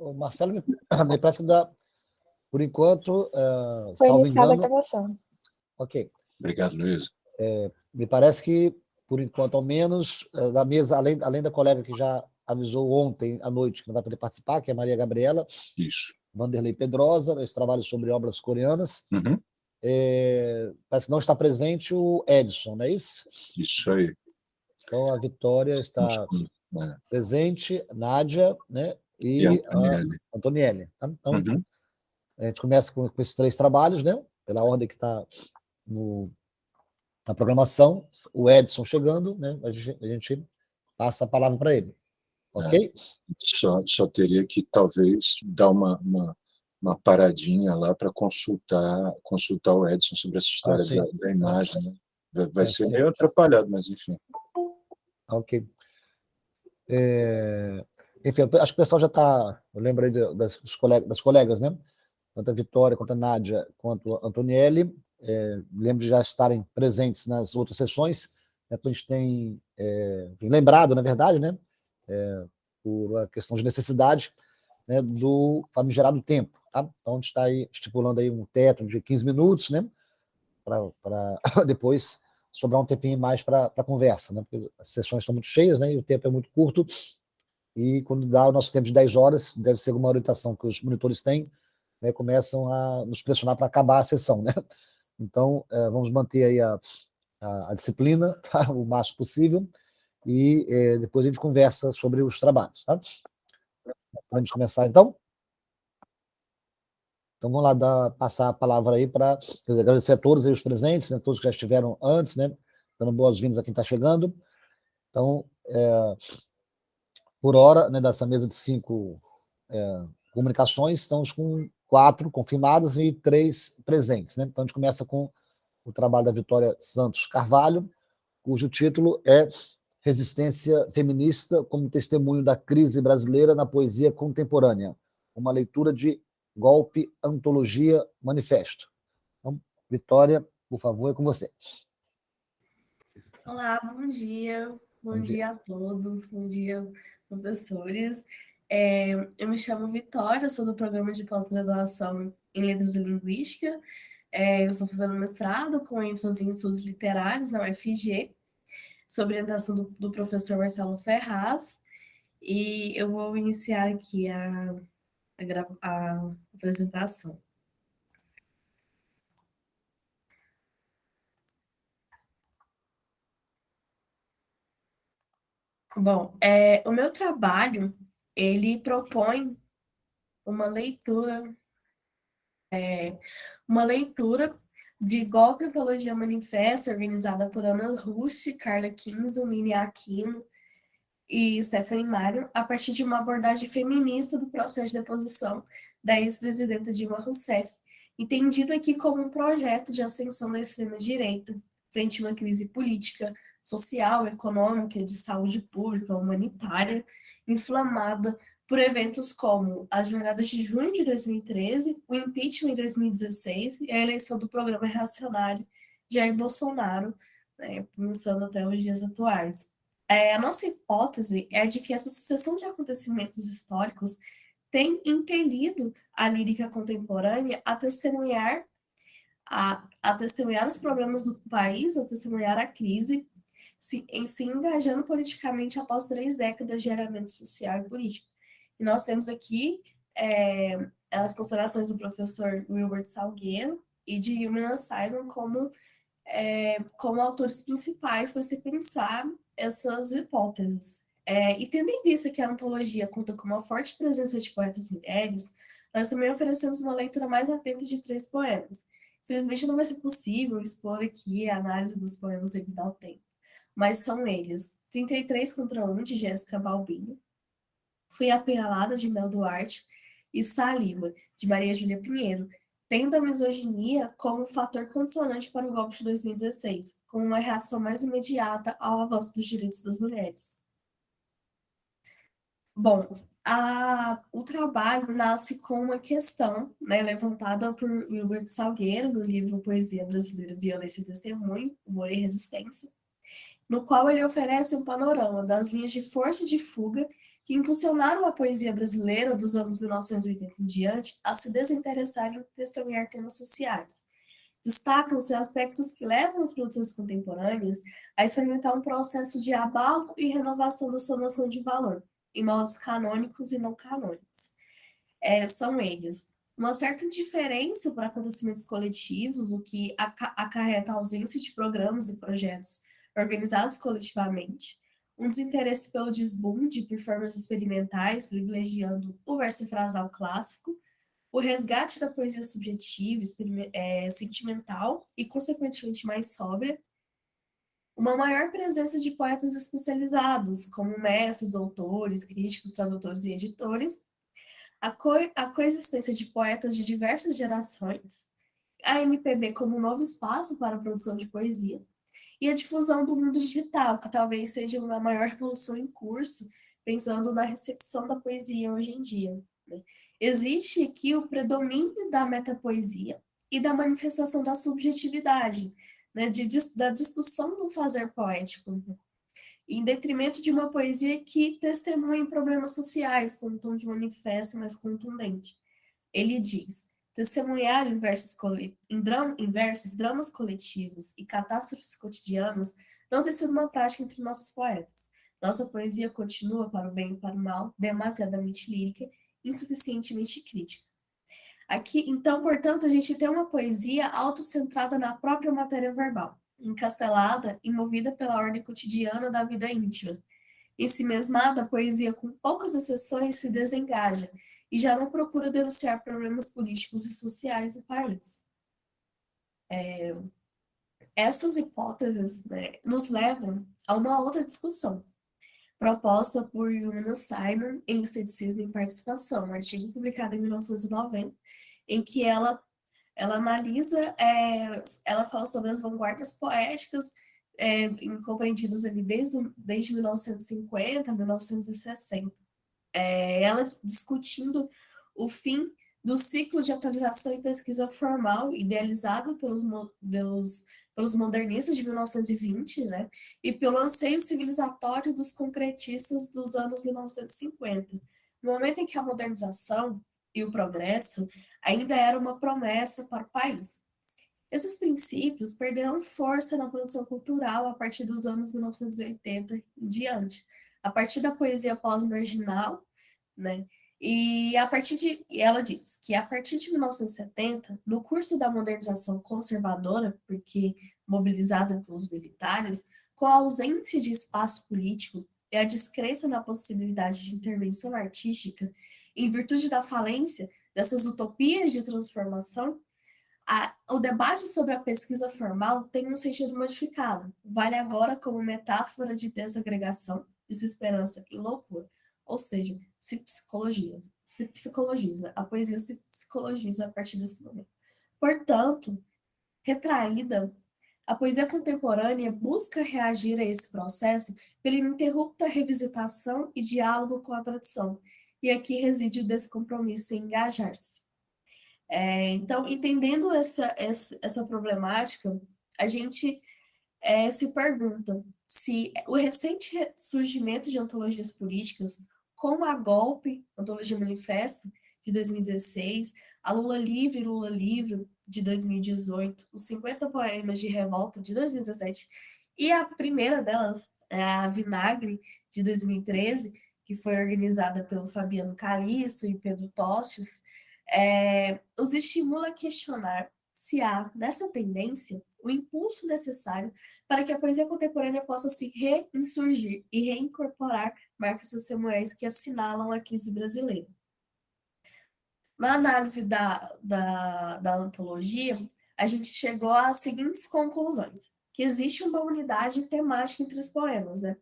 O Marcelo, me parece que dá, por enquanto, Foi salvo iniciada a engano. gravação. Ok. Obrigado, Luiz. Me parece que, por enquanto, ao menos, da mesa, além da colega que já avisou ontem à noite que não vai poder participar, que é a Maria Gabriela, Isso. Vanderlei Pedrosa, esse trabalho sobre obras coreanas. Uhum. Parece que não está presente o Edson, não é isso? Isso aí. Então, a Vitória está presente, Nádia, né? E E Antonielli. a Antonielli. Tá? Então, Uhum. a gente começa com esses 3 trabalhos, né? Pela ordem que está na programação. O Edson chegando, né? A gente passa a palavra para ele. Ok? Só teria que, talvez, dar uma paradinha lá para consultar o Edson sobre essa história da imagem. Né? Vai ser meio atrapalhado, mas enfim. Ok. Enfim, acho que o pessoal já está. Eu lembro aí das colegas, né? Tanto a Vitória, quanto a Nádia, quanto a Antonielli. Lembro de já estarem presentes nas outras sessões. Né? A gente tem lembrado, na verdade, né? Por uma questão de necessidade, né? Do famigerado tempo. Tá? Então, a gente está aí estipulando aí um teto de 15 minutos, né? Para depois sobrar um tempinho mais para a conversa, né? Porque as sessões são muito cheias, né? E o tempo é muito curto. E quando dá o nosso tempo de 10 horas, deve ser uma orientação que os monitores têm, né? Começam a nos pressionar para acabar a sessão, né? Então, vamos manter aí a disciplina, tá? O máximo possível, e depois a gente conversa sobre os trabalhos, tá? Vamos começar, então? Então, vamos lá passar a palavra aí para agradecer a todos aí os presentes, né, todos que já estiveram antes, né, dando boas-vindas a quem está chegando. Então, por hora, né, dessa mesa de 5 comunicações, estamos com 4 confirmadas e 3 presentes. Né? Então, a gente começa com o trabalho da Vitória Santos Carvalho, cujo título é Resistência Feminista como Testemunho da Crise Brasileira na Poesia Contemporânea, uma leitura de Golpe, Antologia, Manifesto. Então, Vitória, por favor, é com você. Olá, bom dia. Bom dia a todos. Bom dia, professores. Eu me chamo Vitória, sou do programa de pós-graduação em Letras e Linguística. Eu estou fazendo mestrado com ênfase em estudos literários na UFG, sob orientação do professor Marcelo Ferraz. E eu vou iniciar aqui a apresentação. Bom, o meu trabalho, ele propõe uma leitura de Golpe, Antologia, Manifesto, organizada por Ana Rush, Carla Kinzo, Nini Aquino e Stephanie Marion, a partir de uma abordagem feminista do processo de deposição da ex-presidenta Dilma Rousseff, entendido aqui como um projeto de ascensão da extrema-direita, frente a uma crise política, social, econômica, de saúde pública, humanitária, inflamada por eventos como as jornadas de junho de 2013, o impeachment em 2016 e a eleição do programa reacionário Jair Bolsonaro, né, começando até os dias atuais. A nossa hipótese é de que essa sucessão de acontecimentos históricos tem impelido a lírica contemporânea a testemunhar os problemas do país, a testemunhar a crise, se engajando politicamente após 3 décadas de aramento social e político. E nós temos aqui as considerações do professor Wilbert Salgueiro e de Yumina Simon como autores principais para se pensar essas hipóteses. E tendo em vista que a antologia conta com uma forte presença de poetas mulheres, nós também oferecemos uma leitura mais atenta de 3 poemas. Infelizmente não vai ser possível expor aqui a análise dos poemas devido ao tempo, mas são eles: 33 contra 1, de Jéssica Balbino, Fui Apunhalada, de Mel Duarte, e Saliva, de Maria Júlia Pinheiro, tendo a misoginia como fator condicionante para o golpe de 2016, com uma reação mais imediata ao avanço dos direitos das mulheres. Bom, o trabalho nasce com uma questão, né, levantada por Wilbert Salgueiro, no livro Poesia Brasileira, Violência e Testemunho, Humor e Resistência, no qual ele oferece um panorama das linhas de força e de fuga que impulsionaram a poesia brasileira dos anos 1980 em diante a se desinteressar em testemunhar temas sociais. Destacam-se aspectos que levam as produções contemporâneas a experimentar um processo de abalo e renovação da sua noção de valor, em moldes canônicos e não canônicos. São eles uma certa indiferença por acontecimentos coletivos, o que acarreta a ausência de programas e projetos organizados coletivamente, um desinteresse pelo desbunde por formas experimentais, privilegiando o verso frasal clássico, o resgate da poesia subjetiva, sentimental e, consequentemente, mais sóbria, uma maior presença de poetas especializados, como mestres, autores, críticos, tradutores e editores, a coexistência de poetas de diversas gerações, a MPB como um novo espaço para a produção de poesia, e a difusão do mundo digital, que talvez seja uma maior revolução em curso, pensando na recepção da poesia hoje em dia. Né? Existe aqui o predomínio da metapoesia e da manifestação da subjetividade, né? Da discussão do fazer poético, em detrimento de uma poesia que testemunha problemas sociais, com um tom de manifesto mais contundente. Ele diz: testemunhar em versos, dramas coletivos e catástrofes cotidianas não tem sido uma prática entre nossos poetas. Nossa poesia continua, para o bem e para o mal, demasiadamente lírica, insuficientemente crítica. Aqui, então, portanto, a gente tem uma poesia autocentrada na própria matéria verbal, encastelada e movida pela ordem cotidiana da vida íntima. Em si mesmada, a poesia, com poucas exceções, se desengaja e já não procura denunciar problemas políticos e sociais do país. Essas hipóteses, né, nos levam a uma outra discussão, proposta por Yuna Simon em Esteticismo e Participação, um artigo publicado em 1990, em que ela analisa, ela fala sobre as vanguardas poéticas compreendidas ali desde 1950 a 1960. Ela discutindo o fim do ciclo de atualização e pesquisa formal, idealizado pelos modernistas de 1920, né, e pelo anseio civilizatório dos concretistas dos anos 1950, no momento em que a modernização e o progresso ainda era uma promessa para o país. Esses princípios perderam força na produção cultural a partir dos anos 1980 em diante, a partir da poesia pós-marginal, né? E ela diz que a partir de 1970, no curso da modernização conservadora, porque mobilizada pelos militares, com a ausência de espaço político e a descrença na possibilidade de intervenção artística, em virtude da falência dessas utopias de transformação, o debate sobre a pesquisa formal tem um sentido modificado. Vale agora como metáfora de desagregação, desesperança e loucura. Ou seja, se psicologiza. A poesia se psicologiza a partir desse momento. Portanto, retraída, a poesia contemporânea busca reagir a esse processo pela ininterrupta revisitação e diálogo com a tradição. E aqui reside o descompromisso em engajar-se. Então, entendendo essa problemática, a gente se pergunta se o recente surgimento de antologias políticas, como a Golpe, Antologia Manifesto, de 2016, a Lula Livre, de 2018, os 50 Poemas de Revolta, de 2017, e a primeira delas, a Vinagre, de 2013, que foi organizada pelo Fabiano Calisto e Pedro Tostes, os estimula a questionar se há, nessa tendência, o impulso necessário para que a poesia contemporânea possa se reinsurgir e reincorporar marcas testemunhais que assinalam a crise brasileira. Na análise da antologia, a gente chegou às seguintes conclusões: que existe uma unidade temática entre os poemas, né?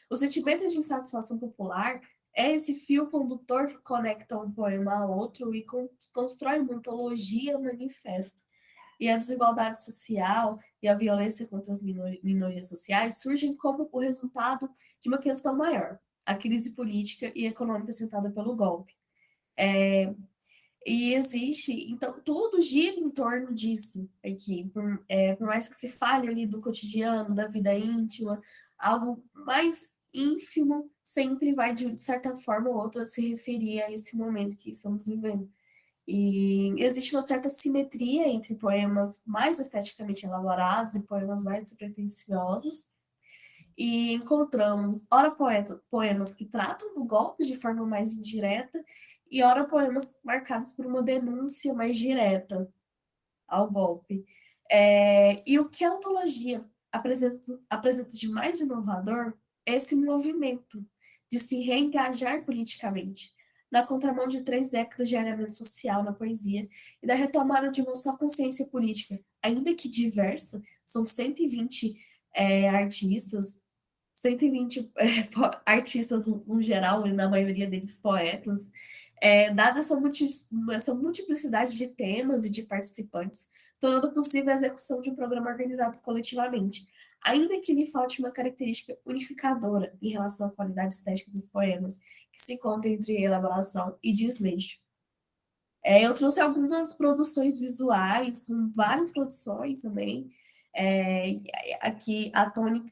O sentimento de insatisfação popular é esse fio condutor que conecta um poema a outro e constrói uma antologia manifesta. E a desigualdade social e a violência contra as minorias sociais surgem como o resultado de uma questão maior, a crise política e econômica sentada pelo golpe. E existe, então, tudo gira em torno disso aqui, por mais que se fale ali do cotidiano, da vida íntima, algo mais ínfimo sempre vai, de certa forma ou outra, se referir a esse momento que estamos vivendo. E existe uma certa simetria entre poemas mais esteticamente elaborados e poemas mais pretensiosos, e encontramos, ora, poemas que tratam do golpe de forma mais indireta, e ora, poemas marcados por uma denúncia mais direta ao golpe. E o que a antologia apresenta de mais inovador é esse movimento de se reengajar politicamente, na contramão de 3 décadas de alinhamento social na poesia e da retomada de uma só consciência política, ainda que diversa, são 120 artistas, 120 artistas no geral, e na maioria deles poetas, dada essa multiplicidade de temas e de participantes, tornando possível a execução de um programa organizado coletivamente, ainda que lhe falte uma característica unificadora em relação à qualidade estética dos poemas, que se encontra entre elaboração e desleixo. Eu trouxe algumas produções visuais, várias produções também. É, Aqui a Tony,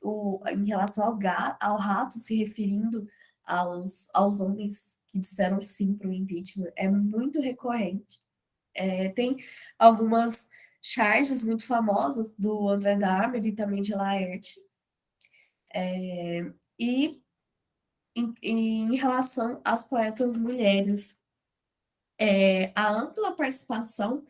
em relação ao rato, se referindo aos homens que disseram sim para o impeachment, é muito recorrente. Tem algumas charges muito famosas do André Dahmer e também de Laerte. E em relação às poetas mulheres, a ampla participação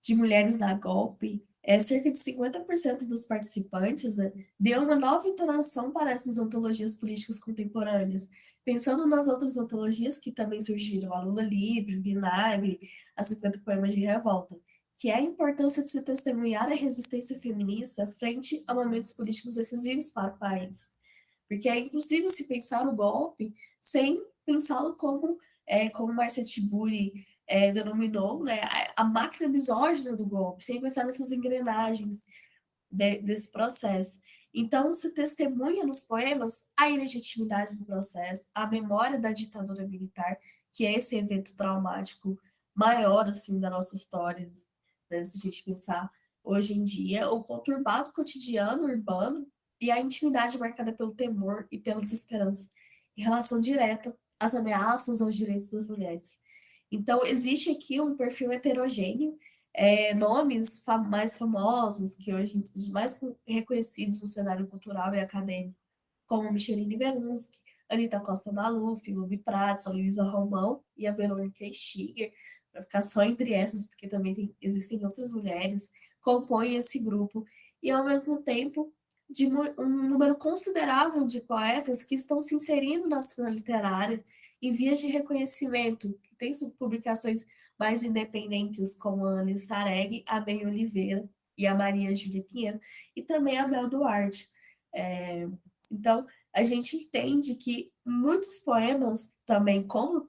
de mulheres na golpe, cerca de 50% dos participantes, né, deu uma nova entonação para essas antologias políticas contemporâneas, pensando nas outras antologias que também surgiram, a Lula Livre, Vinagre, as 50 Poemas de Revolta, que é a importância de se testemunhar a resistência feminista frente a momentos políticos decisivos para o país. Porque é impossível se pensar o golpe sem pensá-lo como Marcia Tiburi denominou, né, a máquina misógina do golpe, sem pensar nessas engrenagens desse processo. Então, se testemunha nos poemas a ilegitimidade do processo, a memória da ditadura militar, que é esse evento traumático maior assim da nossa história, né, se a gente pensar hoje em dia, o conturbado cotidiano urbano e a intimidade marcada pelo temor e pela desesperança, em relação direta às ameaças aos direitos das mulheres. Então, existe aqui um perfil heterogêneo, nomes mais famosos, que hoje os mais reconhecidos no cenário cultural e acadêmico, como Micheline Verunsky, Anita Costa Maluf, Lubi Prats, a Luísa Romão e a Verônica Stiger, para ficar só entre essas, porque também existem outras mulheres, compõem esse grupo, e ao mesmo tempo de um número considerável de poetas que estão se inserindo na cena literária em vias de reconhecimento, que tem publicações mais independentes, como a Anne Sareg, a Bey Oliveira e a Maria Júlia Pinheiro, e também a Mel Duarte. Então, a gente entende que muitos poemas também, como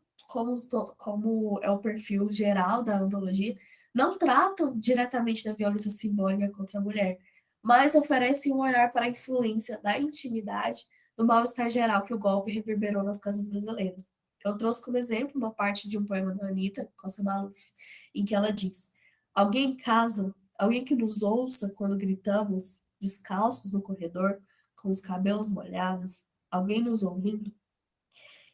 é o perfil geral da antologia, não tratam diretamente da violência simbólica contra a mulher, mas oferecem um olhar para a influência da intimidade do mal-estar geral que o golpe reverberou nas casas brasileiras. Eu trouxe como exemplo uma parte de um poema da Anita Costa Maluf, em que ela diz: alguém em casa, alguém que nos ouça quando gritamos, descalços no corredor, com os cabelos molhados, alguém nos ouvindo?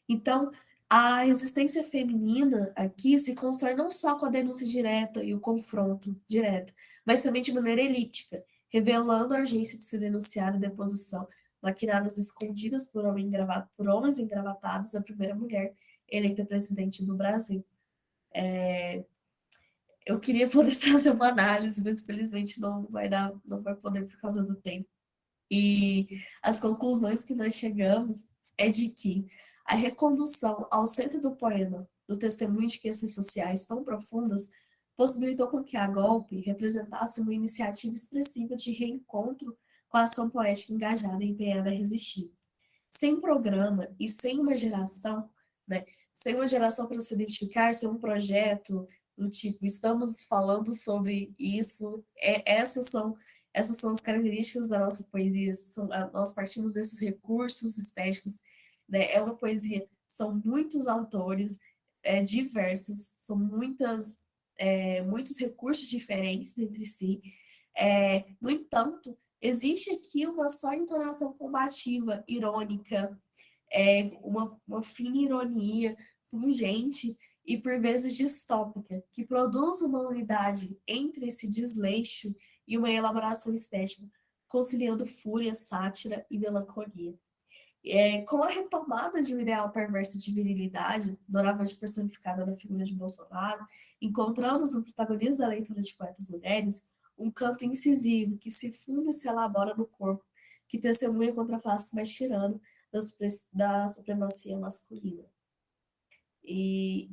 Então, a resistência feminina aqui se constrói não só com a denúncia direta e o confronto direto, mas também de maneira elíptica, revelando a urgência de se denunciar a deposição, maquinadas escondidas por homens engravatados, a primeira mulher eleita presidente do Brasil. Eu queria poder trazer uma análise, mas infelizmente não vai poder por causa do tempo. E as conclusões que nós chegamos é de que a recondução ao centro do poema do testemunho de questões sociais tão profundas possibilitou com que a golpe representasse uma iniciativa expressiva de reencontro com a ação poética engajada e empenhada a resistir. Sem programa e sem uma geração, né? Sem uma geração para se identificar, sem um projeto do tipo, estamos falando sobre isso, essas são as características da nossa poesia, nós partimos desses recursos estéticos, né? É uma poesia, são muitos autores diversos, são muitos recursos diferentes entre si. No entanto, existe aqui uma só entonação combativa, irônica, uma fina ironia pungente e por vezes distópica, que produz uma unidade entre esse desleixo e uma elaboração estética, conciliando fúria, sátira e melancolia. Com a retomada de um ideal perverso de virilidade, doravante personificada na figura de Bolsonaro, encontramos no protagonista da leitura de poetas mulheres um canto incisivo que se funda e se elabora no corpo, que testemunha contra a face mais tirana da supremacia masculina. E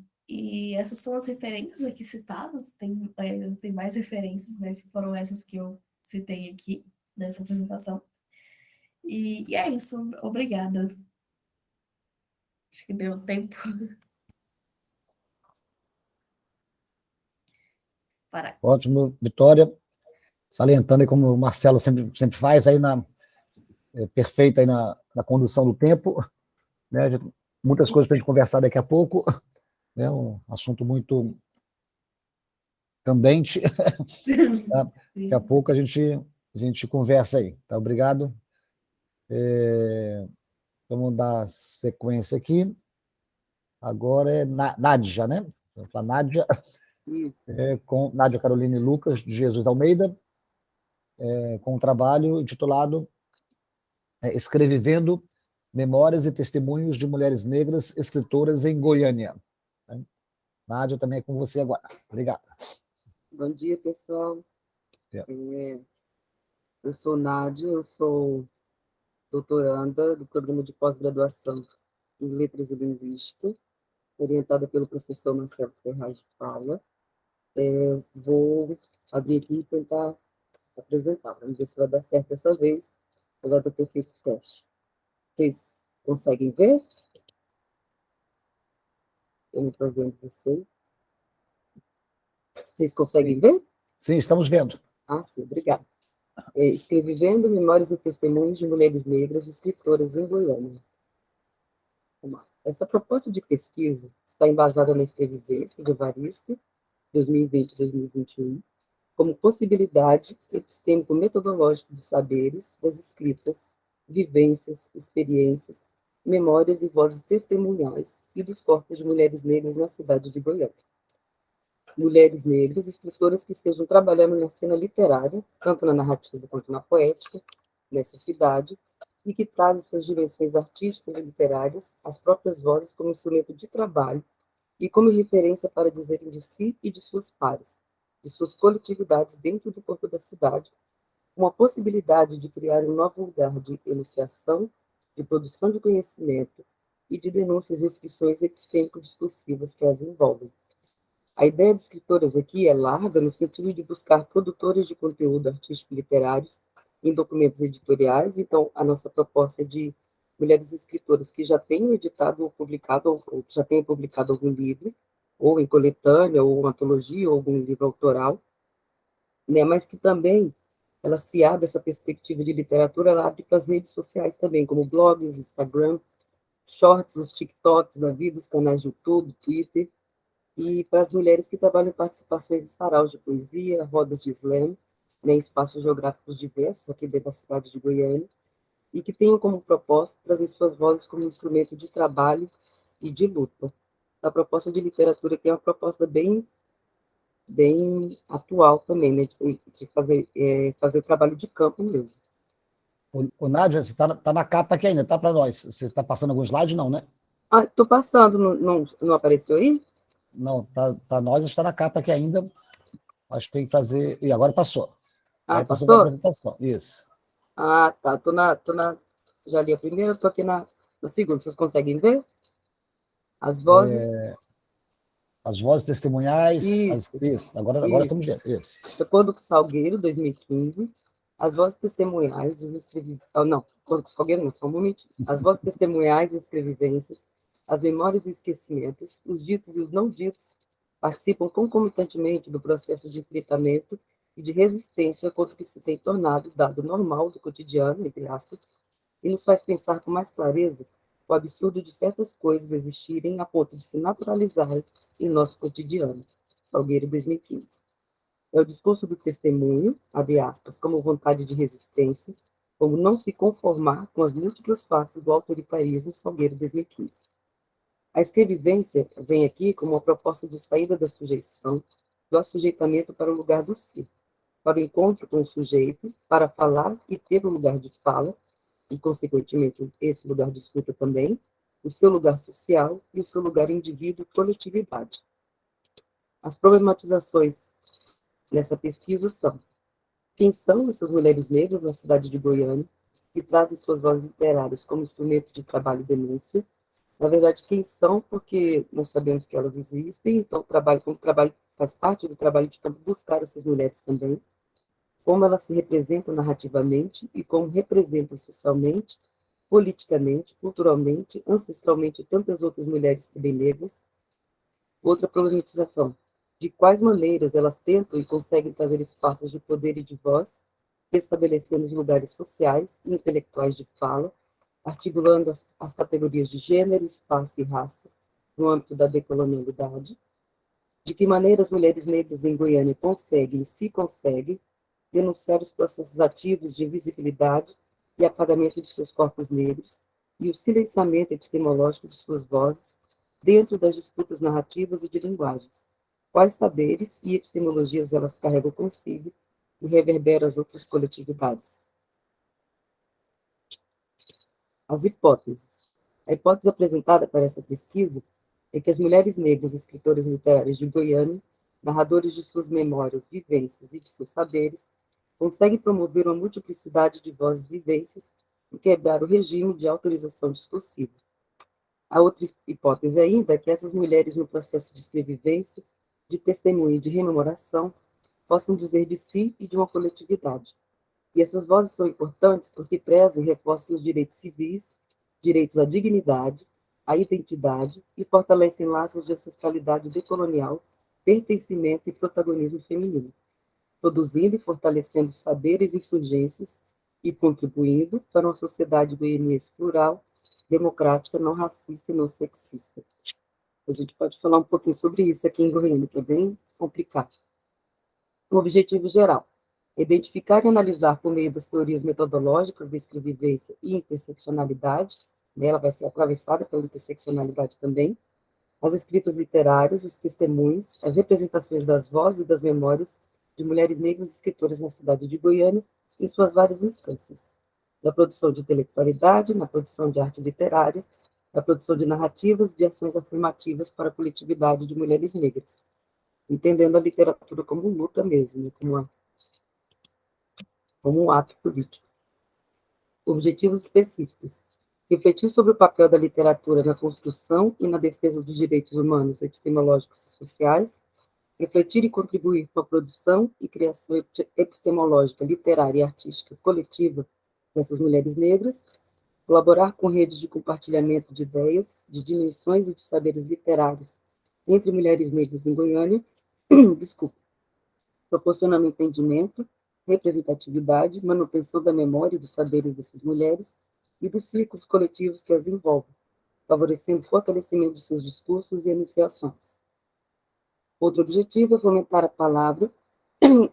essas são as referências aqui citadas, tem mais referências, mas foram essas que eu citei aqui nessa apresentação. E é isso, obrigada. Acho que deu tempo. Para. Ótimo, Vitória. Salientando aí como o Marcelo sempre faz, aí perfeito aí na condução do tempo. Né? Muitas coisas para a gente conversar daqui a pouco. Né? Um assunto muito candente. Tá? Daqui a pouco a gente conversa aí. Tá? Obrigado. Vamos dar sequência aqui. Agora é Nádia, né? Vamos falar Nádia, com Nádia Caroline Lucas, de Jesus Almeida, com um trabalho intitulado Escrevivendo Memórias e Testemunhos de Mulheres Negras Escritoras em Goiânia. Nádia, também é com você agora. Obrigado. Bom dia, pessoal. Eu sou Nádia, eu sou doutoranda do programa de pós-graduação em Letras e Linguística, orientada pelo professor Marcelo Ferraz de Paula. Vou abrir aqui e tentar apresentar. Vamos ver se vai dar certo dessa vez, apesar de eu ter feito o teste. Vocês conseguem ver? Eu não estou vendo vocês. Vocês conseguem ver? Sim, estamos vendo. Ah, sim, obrigada. Escrevivendo Memórias e Testemunhos de Mulheres Negras Escritoras em Goiânia. Essa proposta de pesquisa está embasada na escrevivência de Evaristo, 2020-2021, como possibilidade epistêmico-metodológica dos saberes, das escritas, vivências, experiências, memórias e vozes testemunhais e dos corpos de mulheres negras na cidade de Goiânia. Mulheres negras, escritoras que estejam trabalhando na cena literária, tanto na narrativa quanto na poética, nessa cidade, e que trazem suas dimensões artísticas e literárias, as próprias vozes como instrumento de trabalho e como referência para dizerem de si e de suas pares, de suas coletividades dentro do corpo da cidade, uma possibilidade de criar um novo lugar de enunciação, de produção de conhecimento e de denúncias e inscrições epistêmico-discursivas que as envolvem. A ideia de escritoras aqui é larga no sentido de buscar produtores de conteúdo artístico e literários em documentos editoriais. Então, a nossa proposta é de mulheres escritoras que já tenham editado ou publicado, ou já tenham publicado algum livro, ou em coletânea, ou uma antologia, ou algum livro autoral, né? Mas que também ela se abre essa perspectiva de literatura, ela abre para as redes sociais também, como blogs, Instagram, shorts, os TikToks da vida, os canais de YouTube, Twitter, e para as mulheres que trabalham em participações em saraus de poesia, rodas de slam, né, em espaços geográficos diversos aqui dentro da cidade de Goiânia, e que tenham como propósito trazer suas vozes como instrumento de trabalho e de luta. A proposta de literatura que é uma proposta bem atual também, né, de fazer trabalho de campo mesmo. O Nádia, você está na capa aqui ainda, tá para nós. Você está passando algum slide? Não, né? Ah, estou passando, não apareceu aí? Não, para nós está na capa aqui ainda. Acho que tem que fazer. E agora passou. Ah, aí passou passou? a apresentação. Isso. Ah, tá. Já li a primeira, estou aqui na segunda. Vocês conseguem ver? As vozes. As vozes testemunhais. Isso. Isso. Agora estamos vendo. Isso. De acordo com Salgueiro, 2015, as vozes testemunhais, acordo com Salgueiro não, só um momentinho. As vozes testemunhais e escrevivências, as memórias e esquecimentos, os ditos e os não ditos, participam concomitantemente do processo de enfrentamento e de resistência contra o que se tem tornado dado normal do cotidiano, entre aspas, e nos faz pensar com mais clareza o absurdo de certas coisas existirem a ponto de se naturalizarem em nosso cotidiano. Salgueiro, 2015. É o discurso do testemunho, abre aspas, como vontade de resistência, como Não se conformar com as múltiplas faces do autoritarismo, Salgueiro, 2015. A escrevivência vem aqui como uma proposta de saída da sujeição, do assujeitamento para o lugar do si, para o encontro com o sujeito, para falar e ter o lugar de fala, e, consequentemente, esse lugar de escuta também, o seu lugar social e o seu lugar indivíduo-coletividade. As problematizações nessa pesquisa são: quem são essas mulheres negras na cidade de Goiânia, que trazem suas vozes literárias como instrumento de trabalho e denúncia? Na verdade, quem são, porque nós sabemos que elas existem, então como trabalho faz parte do trabalho de campo buscar essas mulheres também, como elas se representam narrativamente e como representam socialmente, politicamente, culturalmente, ancestralmente tantas outras mulheres também negras. Outra problematização: de quais maneiras elas tentam e conseguem fazer espaços de poder e de voz, estabelecendo os lugares sociais e intelectuais de fala, articulando as categorias de gênero, espaço e raça no âmbito da decolonialidade. De que maneira as mulheres negras em Goiânia conseguem, se conseguem, denunciar os processos ativos de invisibilidade e apagamento de seus corpos negros e o silenciamento epistemológico de suas vozes dentro das disputas narrativas e de linguagens. Quais saberes e epistemologias elas carregam consigo e reverberam as outras coletividades? As hipóteses. A hipótese apresentada para essa pesquisa é que as mulheres negras escritoras literárias de Goiânia, narradores de suas memórias, vivências e de seus saberes, conseguem promover uma multiplicidade de vozes e vivências e quebrar o regime de autorização discursiva. A outra hipótese ainda é que essas mulheres, no processo de escrevivência, de testemunho e de rememoração, possam dizer de si e de uma coletividade. E essas vozes são importantes porque prezam e reforçam os direitos civis, direitos à dignidade, à identidade e fortalecem laços de ancestralidade decolonial, pertencimento e protagonismo feminino, produzindo e fortalecendo saberes e insurgências e contribuindo para uma sociedade goianiense plural, democrática, não racista e não sexista. A gente pode falar um pouquinho sobre isso aqui em Goiânia, que é bem complicado. O objetivo geral: identificar e analisar por meio das teorias metodológicas da escrevivência e interseccionalidade, né, ela vai ser atravessada pela interseccionalidade também, as escritas literárias, os testemunhos, as representações das vozes e das memórias de mulheres negras escritoras na cidade de Goiânia, em suas várias instâncias, da produção de intelectualidade, na produção de arte literária, da produção de narrativas e de ações afirmativas para a coletividade de mulheres negras, entendendo a literatura como luta mesmo, né, como um ato político. Objetivos específicos: refletir sobre o papel da literatura na construção e na defesa dos direitos humanos, epistemológicos e sociais, refletir e contribuir com a produção e criação epistemológica, literária e artística coletiva dessas mulheres negras, colaborar com redes de compartilhamento de ideias, de dimensões e de saberes literários entre mulheres negras em Goiânia, proporcionando entendimento, representatividade, manutenção da memória e dos saberes dessas mulheres e dos círculos coletivos que as envolvem, favorecendo o fortalecimento de seus discursos e enunciações. Outro objetivo é fomentar a palavra,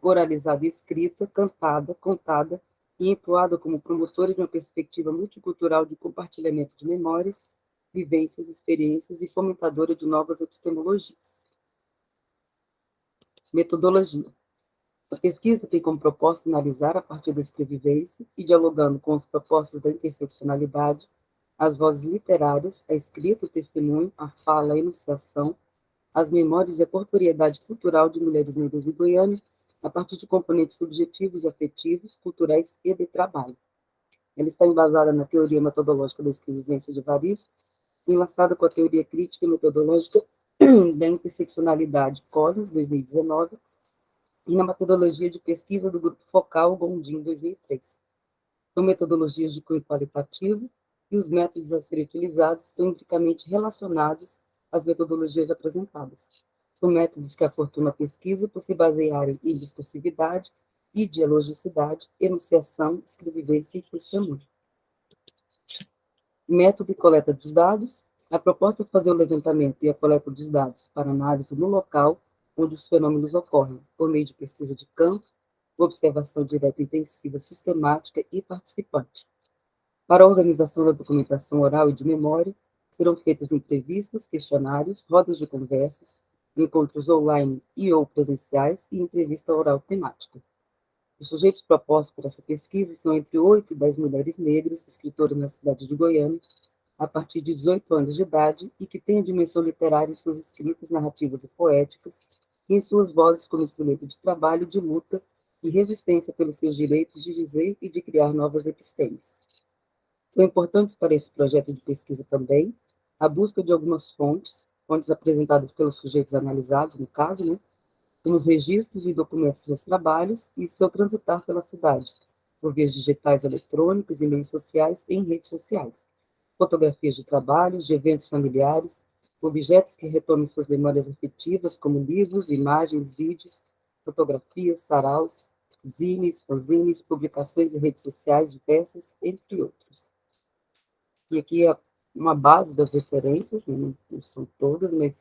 oralizada e escrita, cantada, contada e entoada como promotora de uma perspectiva multicultural de compartilhamento de memórias, vivências, experiências e fomentadora de novas epistemologias. Metodologia. A pesquisa tem como proposta analisar, a partir da escrevivência e dialogando com as propostas da interseccionalidade, as vozes literárias, a escrita, o testemunho, a fala, a enunciação, as memórias e a corporeidade cultural de mulheres negras de Goiânia, a partir de componentes subjetivos e afetivos, culturais e de trabalho. Ela está embasada na teoria metodológica da escrevivência de Evaristo, enlaçada com a teoria crítica e metodológica da interseccionalidade Collins, 2019, e na metodologia de pesquisa do Grupo Focal Gondim, 2003. São metodologias de cunho qualitativo e os métodos a serem utilizados estão intricamente relacionados às metodologias apresentadas. São métodos que afortunam a pesquisa por se basearem em discursividade, dialogicidade, enunciação, escrevivência e testemunho. Método e coleta dos dados. A proposta é fazer o levantamento e a coleta dos dados para análise no local onde os fenômenos ocorrem, por meio de pesquisa de campo, observação direta intensiva, sistemática e participante. Para a organização da documentação oral e de memória, serão feitas entrevistas, questionários, rodas de conversas, encontros online e ou presenciais e entrevista oral temática. Os sujeitos propostos por essa pesquisa são entre 8 e 10 mulheres negras, escritoras na cidade de Goiânia, a partir de 18 anos de idade e que têm a dimensão literária em suas escritas, narrativas e poéticas, e em suas vozes como instrumento de trabalho, de luta e resistência pelos seus direitos de dizer e de criar novas epistemes. São importantes para esse projeto de pesquisa também a busca de algumas fontes apresentadas pelos sujeitos analisados, no caso, né, como os registros e documentos dos seus trabalhos e seu transitar pela cidade, por vias digitais eletrônicas e meios sociais e em redes sociais, fotografias de trabalhos, de eventos familiares, objetos que retomem suas memórias afetivas, como livros, imagens, vídeos, fotografias, saraus, zines, fanzines, publicações em redes sociais diversas, entre outros. E aqui é uma base das referências, né, não são todas, mas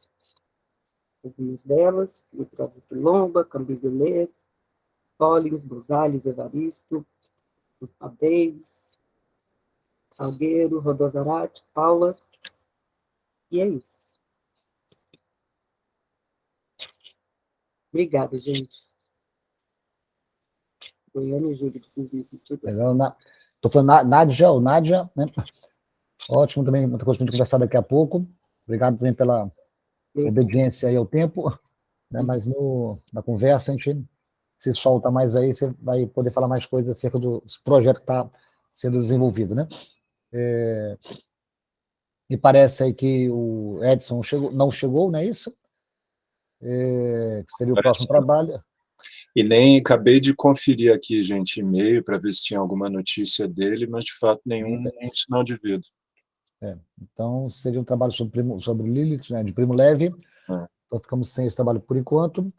algumas delas: Literatos de Quilomba, Cambiguelê, Collins, Brusales, Evaristo, Abeis, Salgueiro, Rodozarate, Paula, e é isso. Obrigada, gente. Goiânia e julho de 2022. Estou falando Nádia, né? Ótimo também, muita coisa para a gente conversar daqui a pouco. Obrigado também pela obediência aí ao tempo, né? Mas na conversa a gente se solta mais aí, você vai poder falar mais coisas acerca do projeto que está sendo desenvolvido, né? Me parece aí que o Edson não chegou, não é isso? Que seria o próximo trabalho. E nem acabei de conferir aqui, gente, e-mail para ver se tinha alguma notícia dele, mas de fato nenhum sinal de vida. Então seria um trabalho sobre Lilith, né, de Primo Levi. Então ficamos sem esse trabalho por enquanto.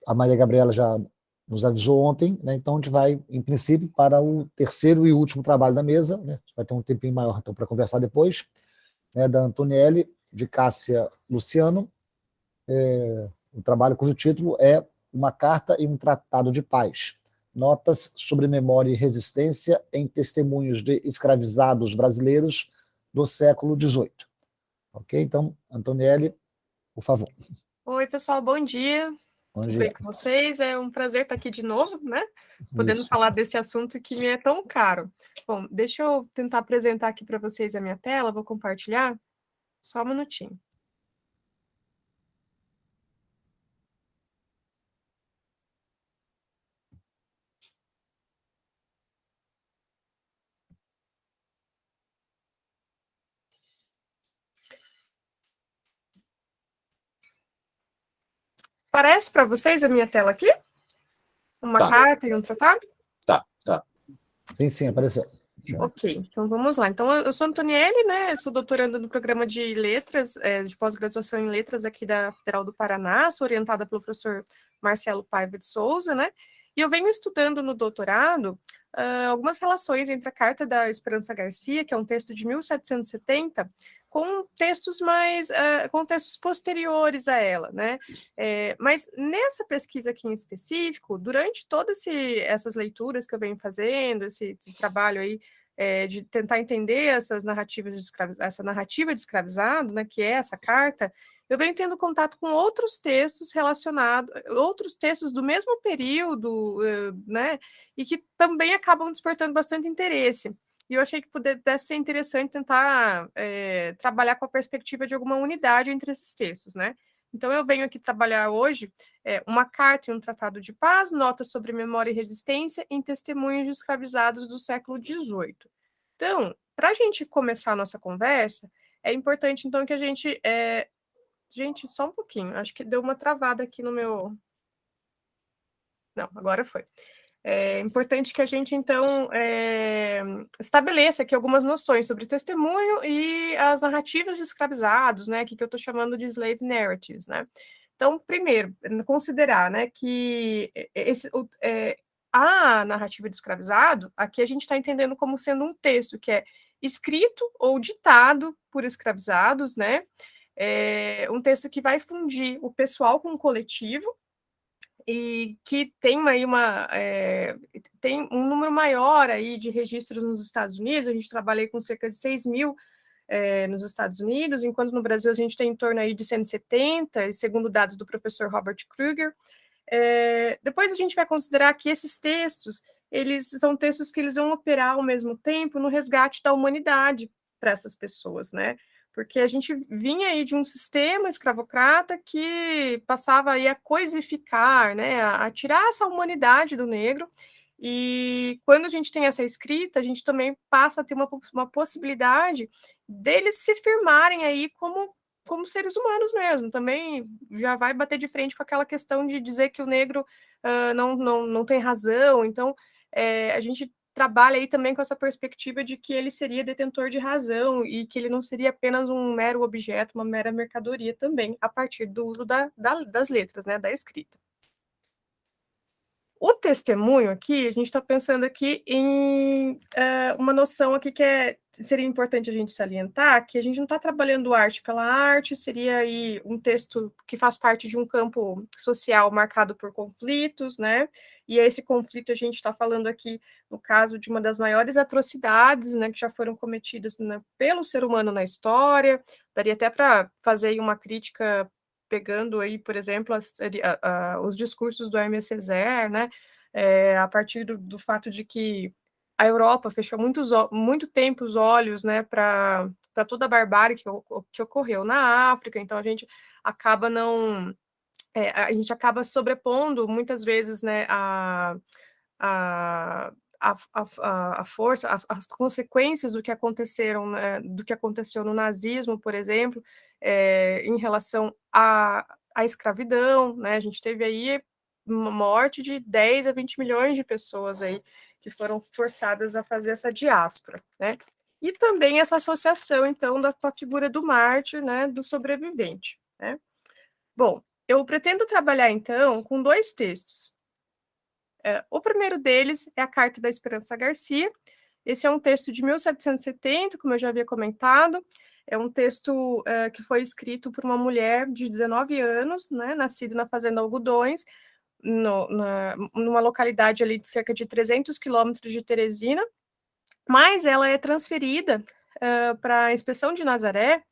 A Maria Gabriela já nos avisou ontem, né, então a gente vai, em princípio, para o terceiro e último trabalho da mesa, né, vai ter um tempinho maior então, para conversar depois, né, da Antonielli, de Cássia Luciano. O trabalho cujo título é Uma Carta e um Tratado de Paz. Notas sobre memória e resistência em testemunhos de escravizados brasileiros do século XVIII. Ok? Então, Antonielli, por favor. Oi, pessoal, bom dia. Bom Tudo dia. bem com vocês? É um prazer estar aqui de novo, né? Podendo falar desse assunto que me é tão caro. Bom, deixa eu tentar apresentar aqui para vocês a minha tela, vou compartilhar. Só um minutinho. Parece para vocês a minha tela aqui? Uma carta e um tratado? Tá. Sim, apareceu. Ok, então vamos lá. Então, eu sou Antonielli, né? Sou doutoranda no programa de letras, de pós-graduação em letras aqui da Federal do Paraná, sou orientada pelo professor Marcelo Paiva de Souza, né? E eu venho estudando no doutorado algumas relações entre a Carta da Esperança Garcia, que é um texto de 1770, com textos com textos posteriores a ela, né? Mas nessa pesquisa aqui em específico, durante todas essas leituras que eu venho fazendo, esse trabalho aí de tentar entender essas narrativas essa narrativa de escravizado, né, que é essa carta, eu venho tendo contato com outros textos relacionados, outros textos do mesmo período, né, e que também acabam despertando bastante interesse. E eu achei que pudesse ser interessante tentar trabalhar com a perspectiva de alguma unidade entre esses textos, né? Então, eu venho aqui trabalhar hoje Uma Carta e um Tratado de Paz, Notas sobre Memória e Resistência em Testemunhos de Escravizados do século XVIII. Então, para a gente começar a nossa conversa, é importante, então, que a gente... Gente, só um pouquinho, acho que deu uma travada aqui no meu... Não, agora foi. É importante que a gente, então, estabeleça aqui algumas noções sobre testemunho e as narrativas de escravizados, né, que eu estou chamando de slave narratives, né. Então, primeiro, considerar, né, que a narrativa de escravizado, aqui a gente está entendendo como sendo um texto que é escrito ou ditado por escravizados, né, um texto que vai fundir o pessoal com o coletivo, e que tem aí tem um número maior aí de registros nos Estados Unidos. A gente trabalha com cerca de 6 mil nos Estados Unidos, enquanto no Brasil a gente tem em torno aí de 170, e segundo dados do professor Robert Kruger. Depois a gente vai considerar que esses textos, eles são textos que eles vão operar ao mesmo tempo no resgate da humanidade para essas pessoas, né? Porque a gente vinha aí de um sistema escravocrata que passava aí a coisificar, né, a tirar essa humanidade do negro, e quando a gente tem essa escrita, a gente também passa a ter uma possibilidade deles se firmarem aí como seres humanos mesmo. Também já vai bater de frente com aquela questão de dizer que o negro não tem razão. Então, a gente trabalha aí também com essa perspectiva de que ele seria detentor de razão e que ele não seria apenas um mero objeto, uma mera mercadoria também, a partir do uso das letras, né, da escrita. O testemunho aqui, a gente está pensando aqui em uma noção aqui que seria importante a gente salientar, que a gente não está trabalhando arte pela arte, seria aí um texto que faz parte de um campo social marcado por conflitos, né? E esse conflito a gente está falando aqui, no caso, de uma das maiores atrocidades, né, que já foram cometidas, né, pelo ser humano na história. Daria até para fazer aí uma crítica pegando aí, por exemplo, os discursos do Aimé Césaire, né, a partir do fato de que a Europa fechou muito tempo os olhos, né, para toda a barbárie que ocorreu na África. Então a gente acaba sobrepondo muitas vezes, né, a força, as consequências do que aconteceram, né, do que aconteceu no nazismo, por exemplo, em relação à escravidão, né? A gente teve aí uma morte de 10 a 20 milhões de pessoas aí que foram forçadas a fazer essa diáspora, né? E também essa associação, então, com a figura do mártir, né, do sobrevivente, né? Bom, eu pretendo trabalhar, então, com 2 textos. O primeiro deles é a Carta da Esperança Garcia. Esse é um texto de 1770, como eu já havia comentado. É um texto que foi escrito por uma mulher de 19 anos, né, nascida na Fazenda Algodões, numa localidade ali de cerca de 300 quilômetros de Teresina, mas ela é transferida para a Inspeção de Nazaré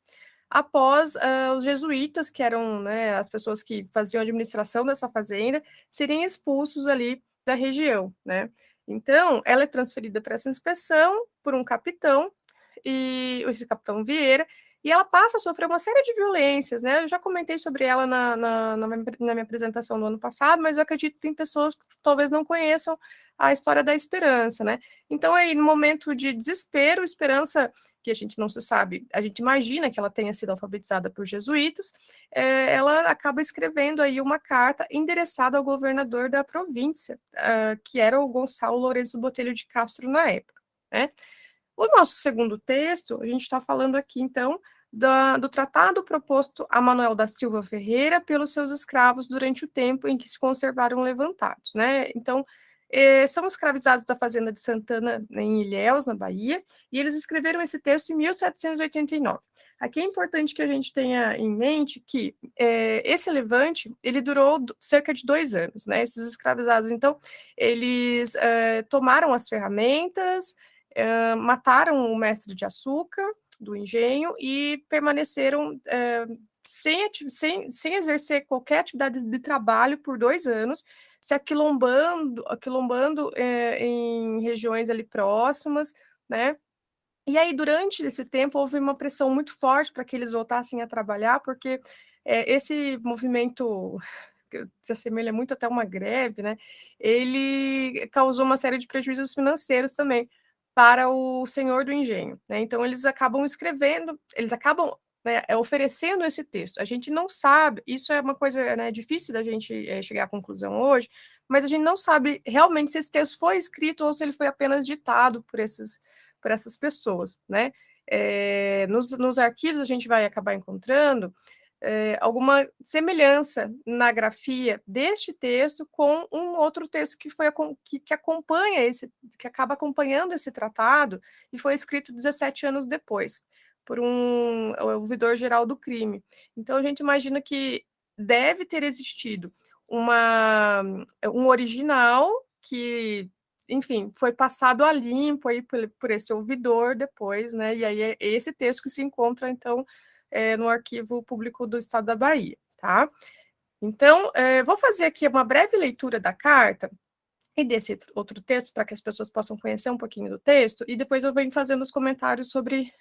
após os jesuítas, que eram, né, as pessoas que faziam a administração dessa fazenda, serem expulsos ali da região, né? Então, ela é transferida para essa inspeção por um capitão, e esse capitão Vieira, e ela passa a sofrer uma série de violências, né? Eu já comentei sobre ela na minha apresentação do ano passado, mas eu acredito que tem pessoas que talvez não conheçam a história da Esperança, né? Então, aí, no momento de desespero, Esperança, que a gente não se sabe, a gente imagina que ela tenha sido alfabetizada por jesuítas, ela acaba escrevendo aí uma carta endereçada ao governador da província, que era o Gonçalo Lourenço Botelho de Castro na época, né? O nosso segundo texto, a gente está falando aqui, então, do tratado proposto a Manuel da Silva Ferreira pelos seus escravos durante o tempo em que se conservaram levantados, né? Então, são escravizados da fazenda de Santana, em Ilhéus, na Bahia, e eles escreveram esse texto em 1789. Aqui é importante que a gente tenha em mente que esse levante, ele durou cerca de 2 anos, né? Esses escravizados, então, eles tomaram as ferramentas, mataram o mestre de açúcar do engenho e permaneceram sem exercer qualquer atividade de trabalho por 2 anos, se aquilombando em regiões ali próximas, né? E aí, durante esse tempo, houve uma pressão muito forte para que eles voltassem a trabalhar, porque esse movimento, que se assemelha muito até uma greve, né? Ele causou uma série de prejuízos financeiros também para o senhor do engenho, né? Então, eles acabam né, oferecendo esse texto. A gente não sabe, isso é uma coisa, né, difícil da gente chegar à conclusão hoje, mas a gente não sabe realmente se esse texto foi escrito ou se ele foi apenas ditado por essas pessoas, né? Nos arquivos a gente vai acabar encontrando alguma semelhança na grafia deste texto com um outro texto que acompanha que acaba acompanhando esse tratado e foi escrito 17 anos depois, por o ouvidor geral do crime. Então a gente imagina que deve ter existido um original que, enfim, foi passado a limpo aí por esse ouvidor depois, né? E aí é esse texto que se encontra, então, no Arquivo Público do Estado da Bahia, tá? Então, vou fazer aqui uma breve leitura da carta e desse outro texto, para que as pessoas possam conhecer um pouquinho do texto, e depois eu venho fazendo os comentários sobre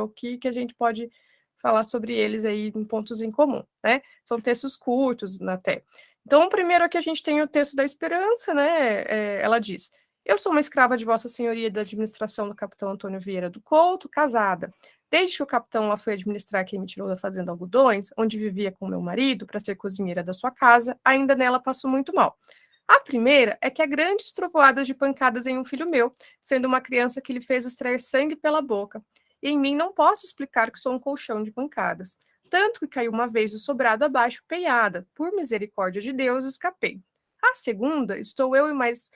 o que a gente pode falar sobre eles aí em pontos em comum, né? São textos curtos até. Então, primeiro aqui a gente tem o texto da Esperança, né? Ela diz: eu sou uma escrava de Vossa Senhoria da administração do capitão Antônio Vieira do Couto, casada. Desde que o capitão lá foi administrar quem me tirou da fazenda Algodões, onde vivia com meu marido, para ser cozinheira da sua casa, ainda nela passo muito mal. A primeira é que há grandes trovoadas de pancadas em um filho meu, sendo uma criança que lhe fez extrair sangue pela boca. E em mim não posso explicar que sou um colchão de pancadas. Tanto que caiu uma vez o sobrado abaixo, peiada. Por misericórdia de Deus, escapei. A segunda, estou eu e mais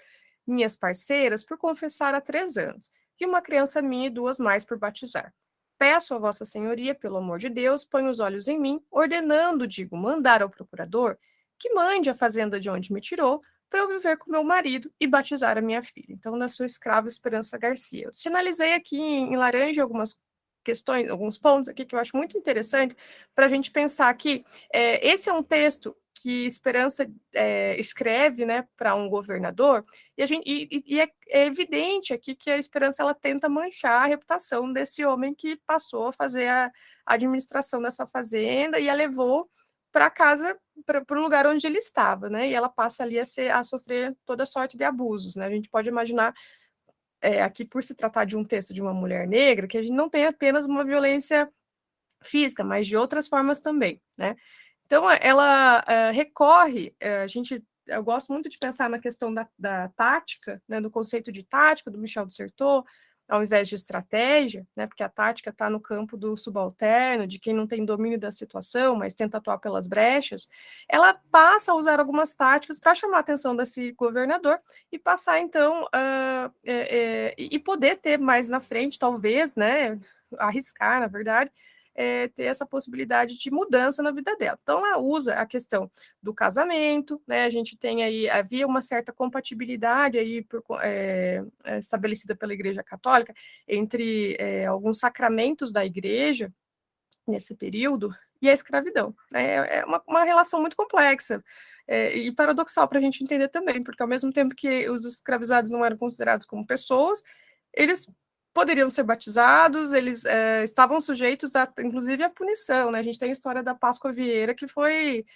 minhas parceiras por confessar há 3 anos, e uma criança minha e 2 mais por batizar. Peço a Vossa Senhoria, pelo amor de Deus, põe os olhos em mim, ordenando, digo, mandar ao procurador que mande a fazenda de onde me tirou, para eu viver com meu marido e batizar a minha filha. Então, da sua escrava Esperança Garcia. Eu sinalizei aqui em laranja algumas questões, alguns pontos aqui que eu acho muito interessante para a gente pensar aqui. Esse é um texto que Esperança escreve, né, para um governador, e é evidente aqui que a Esperança ela tenta manchar a reputação desse homem que passou a fazer a administração dessa fazenda e a levou para casa, para o lugar onde ele estava, né? E ela passa ali a sofrer toda sorte de abusos, né? A gente pode imaginar, aqui por se tratar de um texto de uma mulher negra, que a gente não tem apenas uma violência física, mas de outras formas também, né? Então, ela recorre, eu gosto muito de pensar na questão da tática, né, do conceito de tática, do Michel Dissertot, ao invés de estratégia, né, porque a tática está no campo do subalterno, de quem não tem domínio da situação, mas tenta atuar pelas brechas, ela passa a usar algumas táticas para chamar a atenção desse governador e passar, então, e poder ter mais na frente, talvez, né, arriscar, na verdade, ter essa possibilidade de mudança na vida dela. Então, ela usa a questão do casamento, né? A gente tem aí, havia uma certa compatibilidade aí estabelecida pela Igreja Católica entre alguns sacramentos da Igreja nesse período e a escravidão. É uma relação muito complexa e paradoxal para a gente entender também, porque ao mesmo tempo que os escravizados não eram considerados como pessoas, eles poderiam ser batizados, eles estavam sujeitos, inclusive, à punição, né? A gente tem a história da Páscoa Vieira, que foi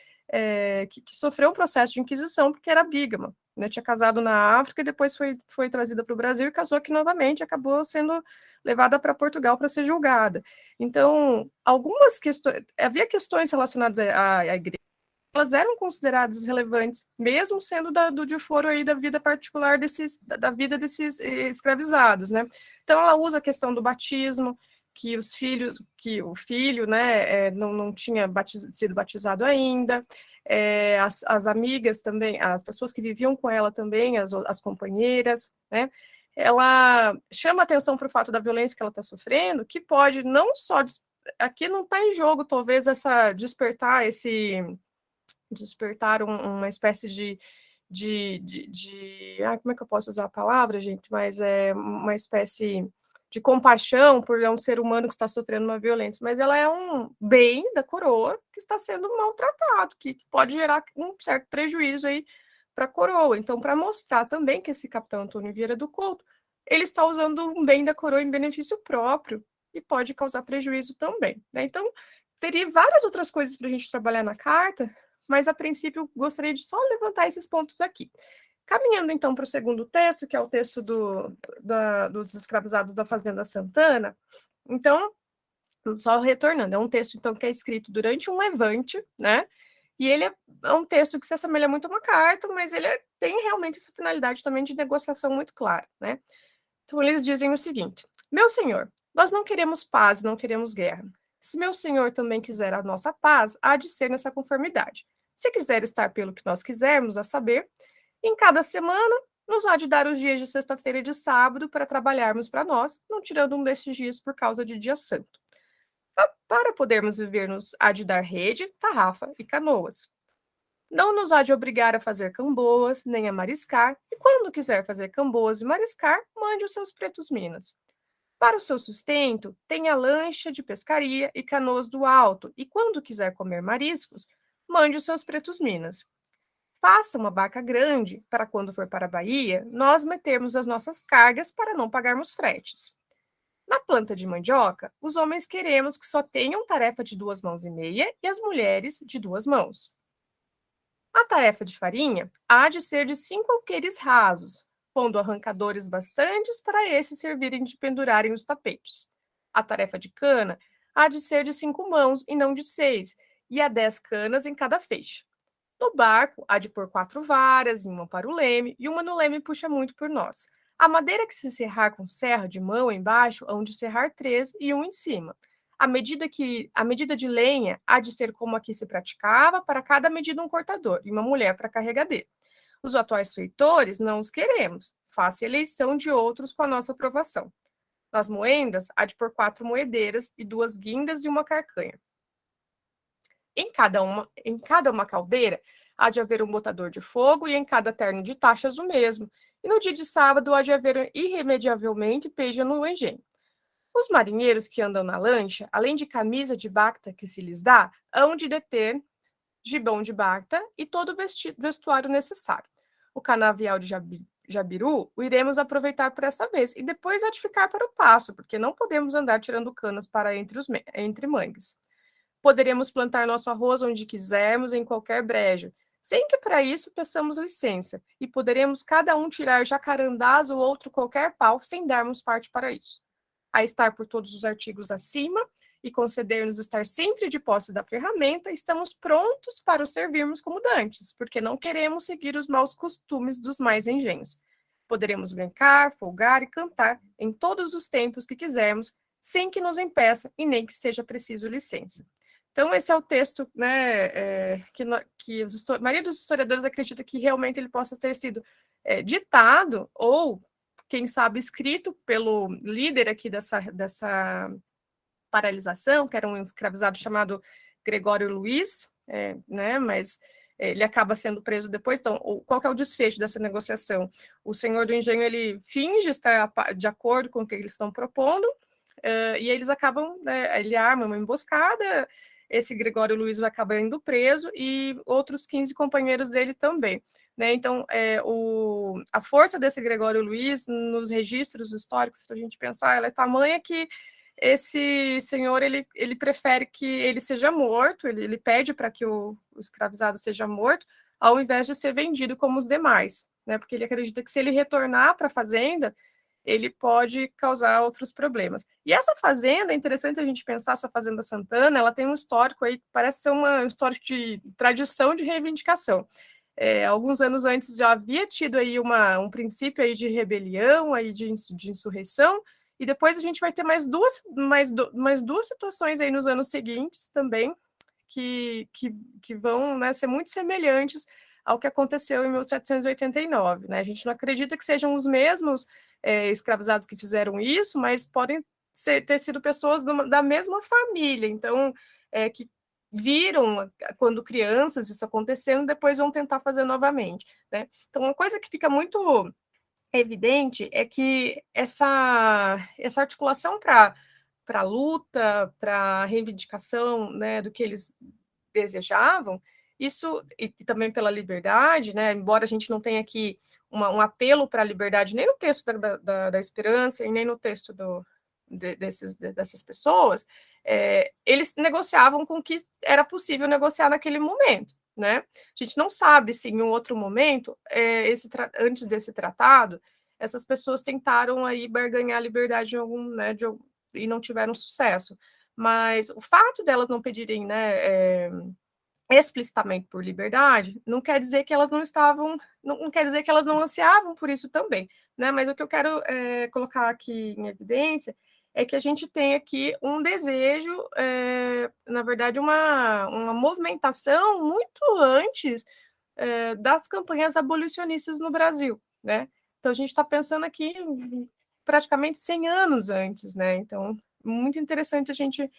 que sofreu um processo de inquisição porque era bígama, né? Tinha casado na África e depois foi trazida para o Brasil e casou aqui novamente, acabou sendo levada para Portugal para ser julgada. Então, algumas questões, havia questões relacionadas à igreja, elas eram consideradas relevantes, mesmo sendo do desforo aí da vida particular da vida desses escravizados, né? Então, ela usa a questão do batismo, que o filho, né, não tinha sido batizado ainda, as amigas também, as pessoas que viviam com ela também, as companheiras, né? Ela chama atenção para o fato da violência que ela está sofrendo, que pode não só aqui não está em jogo, talvez, despertar uma espécie como é que eu posso usar a palavra, gente? Mas é uma espécie de compaixão por um ser humano que está sofrendo uma violência, mas ela é um bem da coroa que está sendo maltratado, que pode gerar um certo prejuízo aí para a coroa. Então, para mostrar também que esse capitão Antônio Vieira do Couto, ele está usando um bem da coroa em benefício próprio e pode causar prejuízo também, né? Então, teria várias outras coisas para a gente trabalhar na carta, mas a princípio gostaria de só levantar esses pontos aqui. Caminhando então para o segundo texto, que é o texto dos escravizados da Fazenda Santana, então, só retornando, é um texto então que é escrito durante um levante, né? E ele é um texto que se assemelha muito a uma carta, mas ele tem realmente essa finalidade também de negociação muito clara, né? Então, eles dizem o seguinte: meu senhor, nós não queremos paz, não queremos guerra. Se meu senhor também quiser a nossa paz, há de ser nessa conformidade. Se quiser estar pelo que nós quisermos, a saber, em cada semana, nos há de dar os dias de sexta-feira e de sábado para trabalharmos para nós, não tirando um desses dias por causa de dia santo. Para podermos viver, nos há de dar rede, tarrafa e canoas. Não nos há de obrigar a fazer camboas, nem a mariscar, e quando quiser fazer camboas e mariscar, mande os seus pretos minas. Para o seu sustento, tenha lancha de pescaria e canoas do alto, e quando quiser comer mariscos, mande os seus pretos minas. Faça uma barca grande, para quando for para a Bahia, nós metermos as nossas cargas para não pagarmos fretes. Na planta de mandioca, os homens queremos que só tenham tarefa de 2 mãos e meia e as mulheres de 2 mãos. A tarefa de farinha há de ser de 5 alqueires rasos, pondo arrancadores bastantes para esses servirem de pendurarem os tapetes. A tarefa de cana há de ser de 5 mãos e não de 6, e há 10 canas em cada feixe. No barco, há de pôr 4 varas, uma para o leme, e uma no leme puxa muito por nós. A madeira que se serrar com serra de mão embaixo, hão de serrar 3 e um em cima. A medida de lenha há de ser como aqui se praticava, para cada medida um cortador, e uma mulher para carregadeira. Os atuais feitores não os queremos. Faça eleição de outros com a nossa aprovação. Nas moendas, há de pôr 4 moedeiras e 2 guindas e uma carcanha. Em cada uma caldeira, há de haver um botador de fogo e em cada terno de taxas o mesmo. E no dia de sábado há de haver irremediavelmente peja no engenho. Os marinheiros que andam na lancha, além de camisa de bacta que se lhes dá, hão de deter gibão de bacta e todo o vestuário necessário. O canavial de Jabiru o iremos aproveitar por essa vez e depois há de ficar para o passo, porque não podemos andar tirando canas para entre mangues. Poderemos plantar nosso arroz onde quisermos, em qualquer brejo, sem que para isso peçamos licença, e poderemos cada um tirar jacarandás ou outro qualquer pau, sem darmos parte para isso. A estar por todos os artigos acima, e conceder-nos estar sempre de posse da ferramenta, estamos prontos para o servirmos como dantes, porque não queremos seguir os maus costumes dos mais engenhos. Poderemos brincar, folgar e cantar em todos os tempos que quisermos, sem que nos impeça e nem que seja preciso licença. Então, esse é o texto, né, que a maioria dos historiadores acredita que realmente ele possa ter sido ditado, ou, quem sabe, escrito pelo líder aqui dessa paralisação, que era um escravizado chamado Gregório Luiz, né, mas ele acaba sendo preso depois. Então, qual que é o desfecho dessa negociação? O senhor do engenho, ele finge estar de acordo com o que eles estão propondo, e eles acabam, né, ele arma uma emboscada, esse Gregório Luiz vai acabar indo preso e outros 15 companheiros dele também. Né? Então, a força desse Gregório Luiz, nos registros históricos, para a gente pensar, ela é tamanha que esse senhor, ele prefere que ele seja morto, ele pede para que o escravizado seja morto, ao invés de ser vendido como os demais, né? Porque ele acredita que se ele retornar para a fazenda, ele pode causar outros problemas. E essa fazenda, é interessante a gente pensar, essa Fazenda Santana, ela tem um histórico aí, parece ser um histórico de tradição de reivindicação. Alguns anos antes já havia tido aí um princípio aí de rebelião, aí de insurreição, e depois a gente vai ter mais duas situações aí nos anos seguintes também, que vão, né, ser muito semelhantes ao que aconteceu em 1789. Né? A gente não acredita que sejam os mesmos escravizados que fizeram isso, mas podem ter sido pessoas da mesma família, então, que viram quando crianças isso acontecendo, depois vão tentar fazer novamente. Né? Então, uma coisa que fica muito evidente é que essa articulação para a luta, para a reivindicação, né, do que eles desejavam, isso, e também pela liberdade, né, embora a gente não tenha aqui um apelo para a liberdade, nem no texto da Esperança, e nem no texto dessas pessoas, eles negociavam com o que era possível negociar naquele momento. Né? A gente não sabe se em um outro momento, antes desse tratado, essas pessoas tentaram aí barganhar a liberdade e não tiveram sucesso. Mas o fato delas não pedirem, né, explicitamente por liberdade, não quer dizer que elas não quer dizer que elas não ansiavam por isso também, né? Mas o que eu quero colocar aqui em evidência é que a gente tem aqui um desejo, na verdade, uma movimentação muito antes das campanhas abolicionistas no Brasil, né? Então, a gente está pensando aqui praticamente 100 anos antes, né? Então, muito interessante a gente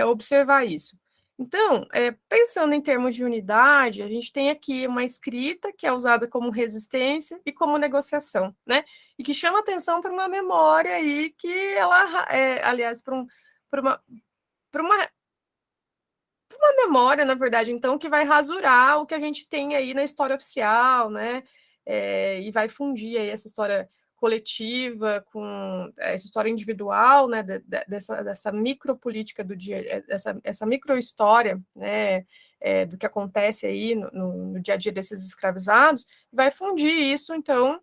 observar isso. Então, pensando em termos de unidade, a gente tem aqui uma escrita que é usada como resistência e como negociação, né? E que chama atenção para uma memória aí que ela, aliás, para uma memória, na verdade, então, que vai rasurar o que a gente tem aí na história oficial, né? E vai fundir aí essa história coletiva com essa história individual, né? Dessa micropolítica do dia, essa microhistória, né? Do que acontece aí no dia a dia desses escravizados, vai fundir isso, então,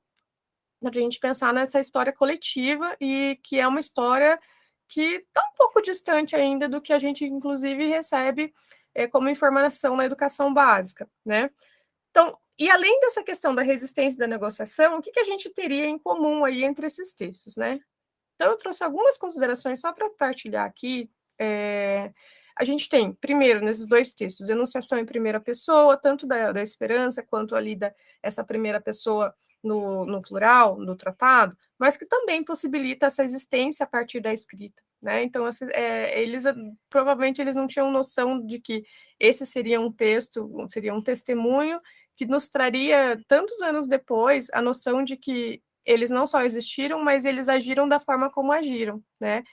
a gente pensar nessa história coletiva e que é uma história que está um pouco distante ainda do que a gente, inclusive, recebe como informação na educação básica, né? Então, e além dessa questão da resistência e da negociação, o que a gente teria em comum aí entre esses textos, né? Então, eu trouxe algumas considerações só para partilhar aqui. A gente tem, primeiro, nesses dois textos, enunciação em primeira pessoa, tanto da esperança quanto ali essa primeira pessoa no plural, no tratado, mas que também possibilita essa existência a partir da escrita, né? Então, provavelmente eles não tinham noção de que esse seria um texto, seria um testemunho que nos traria, tantos anos depois, a noção de que eles não só existiram, mas eles agiram da forma como agiram, né?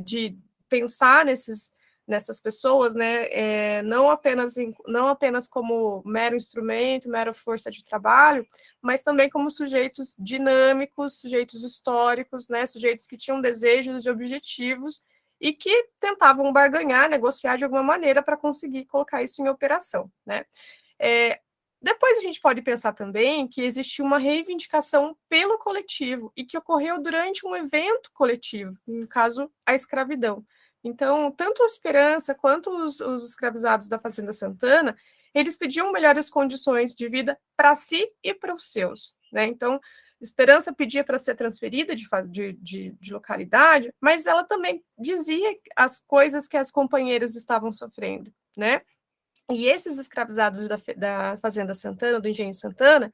De pensar nessas pessoas, né? Não apenas como mero instrumento, mera força de trabalho, mas também como sujeitos dinâmicos, sujeitos históricos, né? Sujeitos que tinham desejos e objetivos e que tentavam barganhar, negociar de alguma maneira para conseguir colocar isso em operação, né? Depois a gente pode pensar também que existiu uma reivindicação pelo coletivo e que ocorreu durante um evento coletivo, no caso, a escravidão. Então, tanto a Esperança quanto os escravizados da Fazenda Santana, eles pediam melhores condições de vida para si e para os seus, né? Então, Esperança pedia para ser transferida de localidade, mas ela também dizia as coisas que as companheiras estavam sofrendo, né? E esses escravizados da Fazenda Santana, do Engenho Santana,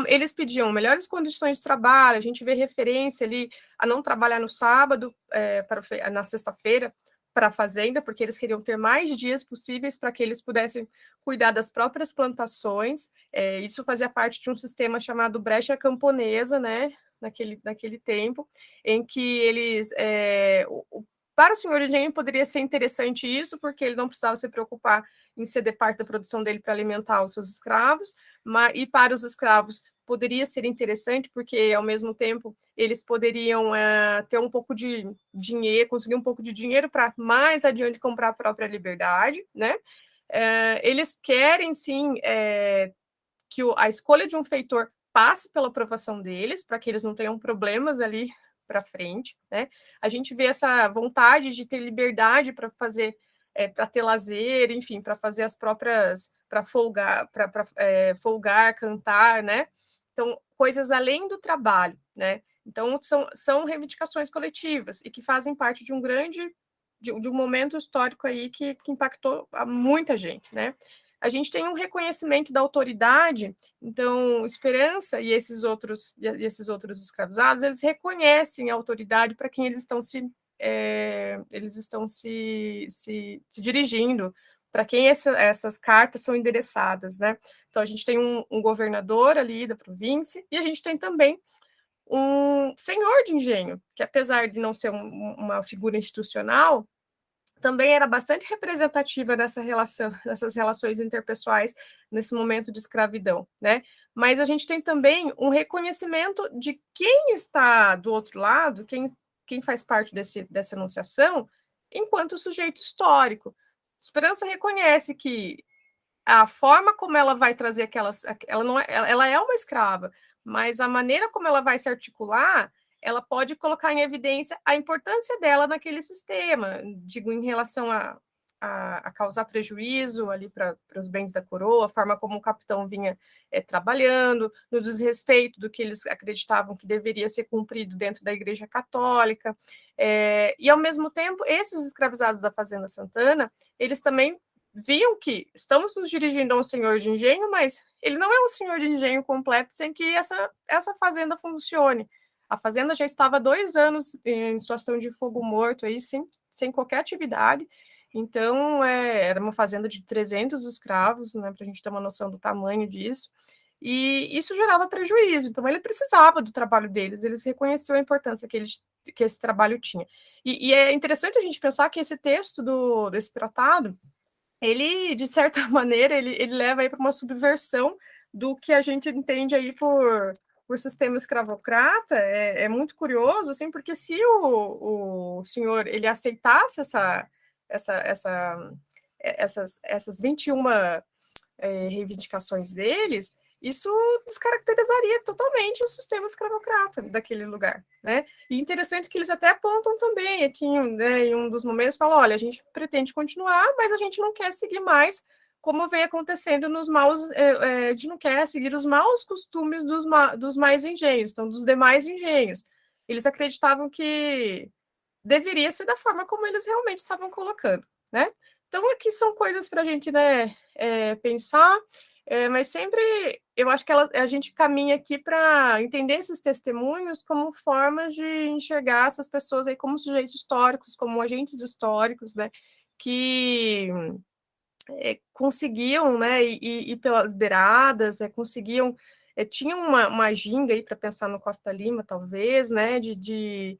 eles pediam melhores condições de trabalho, a gente vê referência ali a não trabalhar no sábado, na sexta-feira, para a fazenda, porque eles queriam ter mais dias possíveis para que eles pudessem cuidar das próprias plantações. Isso fazia parte de um sistema chamado brecha camponesa, né, naquele tempo, em que eles... para o senhor engenho poderia ser interessante isso, porque ele não precisava se preocupar em ceder parte da produção dele para alimentar os seus escravos, e para os escravos poderia ser interessante, porque, ao mesmo tempo, eles poderiam ter um pouco de dinheiro, conseguir um pouco de dinheiro para mais adiante comprar a própria liberdade, né? Eles querem, sim, que a escolha de um feitor passe pela aprovação deles, para que eles não tenham problemas ali para frente, né? A gente vê essa vontade de ter liberdade para fazer, para ter lazer, enfim, para fazer as próprias, para folgar, folgar, cantar, né? Então, coisas além do trabalho, né? Então, são reivindicações coletivas e que fazem parte de um grande, de um momento histórico aí que impactou a muita gente, né? A gente tem um reconhecimento da autoridade, então Esperança e esses outros escravizados, eles reconhecem a autoridade para quem eles estão se dirigindo, para quem essas cartas são endereçadas, né? Então a gente tem um governador ali da província e a gente tem também um senhor de engenho, que apesar de não ser uma figura institucional, também era bastante representativa nessas relações interpessoais nesse momento de escravidão, né? Mas a gente tem também um reconhecimento de quem está do outro lado, quem faz parte dessa enunciação, enquanto sujeito histórico. Esperança reconhece que a forma como ela vai trazer ela é uma escrava, mas a maneira como ela vai se articular, ela pode colocar em evidência a importância dela naquele sistema, digo, em relação a causar prejuízo ali para os bens da coroa, a forma como o capitão vinha trabalhando, no desrespeito do que eles acreditavam que deveria ser cumprido dentro da Igreja Católica, e, ao mesmo tempo, esses escravizados da Fazenda Santana, eles também viam que estamos nos dirigindo a um senhor de engenho, mas ele não é um senhor de engenho completo sem que essa fazenda funcione. A fazenda já estava há 2 anos em situação de fogo morto, aí, sem qualquer atividade, Então, era uma fazenda de 300 escravos, né, para a gente ter uma noção do tamanho disso, e isso gerava prejuízo, então ele precisava do trabalho deles, eles reconheciam a importância que esse trabalho tinha. E é interessante a gente pensar que esse texto desse tratado, ele, de certa maneira, ele leva aí para uma subversão do que a gente entende aí por sistema escravocrata. É muito curioso, assim, porque se o senhor ele aceitasse essas 21 reivindicações deles, isso descaracterizaria totalmente o sistema escravocrata daquele lugar, né? E interessante que eles até apontam também aqui, né, em um dos momentos, falam, olha, a gente pretende continuar, mas a gente não quer seguir mais como vem acontecendo nos maus, a gente não quer seguir os maus costumes dos mais engenhos, então dos demais engenhos. Eles acreditavam que deveria ser da forma como eles realmente estavam colocando, né? Então aqui são coisas para a gente, né, pensar, mas sempre eu acho que a gente caminha aqui para entender esses testemunhos como formas de enxergar essas pessoas aí como sujeitos históricos, como agentes históricos, né, que conseguiam, né, ir pelas beiradas, conseguiam, tinham uma ginga aí para pensar no Costa Lima, talvez, né, de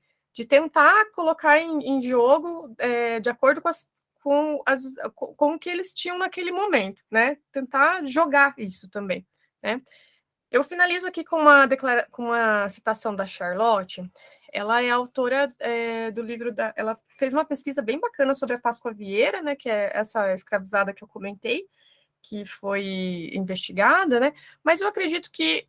tentar colocar em jogo de acordo com o que eles tinham naquele momento, né, tentar jogar isso também, né. Eu finalizo aqui com uma citação da Charlotte. Ela é autora do livro ela fez uma pesquisa bem bacana sobre a Páscoa Vieira, né, que é essa escravizada que eu comentei, que foi investigada, né? Mas eu acredito que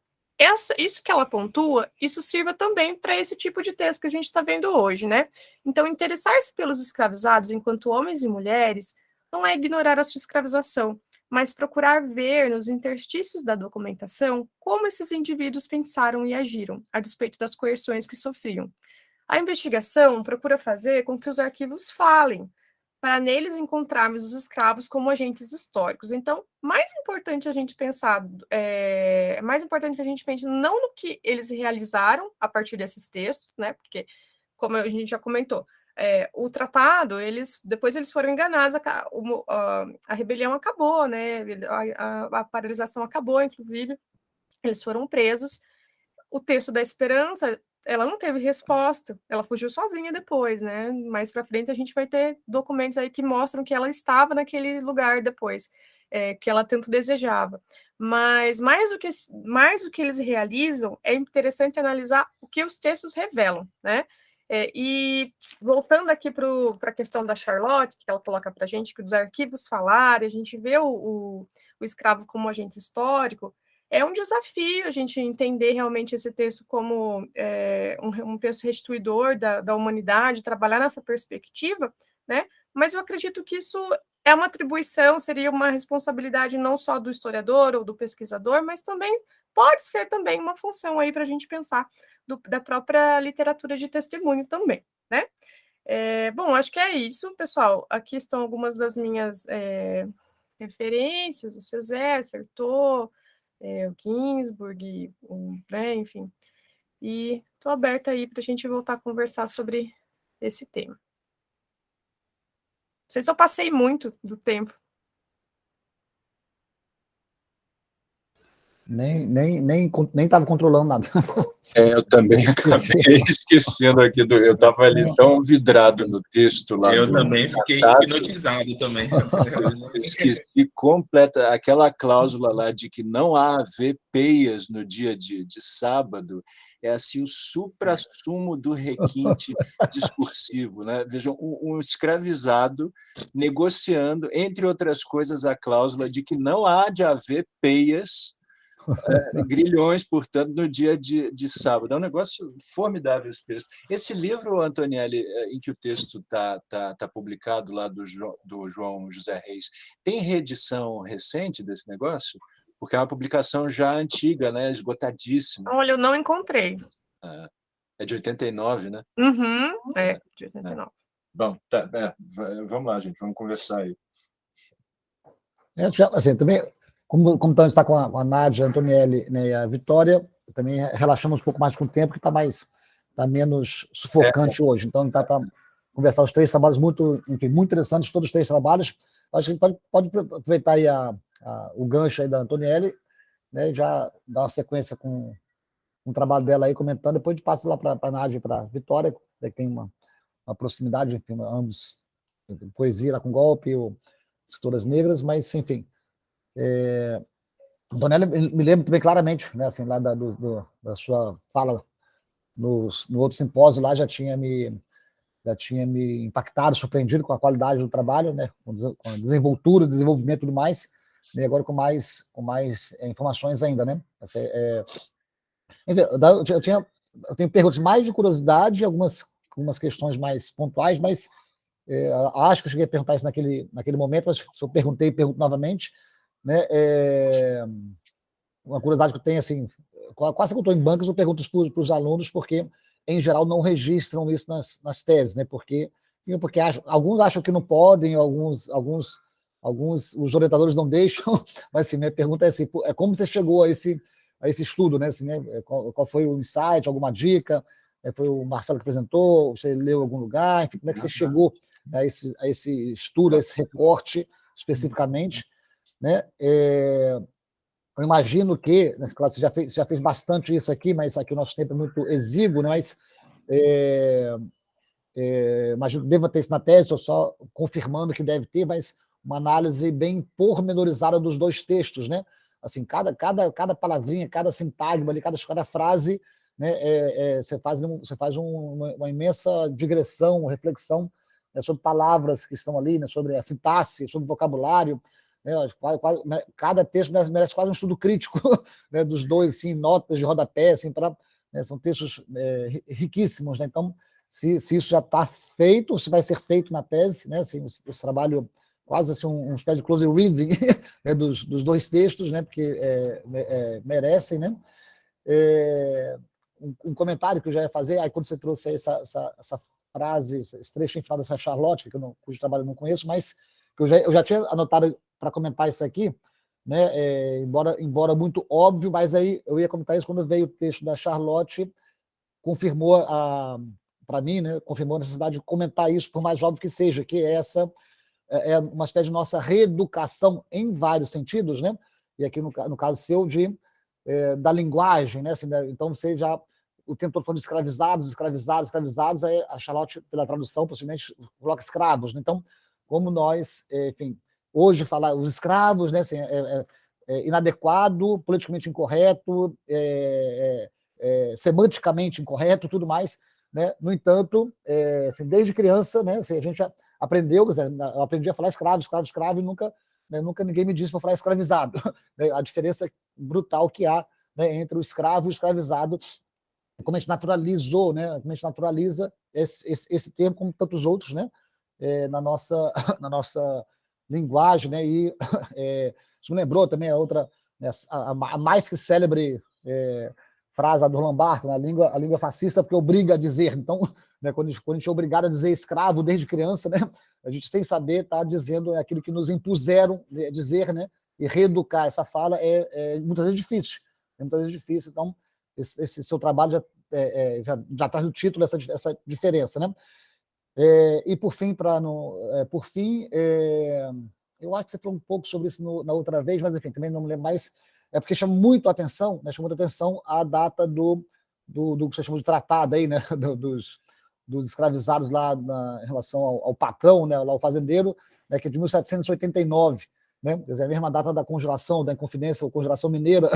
isso que ela pontua, isso sirva também para esse tipo de texto que a gente está vendo hoje, né? Então, interessar-se pelos escravizados enquanto homens e mulheres não é ignorar a sua escravização, mas procurar ver nos interstícios da documentação como esses indivíduos pensaram e agiram, a despeito das coerções que sofriam. A investigação procura fazer com que os arquivos falem, para neles encontrarmos os escravos como agentes históricos. Então, mais importante a gente pensar, mais importante que a gente pense não no que eles realizaram a partir desses textos, né? Porque, como a gente já comentou, o tratado, depois eles foram enganados, a rebelião acabou, né? A paralisação acabou, inclusive, eles foram presos. O texto da Esperança, ela não teve resposta, ela fugiu sozinha depois, né? Mais para frente a gente vai ter documentos aí que mostram que ela estava naquele lugar depois, que ela tanto desejava. Mas mais do que eles realizam, é interessante analisar o que os textos revelam, né? E voltando aqui para a questão da Charlotte, que ela coloca para a gente, que dos arquivos falarem, a gente vê o escravo como agente histórico. É um desafio a gente entender realmente esse texto como um texto restituidor da humanidade, trabalhar nessa perspectiva, né? Mas eu acredito que isso é uma atribuição, seria uma responsabilidade não só do historiador ou do pesquisador, mas também pode ser também uma função aí para a gente pensar da própria literatura de testemunho também, né? Bom, acho que é isso, pessoal. Aqui estão algumas das minhas referências, o César acertou, o Ginsburg, né, enfim. E estou aberta aí para a gente voltar a conversar sobre esse tema. Não sei se eu passei muito do tempo. Nem estava controlando nada. Eu também acabei esquecendo aqui eu estava ali tão vidrado no texto lá. Eu também fiquei hipnotizado também. Eu esqueci completa aquela cláusula lá de que não há haver peias no dia de sábado. É assim o suprassumo do requinte discursivo, né? Vejam, um escravizado negociando, entre outras coisas, a cláusula de que não há de haver peias, grilhões, portanto, no dia de sábado. É um negócio formidável esse texto. Esse livro, Antonielli, em que o texto está publicado lá do João José Reis, tem reedição recente desse negócio? Porque é uma publicação já antiga, né? Esgotadíssima. Olha, eu não encontrei. É de 89, né? Uhum, de 89. Bom, vamos lá, gente, vamos conversar aí. Assim, também, como a gente está com a Nádia, a Antonielli, né, e a Vitória, também relaxamos um pouco mais com o tempo, que está menos sufocante hoje. Então, não dá para conversar os 3 trabalhos muito, enfim, muito interessantes, todos os 3 trabalhos. Acho que a gente pode aproveitar aí o gancho aí da Antonielli, né, e já dar uma sequência com o trabalho dela aí, comentando, depois a gente passa lá para a Nádia e para a Vitória, que tem uma proximidade, enfim, ambos, poesia lá com golpe, escritoras negras, mas, enfim, Antonielli, me lembro bem claramente, né, assim, lá da sua fala no outro simpósio lá, já tinha me impactado, surpreendido com a qualidade do trabalho, né, com a desenvoltura, desenvolvimento e tudo mais, e agora com mais informações ainda, né. Eu tenho perguntas mais de curiosidade, algumas questões mais pontuais, mas acho que eu cheguei a perguntar isso naquele momento, mas se eu perguntei, pergunto novamente, né, uma curiosidade que eu tenho, assim, quase que eu estou em bancas, eu pergunto para os alunos, porque, em geral, não registram isso nas teses, né, porque alguns acham que não podem, alguns os orientadores não deixam, mas, assim, minha pergunta é assim, como você chegou a esse estudo, né, assim, né, qual foi o insight, alguma dica, foi o Marcelo que apresentou, você leu em algum lugar, enfim, como é que você chegou a esse estudo, a esse recorte, especificamente, né? Eu imagino que, né, claro, você já fez bastante isso aqui, mas aqui o nosso tempo é muito exíguo, né? Mas imagino que deva ter isso na tese, estou só confirmando que deve ter, mas uma análise bem pormenorizada dos 2 textos, né? Assim, cada palavrinha, cada sintagma ali, cada frase, né, você faz uma imensa digressão, reflexão, né, sobre palavras que estão ali, né, sobre a sintaxe, sobre o vocabulário, né, cada texto merece quase um estudo crítico, né, dos 2, assim, notas de rodapé, assim, né, são textos riquíssimos, né? Então, se isso já está feito, ou se vai ser feito na tese, né, assim, esse trabalho quase assim uma espécie de close reading, né, dos 2 textos, né, porque merecem, né? Um comentário que eu já ia fazer, aí quando você trouxe essa frase, esse trecho final dessa Charlotte, cujo trabalho eu não conheço, mas que eu já tinha anotado para comentar isso aqui, né, embora muito óbvio, mas aí eu ia comentar isso quando veio o texto da Charlotte, confirmou para mim, né, confirmou a necessidade de comentar isso, por mais óbvio que seja, que essa é uma espécie de nossa reeducação em vários sentidos, né? E aqui no caso seu da linguagem, né? Assim, né? Então você já o tempo todo falando escravizados, aí a Charlotte, pela tradução, possivelmente coloca escravos, né? Então, como nós, enfim, hoje falar os escravos, né? Assim, inadequado, politicamente incorreto, semanticamente incorreto, tudo mais, né? No entanto, assim, desde criança, né? Assim, a gente aprendeu, eu aprendi a falar escravo, e nunca ninguém me disse para falar escravizado. Né? A diferença brutal que há, né, entre o escravo e o escravizado, como a gente naturalizou, né? Como a gente naturaliza esse termo, como tantos outros, né? Na nossa linguagem, né? E isso me lembrou também a outra, né, a mais que célebre frase do Roland Barthes, né? A língua fascista porque obriga a dizer. Então, né, quando a gente é obrigado a dizer escravo desde criança, né, a gente, sem saber, está dizendo aquilo que nos impuseram dizer, né, e reeducar essa fala muitas vezes difícil. Então, esse seu trabalho já traz no título essa diferença, né? E por fim, eu acho que você falou um pouco sobre isso na outra vez, mas enfim, também não me lembro mais. É porque chama muito a atenção, né? Chamou a atenção a data do que você chamou de tratado aí, né? Dos escravizados lá em relação ao patrão, né? Lá o fazendeiro, né? Que é de 1789, né? Quer dizer, a mesma data da congelação, da Inconfidência, ou congelação mineira,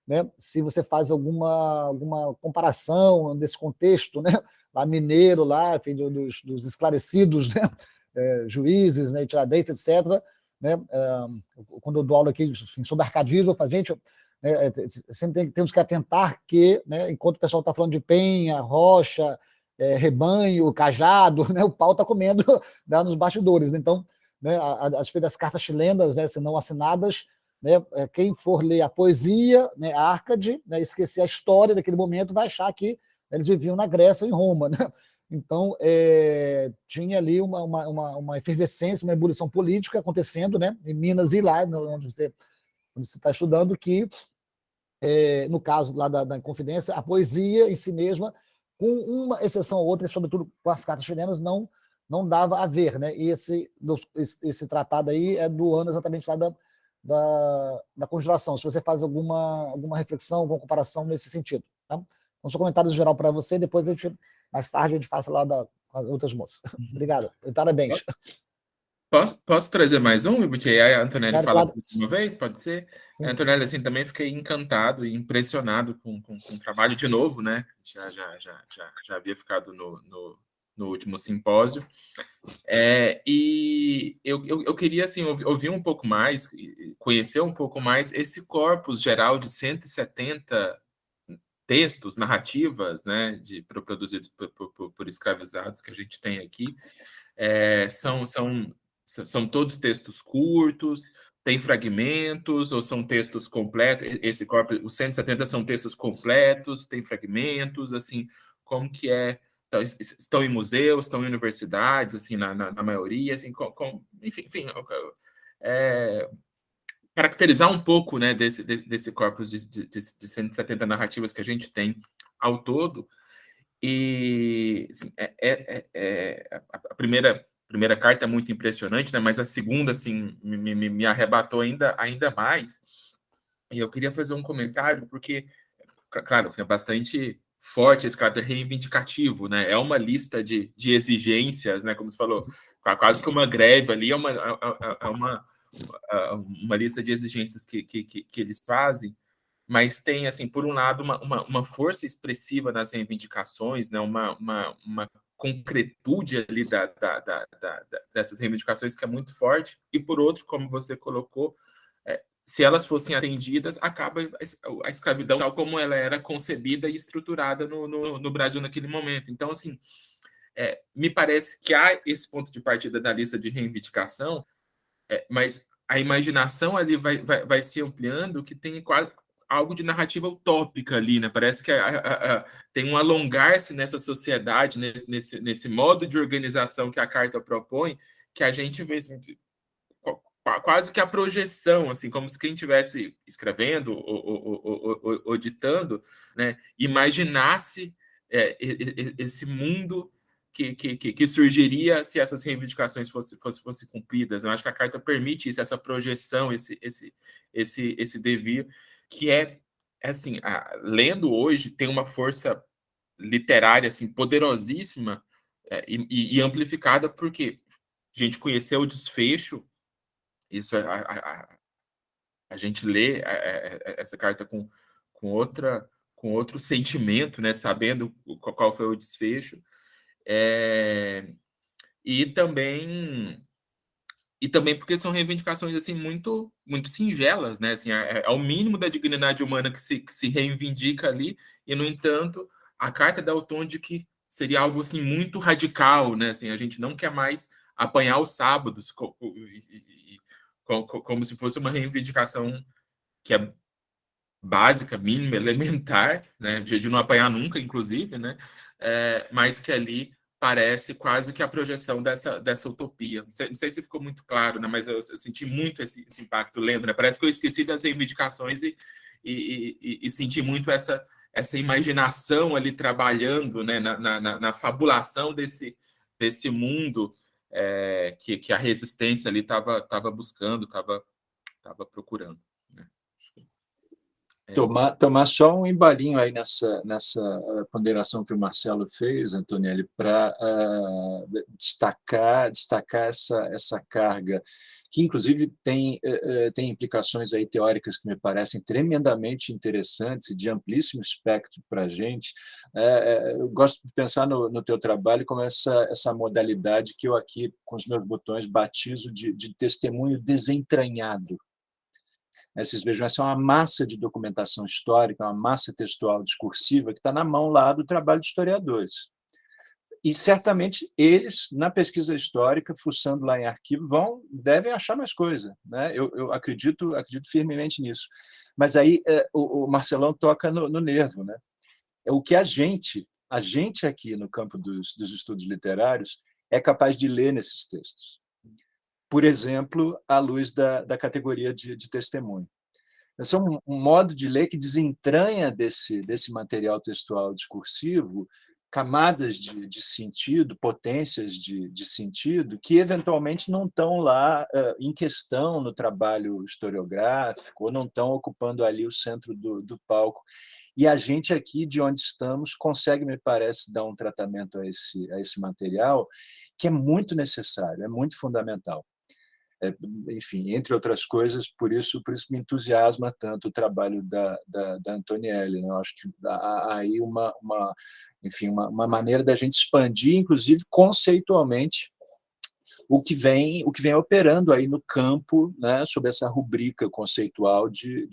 né? Se você faz alguma comparação desse contexto, né? Lá mineiro, lá, enfim, dos esclarecidos, né? Juízes, né? Tiradentes, etc., né? Quando eu dou aula aqui, enfim, sobre arcadismo, eu falo, gente, sempre temos que atentar que, né, enquanto o pessoal está falando de penha, rocha, rebanho, cajado, né, o pau está comendo lá nos bastidores. Né? Então, né, as cartas chilenas, né, se não assinadas, né, quem for ler a poesia, né, a Árcade, né, esquecer a história daquele momento, vai achar que eles viviam na Grécia e em Roma. Né? Então, tinha ali uma efervescência, uma ebulição política acontecendo, né, em Minas e lá, onde você está estudando, que, no caso lá da Inconfidência, a poesia em si mesma, com uma exceção ou outra, e sobretudo com as cartas chilenas, não não dava a ver, né? E esse tratado aí é do ano exatamente lá da Conjuração. Se você faz alguma reflexão, alguma comparação nesse sentido, tá? Então, são comentários em geral para você, depois mais tarde a gente faça lá com as outras moças. Obrigado. E parabéns. Posso trazer mais um, Ibut? E aí a Antonelli fala Claro. uma vez, pode ser? Sim. A Antonelli, assim, também fiquei encantado e impressionado com o trabalho de novo, né? Já havia ficado no último simpósio. E eu queria, assim, ouvir um pouco mais, conhecer um pouco mais esse corpus geral de 170 textos, narrativas, né, produzidos por escravizados que a gente tem aqui. São todos textos curtos, tem fragmentos, ou são textos completos? Esse corpo, os 170 são textos completos, tem fragmentos, assim, como que é? Estão em museus, estão em universidades, assim, na maioria, assim, enfim, caracterizar um pouco, né, desse corpus de 170 narrativas que a gente tem ao todo. E assim, a primeira carta é muito impressionante, né? Mas a segunda, assim, me arrebatou ainda mais. E eu queria fazer um comentário, porque, claro, é bastante forte esse caráter reivindicativo, né? É uma lista de exigências, né? Como você falou, quase que uma greve ali, é uma lista de exigências que eles fazem. Mas tem, assim, por um lado, uma força expressiva nas reivindicações, né? uma concretude ali dessas reivindicações que é muito forte, e por outro, como você colocou, se elas fossem atendidas, acaba a escravidão tal como ela era concebida e estruturada no Brasil naquele momento. Então, assim, me parece que há esse ponto de partida da lista de reivindicação, mas a imaginação ali vai se ampliando, que tem quase algo de narrativa utópica ali, né? Parece que tem um alongar-se nessa sociedade, nesse modo de organização que a carta propõe, que a gente vê assim, quase que a projeção, assim, como se quem estivesse escrevendo ou ditando, né, imaginasse esse mundo que surgiria se essas reivindicações fossem cumpridas. Eu acho que a carta permite isso, essa projeção, esse devir, que assim, lendo hoje, tem uma força literária assim, poderosíssima e amplificada, porque a gente conheceu o desfecho, isso a gente lê essa carta com outro sentimento, né, sabendo qual foi o desfecho, e também porque são reivindicações assim muito singelas, né? Assim, é o mínimo da dignidade humana que se reivindica ali, e no entanto a carta dá o tom de que seria algo assim muito radical, né? Assim, a gente não quer mais apanhar os sábados, como se fosse uma reivindicação que é básica, mínima, elementar, né? De não apanhar nunca, inclusive, né? Mas que ali parece quase que a projeção dessa utopia. Não sei se ficou muito claro, né? Mas eu senti muito esse impacto lendo, né? Parece que eu esqueci das reivindicações e senti muito essa imaginação ali trabalhando, né? na fabulação desse mundo que a resistência ali estava buscando, estava procurando. Né? Tomar só um embalinho aí nessa ponderação que o Marcelo fez, Antonelli, para destacar essa carga, que inclusive tem implicações aí teóricas que me parecem tremendamente interessantes e de amplíssimo espectro para a gente. Eu gosto de pensar no teu trabalho como essa modalidade que eu aqui, com os meus botões, batizo de testemunho desentranhado. Vocês vejam, essa é uma massa de documentação histórica, uma massa textual discursiva que está na mão lá do trabalho de historiadores. E, certamente, eles, na pesquisa histórica, fuçando lá em arquivo, devem achar mais coisa. Né? Eu acredito firmemente nisso. Mas aí o Marcelão toca no nervo. Né? É o que a gente aqui no campo dos estudos literários é capaz de ler nesses textos. Por exemplo, à luz da categoria de testemunho. Esse é um modo de ler que desentranha desse material textual discursivo camadas de sentido, potências de sentido, que eventualmente não estão lá em questão no trabalho historiográfico, ou não estão ocupando ali o centro do palco. E a gente aqui, de onde estamos, consegue, me parece, dar um tratamento a esse material que é muito necessário, é muito fundamental. Enfim, entre outras coisas, por isso me entusiasma tanto o trabalho da Antonielli, né? Eu acho que há aí enfim, uma maneira da gente expandir, inclusive conceitualmente, o que vem operando aí no campo, né, sob essa rubrica conceitual de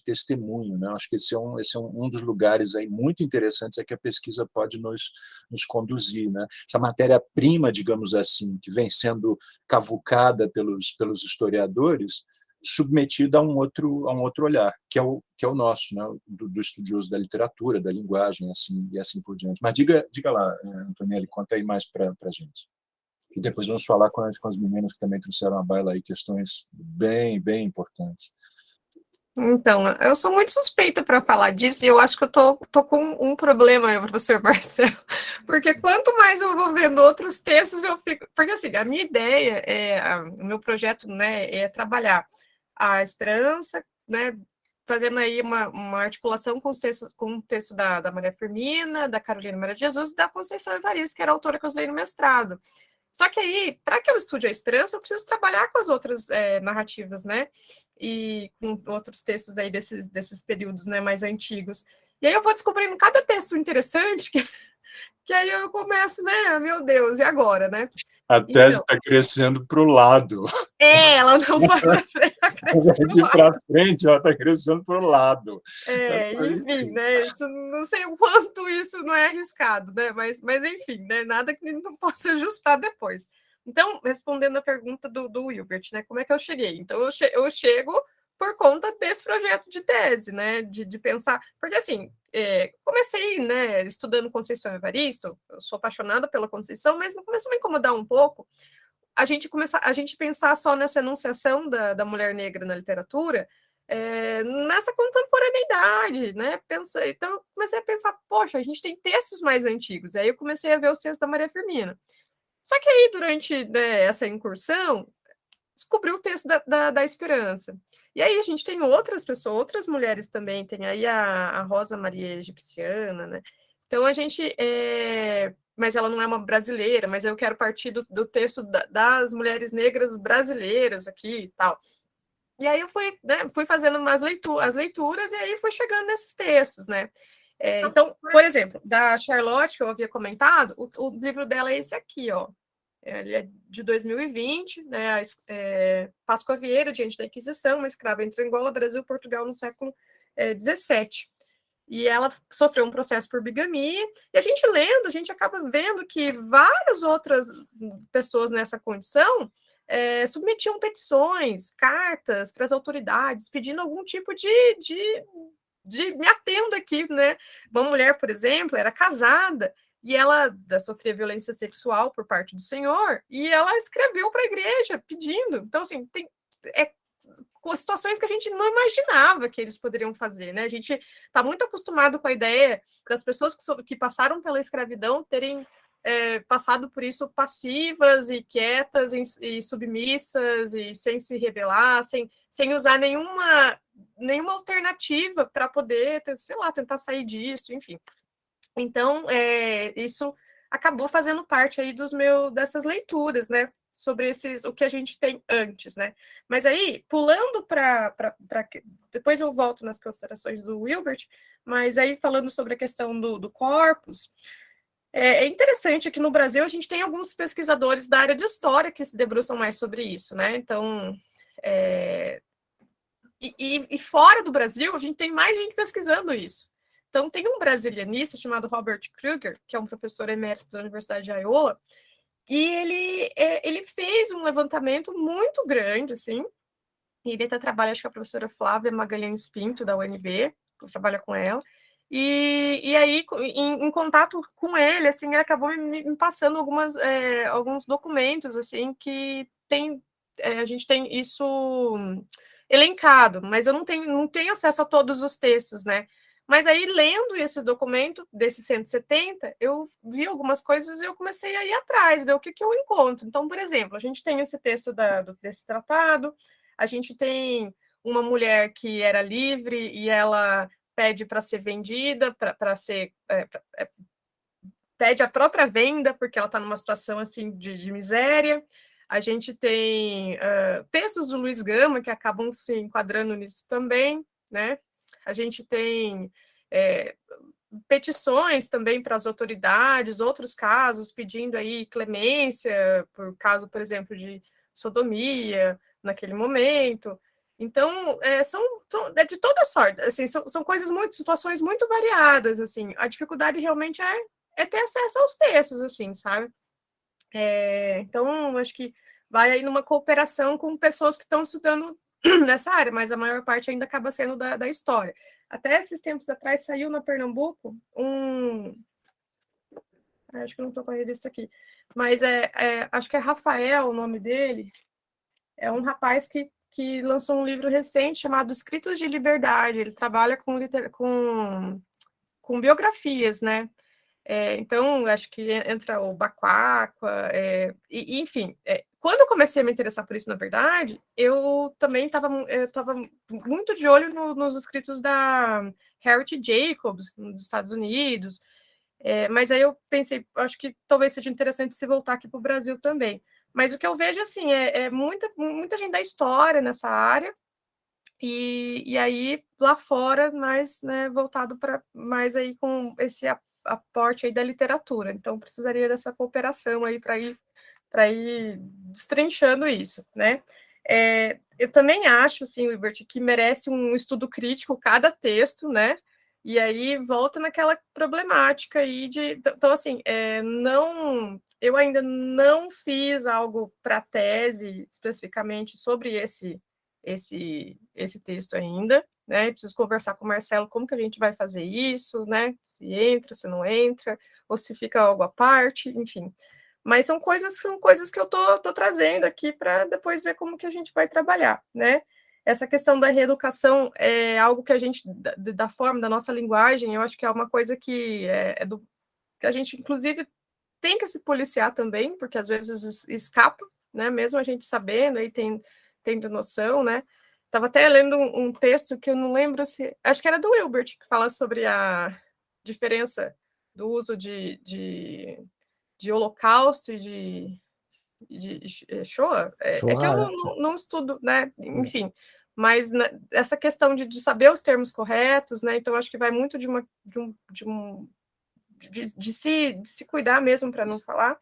testemunho, né? Acho que esse é um dos lugares aí muito interessantes a que a pesquisa pode nos conduzir, né? Essa matéria-prima, digamos assim, que vem sendo cavucada pelos historiadores, submetida a um outro olhar, que é o nosso, né, do estudioso da literatura, da linguagem, assim por diante. Mas diga lá, Antonielli, conta aí mais para a gente. E depois vamos falar com as meninas que também trouxeram à baila aí questões bem, bem importantes. Então, eu sou muito suspeita para falar disso e eu acho que eu tô com um problema, professor Marcelo, porque quanto mais eu vou vendo outros textos, eu fico... Porque, assim, a minha ideia, o meu projeto, né, é trabalhar a esperança, né, fazendo aí uma articulação com o texto da Maria Firmina, da Carolina Maria de Jesus e da Conceição Evaristo, que era a autora que eu usei no mestrado. Só que aí, para que eu estude a esperança, eu preciso trabalhar com as outras narrativas, né? E com outros textos aí desses períodos, né, mais antigos. E aí eu vou descobrindo cada texto interessante, que aí eu começo, né? Meu Deus, e agora, né? A tese está crescendo para o lado. Ela não vai para frente. Para frente, ela está crescendo para o lado. Enfim, né? Isso, não sei o quanto isso não é arriscado, né? Mas enfim, né? Nada que não possa ajustar depois. Então, respondendo a pergunta do Wilbert, né? Como é que eu cheguei? Então, eu chego por conta desse projeto de tese, né? De pensar. Porque, assim, comecei, né, estudando Conceição Evaristo, eu sou apaixonada pela Conceição, mas começou a me incomodar um pouco a gente pensar só nessa enunciação da mulher negra na literatura, nessa contemporaneidade, né? Então, eu comecei a pensar, poxa, a gente tem textos mais antigos. Aí eu comecei a ver os textos da Maria Firmina. Só que aí, durante, né, essa incursão, descobri o texto da Esperança. E aí a gente tem outras pessoas, outras mulheres também, tem aí a Rosa Maria Egipciana, né? Então a gente... mas ela não é uma brasileira, mas eu quero partir do texto das mulheres negras brasileiras aqui e tal. E aí eu fui, né, fui fazendo as leituras e aí fui chegando nesses textos, né? Então, por exemplo, da Charlotte, que eu havia comentado, o livro dela é esse aqui, ó. Ele é de 2020, né? Páscoa Vieira, Diante da Inquisição, uma escrava entre Angola, Brasil e Portugal no século XVII. E ela sofreu um processo por bigamia, e a gente lendo, a gente acaba vendo que várias outras pessoas nessa condição submetiam petições, cartas para as autoridades, pedindo algum tipo de me atenda aqui, né? Uma mulher, por exemplo, era casada, e ela sofria violência sexual por parte do senhor, e ela escreveu para a igreja pedindo. Então, assim, tem situações que a gente não imaginava que eles poderiam fazer, né? A gente está muito acostumado com a ideia das pessoas que passaram pela escravidão terem passado por isso passivas e quietas e submissas e sem se rebelar, sem usar nenhuma alternativa para poder, sei lá, tentar sair disso, enfim. Então, isso acabou fazendo parte aí dessas leituras, né? Sobre o que a gente tem antes, né? Mas aí, pulando para depois eu volto nas considerações do Wilbert, mas aí falando sobre a questão do corpus, é interessante que no Brasil a gente tem alguns pesquisadores da área de história que se debruçam mais sobre isso, né? Então, e fora do Brasil, a gente tem mais gente pesquisando isso. Então, tem um brasilianista chamado Robert Kruger, que é um professor emérito da Universidade de Iowa, e ele fez um levantamento muito grande, assim, e ele até trabalha, acho que a professora Flávia Magalhães Pinto, da UNB, que trabalha com ela, e aí, em contato com ele, assim, ele acabou me passando alguns documentos, assim, que a gente tem isso elencado, mas eu não tenho acesso a todos os textos, né? Mas aí, lendo esse documento desses 170, eu vi algumas coisas e eu comecei a ir atrás, ver o que eu encontro. Então, por exemplo, a gente tem esse texto desse tratado, a gente tem uma mulher que era livre e ela pede para ser vendida, para ser... pede a própria venda, porque ela está numa situação assim de miséria. A gente tem textos do Luiz Gama que acabam se enquadrando nisso também, né? A gente tem petições também para as autoridades, outros casos pedindo aí clemência, por caso, por exemplo, de sodomia naquele momento. Então, são de toda sorte, assim, são coisas situações muito variadas, assim. A dificuldade realmente é ter acesso aos textos, assim, sabe? Então, acho que vai aí numa cooperação com pessoas que estão estudando nessa área, mas a maior parte ainda acaba sendo da história. Até esses tempos atrás saiu na Pernambuco acho que eu não estou com a revista aqui, mas acho que é Rafael o nome dele, é um rapaz que lançou um livro recente chamado Escritos de Liberdade, ele trabalha com biografias, né? Então, acho que entra o Bacuacua, enfim. Quando eu comecei a me interessar por isso, na verdade, eu também estava muito de olho nos escritos da Harriet Jacobs, nos Estados Unidos, mas aí eu pensei, acho que talvez seja interessante se voltar aqui para o Brasil também. Mas o que eu vejo, assim, muita gente da história nessa área, e aí lá fora, mais, né, voltado para mais aí com esse aporte aí da literatura. Então, precisaria dessa cooperação aí para ir destrinchando isso, né? Eu também acho, assim, Liberty, que merece um estudo crítico cada texto, né? E aí volta naquela problemática aí então, assim, eu ainda não fiz algo para tese especificamente sobre esse texto ainda, né? Preciso conversar com o Marcelo como que a gente vai fazer isso, né? Se entra, se não entra, ou se fica algo à parte, enfim. Mas são coisas que eu tô trazendo aqui para depois ver como que a gente vai trabalhar, né? Essa questão da reeducação é algo que a gente, da forma, da nossa linguagem, eu acho que é uma coisa que que a gente, inclusive, tem que se policiar também, porque às vezes escapa, né? Mesmo a gente sabendo, aí tendo noção, né? Estava até lendo um texto que eu não lembro se... Acho que era do Wilbert, que fala sobre a diferença do uso de holocausto e de Shoah. Que eu não estudo, né? Enfim, mas essa questão de saber os termos corretos, né? Então, acho que vai muito de se cuidar mesmo para não falar.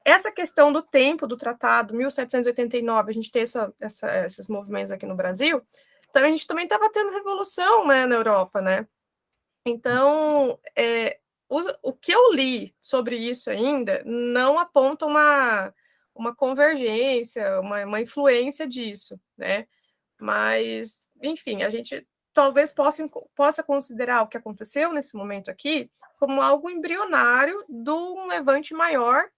Essa questão do tempo do tratado, 1789, a gente tem esses movimentos aqui no Brasil, então a gente também estava tendo revolução, né, na Europa, né? Então, o que eu li sobre isso ainda não aponta uma convergência, uma influência disso, né? Mas, enfim, a gente talvez possa considerar o que aconteceu nesse momento aqui como algo embrionário de um levante maior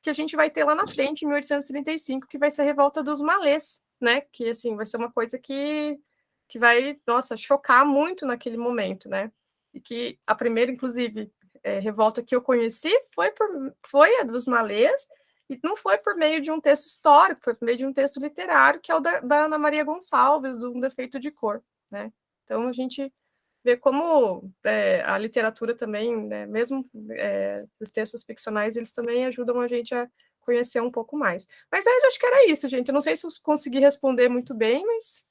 que a gente vai ter lá na frente, em 1835, que vai ser a Revolta dos Malês, né? Que, assim, vai ser uma coisa que vai, nossa, chocar muito naquele momento, né? E que a primeira, inclusive, revolta que eu conheci foi a dos Malês, e não foi por meio de um texto histórico, foi por meio de um texto literário, que é o da Ana Maria Gonçalves, do Um Defeito de Cor, né? Então, a gente vê como a literatura também, né, mesmo os textos ficcionais, eles também ajudam a gente a conhecer um pouco mais. Mas eu acho que era isso, gente. Eu não sei se eu consegui responder muito bem, mas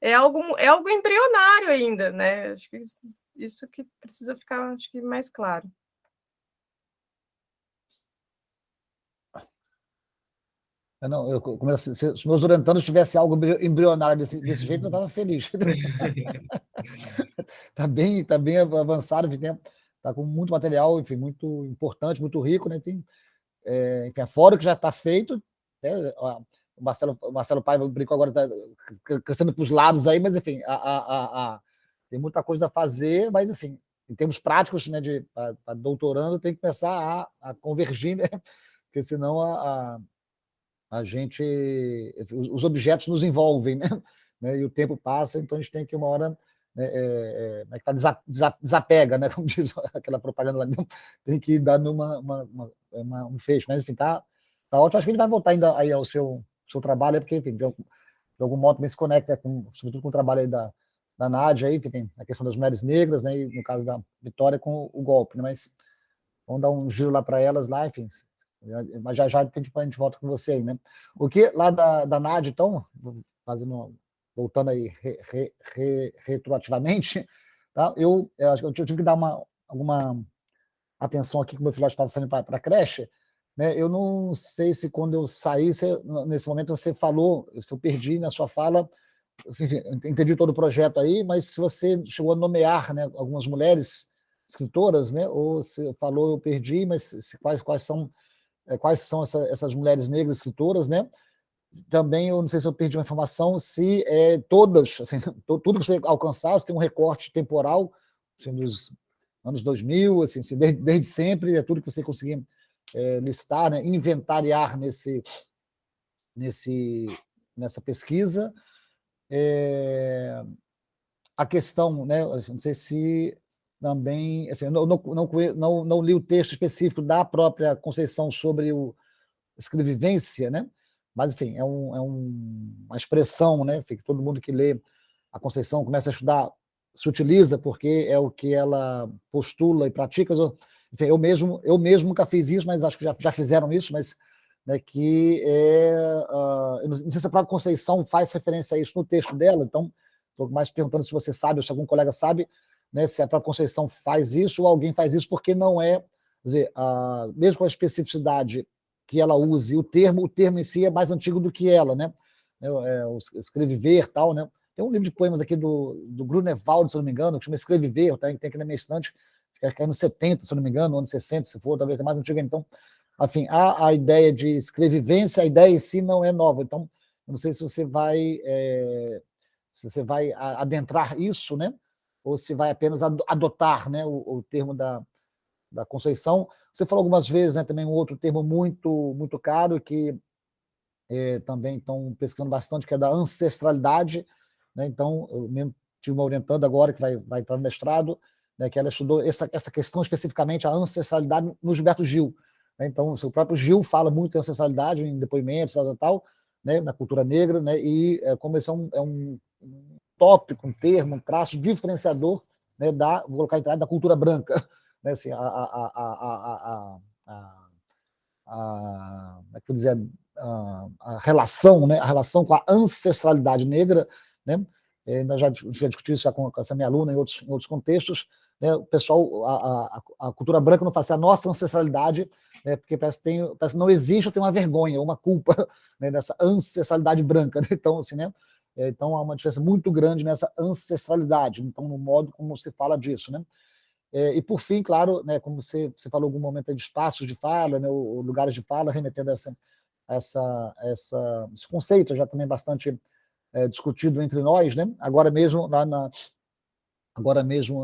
é algo embrionário ainda, né? Acho que isso que precisa ficar, acho que, mais claro. Não, se os meus orientandos tivessem algo embrionário desse jeito, eu estava feliz. Está bem avançado, está com muito material, enfim, muito importante, muito rico, né? Tem, enfim, fora o que já está feito, né? O Marcelo Paiva brincou agora, está crescendo para os lados aí, mas enfim, tem muita coisa a fazer, mas assim, em termos práticos, né, para doutorando, tem que começar a convergir, né? Porque senão a gente, os objetos nos envolvem, né? E o tempo passa, então a gente tem que uma hora né, desapega, né, como diz aquela propaganda lá, tem que dar um fecho, mas enfim, tá ótimo. Acho que a gente vai voltar ainda aí ao seu trabalho, porque, enfim, de algum modo também se conecta, sobretudo com o trabalho aí da Nádia, aí, que tem a questão das mulheres negras, né, e no caso da Vitória com o golpe, né, mas vamos dar um giro lá para elas, lá, enfim, mas já a gente volta com você aí, né. O que lá da Nádia, então, voltando aí retroativamente, tá? Eu acho que eu tive que dar alguma atenção aqui, que o meu filhote estava saindo para a creche, né? Eu não sei se quando eu saí, nesse momento você falou, se eu perdi na sua fala, enfim, entendi todo o projeto aí, mas se você chegou a nomear, né, algumas mulheres escritoras, né? Ou você falou, eu perdi, mas quais são essas mulheres negras escritoras, né? Também, eu não sei se eu perdi uma informação, se todas, assim, tudo que você alcançasse tem um recorte temporal, assim, dos anos 2000, assim, desde sempre, é tudo que você conseguir listar, né, inventariar nessa pesquisa. A questão, né, não sei se também, enfim, não li o texto específico da própria Conceição sobre o escrevivência, né? Mas, enfim, é uma expressão, né? Que todo mundo que lê a Conceição começa a estudar, se utiliza, porque é o que ela postula e pratica. Enfim, eu mesmo nunca fiz isso, mas acho que já fizeram isso, mas, né, que eu não sei se a própria Conceição faz referência a isso no texto dela, então estou mais perguntando se você sabe, ou se algum colega sabe, né, se a própria Conceição faz isso, ou alguém faz isso, porque não é, quer dizer, mesmo com a especificidade que ela use, o termo em si é mais antigo do que ela, né? O escreviver, tal, né? Tem um livro de poemas aqui do Grunewald, se eu não me engano, que chama Escreviver, tem aqui na minha estante, que é anos 70, se eu não me engano, anos 60, se for, talvez é mais antiga. Então, enfim, a ideia de escrevivência, a ideia em si não é nova. Então, eu não sei se você vai adentrar isso, né? Ou se vai apenas adotar, né, o termo da Conceição. Você falou algumas vezes, né, também um outro termo muito caro, que também estão pesquisando bastante, que é da ancestralidade, né? Então, eu mesmo tive uma orientanda agora, que vai entrar no mestrado, né, que ela estudou essa questão especificamente, a ancestralidade no Gilberto Gil, né? Então, o próprio Gil fala muito de ancestralidade em depoimentos, tal, né, na cultura negra, né? E como esse é um tópico, um termo, um traço diferenciador, né, vou colocar entre da cultura branca, né, assim, como é que eu dizer, a relação, né, a relação com a ancestralidade negra, né? Nós já discutimos isso já com essa minha aluna em outros contextos, né? O pessoal, a cultura branca não faz a nossa ancestralidade, né, porque parece que não existe, ou tem uma vergonha, uma culpa, né, nessa ancestralidade branca, né? Então, assim, né? Então há uma diferença muito grande nessa ancestralidade, então no modo como se fala disso, né? E por fim, claro, né, como você falou em algum momento de espaços de fala, né, ou lugares de fala, remetendo a esse conceito já também bastante discutido entre nós, né? Agora mesmo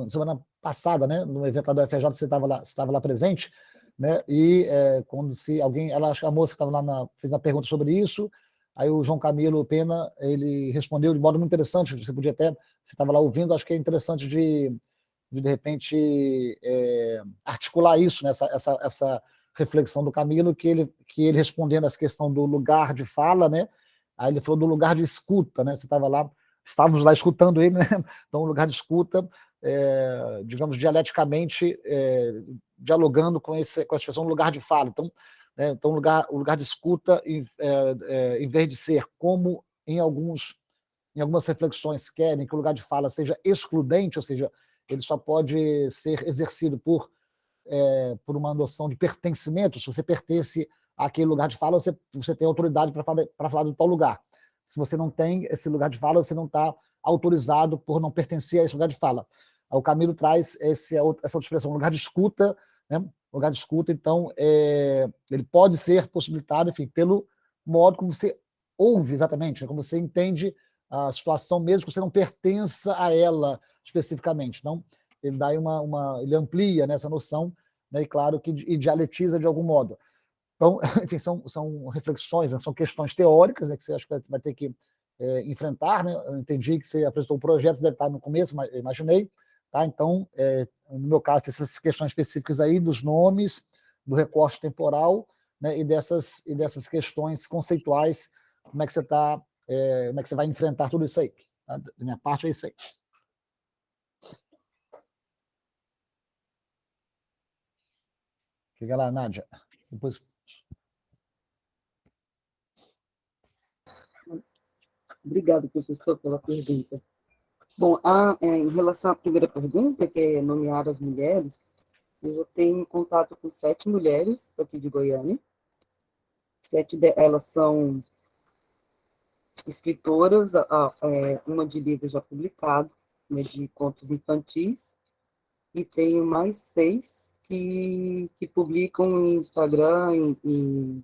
semana passada, né, no evento lá do FJ, você estava lá presente, né? E quando a moça que estava lá fez uma pergunta sobre isso, aí o João Camilo Pena, ele respondeu de modo muito interessante. Você estava lá ouvindo, acho que é interessante de repente articular isso, né, essa reflexão do Camilo, que ele respondendo essa questão do lugar de fala, né? Aí ele falou do lugar de escuta, né? Estávamos lá escutando ele, né? Então, um lugar de escuta, digamos, dialeticamente, dialogando com essa expressão lugar de fala. Então, o lugar de escuta, em vez de ser como em algumas reflexões querem que o lugar de fala seja excludente, ou seja, ele só pode ser exercido por uma noção de pertencimento. Se você pertence àquele lugar de fala, você tem autoridade para falar de tal lugar. Se você não tem esse lugar de fala, você não está autorizado por não pertencer a esse lugar de fala. O Camilo traz essa outra expressão, lugar de escuta, né? Lugar de escuta, então, ele pode ser possibilitado, enfim, pelo modo como você ouve exatamente, né? Como você entende a situação, mesmo que você não pertença a ela especificamente. Então, ele dá ele amplia, né, essa noção, né, e claro que dialetiza de algum modo. Então, enfim, são reflexões, né, são questões teóricas, né, que você acha que vai ter que enfrentar, né? Eu entendi que você apresentou um projeto, você deve estar no começo, imaginei, tá? Então, no meu caso, tem essas questões específicas aí dos nomes, do recorte temporal, né? E dessas questões conceituais, como é que você vai enfrentar tudo isso aí? Tá? Da minha parte é isso aí. Fica lá, Nádia. Depois... Obrigado, professor, pela pergunta. Bom, em relação à primeira pergunta, que é nomear as mulheres, eu já tenho contato com 7 mulheres aqui de Goiânia. 7 delas são escritoras, uma de livro já publicado, né, de contos infantis, e tenho mais 6 que publicam em Instagram, em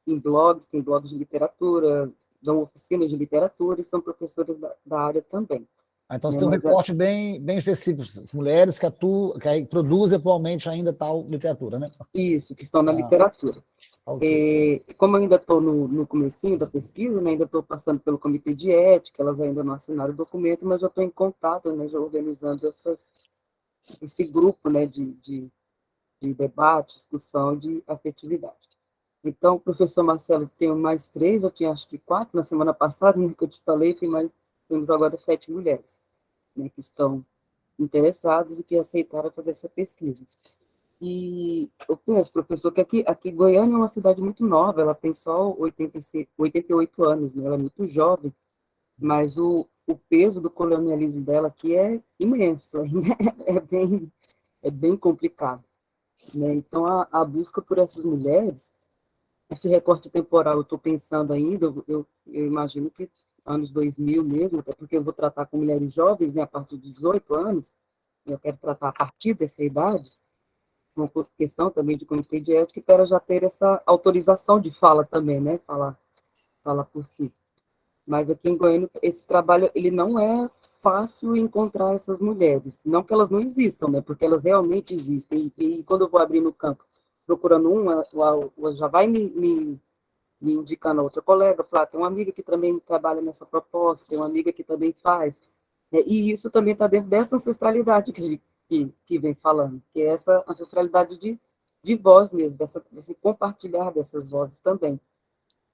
blogs, tem blogs de literatura, dão oficinas de literatura e são professores da área também. Então, você tem um recorte bem específico, mulheres que produzem atualmente ainda tal literatura, né? Isso, que estão na literatura. Okay. Como eu ainda estou no comecinho da pesquisa, né, ainda estou passando pelo comitê de ética, elas ainda não assinaram o documento, mas já estou em contato, né, já organizando esse grupo, né, de debate, discussão de afetividade. Então, o professor Marcelo tem mais 3, eu tinha acho que 4 na semana passada, né, que eu te falei, temos agora 7 mulheres, né, que estão interessadas e que aceitaram fazer essa pesquisa. E eu penso, professor, que aqui Goiânia é uma cidade muito nova, ela tem só 88 anos, né, ela é muito jovem, mas o peso do colonialismo dela aqui é imenso, é bem complicado. Né? Então, a busca por essas mulheres, esse recorte temporal, eu estou pensando ainda, eu imagino que anos 2000 mesmo, até porque eu vou tratar com mulheres jovens, né, a partir de 18 anos, eu quero tratar a partir dessa idade, uma questão também de comitê de ética, para já ter essa autorização de fala também, né, falar por si. Mas aqui em Goiânia, esse trabalho, ele não é fácil encontrar essas mulheres, não que elas não existam, né, porque elas realmente existem, e quando eu vou abrir no campo, procurando ela já vai me indicando a outra colega, falar, tem uma amiga que também trabalha nessa proposta, tem uma amiga que também faz, e isso também está dentro dessa ancestralidade que vem falando, que é essa ancestralidade de voz mesmo, desse compartilhar dessas vozes também,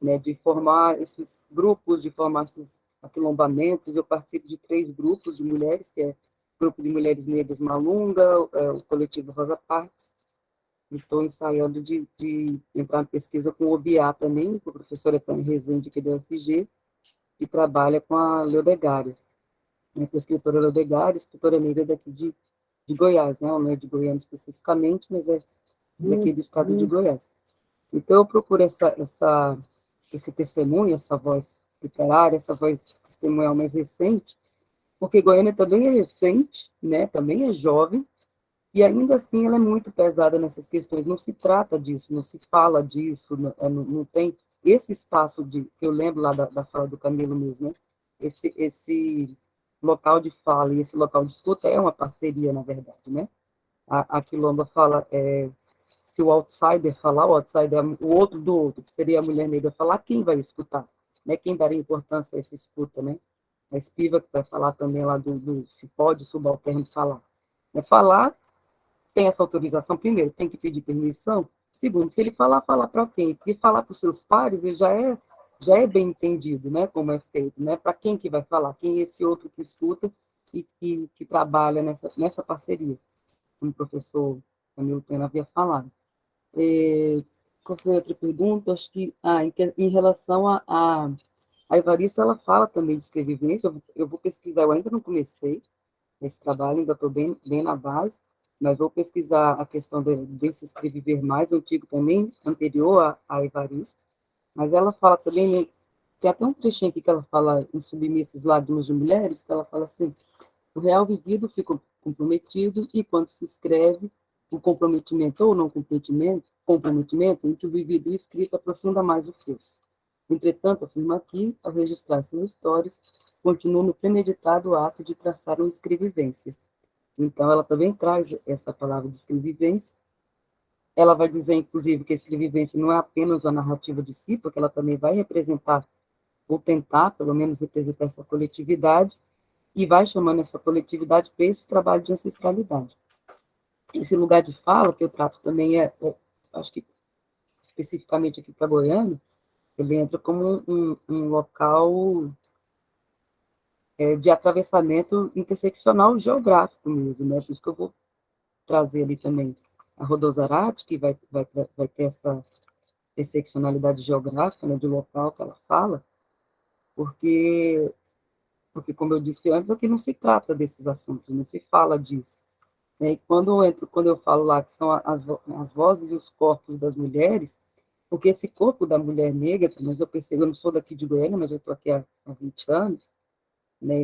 né, de formar esses grupos, de formar esses aquilombamentos. Eu participo de 3 grupos de mulheres, que é o Grupo de Mulheres Negras Malunga, o Coletivo Rosa Parks. Estou ensaiando de entrar em pesquisa com o OBIA também, com a professora Tânia Rezende, que é da UFG, que trabalha com a Leodegária, né, com a escritora Leodegária, escritora negra daqui de Goiás, né, não é de Goiânia especificamente, mas é daqui do estado de Goiás. Então, eu procuro esse testemunho, essa voz literária, essa voz testemunhal mais recente, porque Goiânia também é recente, né, também é jovem, e ainda assim ela é muito pesada nessas questões. Não se trata disso, não se fala disso, não tem esse espaço que eu lembro lá da fala do Camilo mesmo, né? Esse local de fala e esse local de escuta é uma parceria, na verdade, né? A Quilomba fala, se o outsider falar, o outsider é o outro do outro, que seria a mulher negra falar, quem vai escutar? Né? Quem daria importância a essa escuta, né? A Espiva, que vai falar também lá do se pode o subalterno falar. Falar, tem essa autorização, primeiro, tem que pedir permissão. Segundo, se ele falar para quem? Porque falar para os seus pares, ele já é bem entendido, né, como é feito, né? Para quem que vai falar? Quem é esse outro que escuta e que trabalha nessa parceria, como o professor Camilo Pena havia falado. Qual foi a outra pergunta? Acho que, em relação a Evarista, ela fala também de escrevivência, eu vou pesquisar, eu ainda não comecei esse trabalho, ainda estou bem na base, mas vou pesquisar a questão desse escreviver mais antigo também, anterior a Evarista, mas ela fala também, né, tem até um trechinho aqui que ela fala em Submissas Lágrimas de Mulheres, que ela fala assim, o real vivido fica comprometido e quando se escreve, o comprometimento ou não comprometimento entre o vivido e o escrito aprofunda mais o fluxo. Entretanto, afirma aqui, ao registrar essas histórias, continua no premeditado ato de traçar uma escrevivência. Então, ela também traz essa palavra de escrevivência. Ela vai dizer, inclusive, que a escrevivência não é apenas a narrativa de si, porque ela também vai representar ou tentar, pelo menos, representar essa coletividade, e vai chamando essa coletividade para esse trabalho de ancestralidade. Esse lugar de fala que eu trato também acho que especificamente aqui para Goiânia, ele entra como um local de atravessamento interseccional geográfico mesmo, né? Por isso que eu vou trazer ali também a Rodozarate, que vai ter essa interseccionalidade geográfica, né, de local que ela fala, porque, como eu disse antes, aqui não se trata desses assuntos, não se fala disso. Né? E quando eu falo lá que são as vozes e os corpos das mulheres, porque esse corpo da mulher negra, mas eu percebo, eu não sou daqui de Goiânia, mas eu estou aqui há 20 anos, né?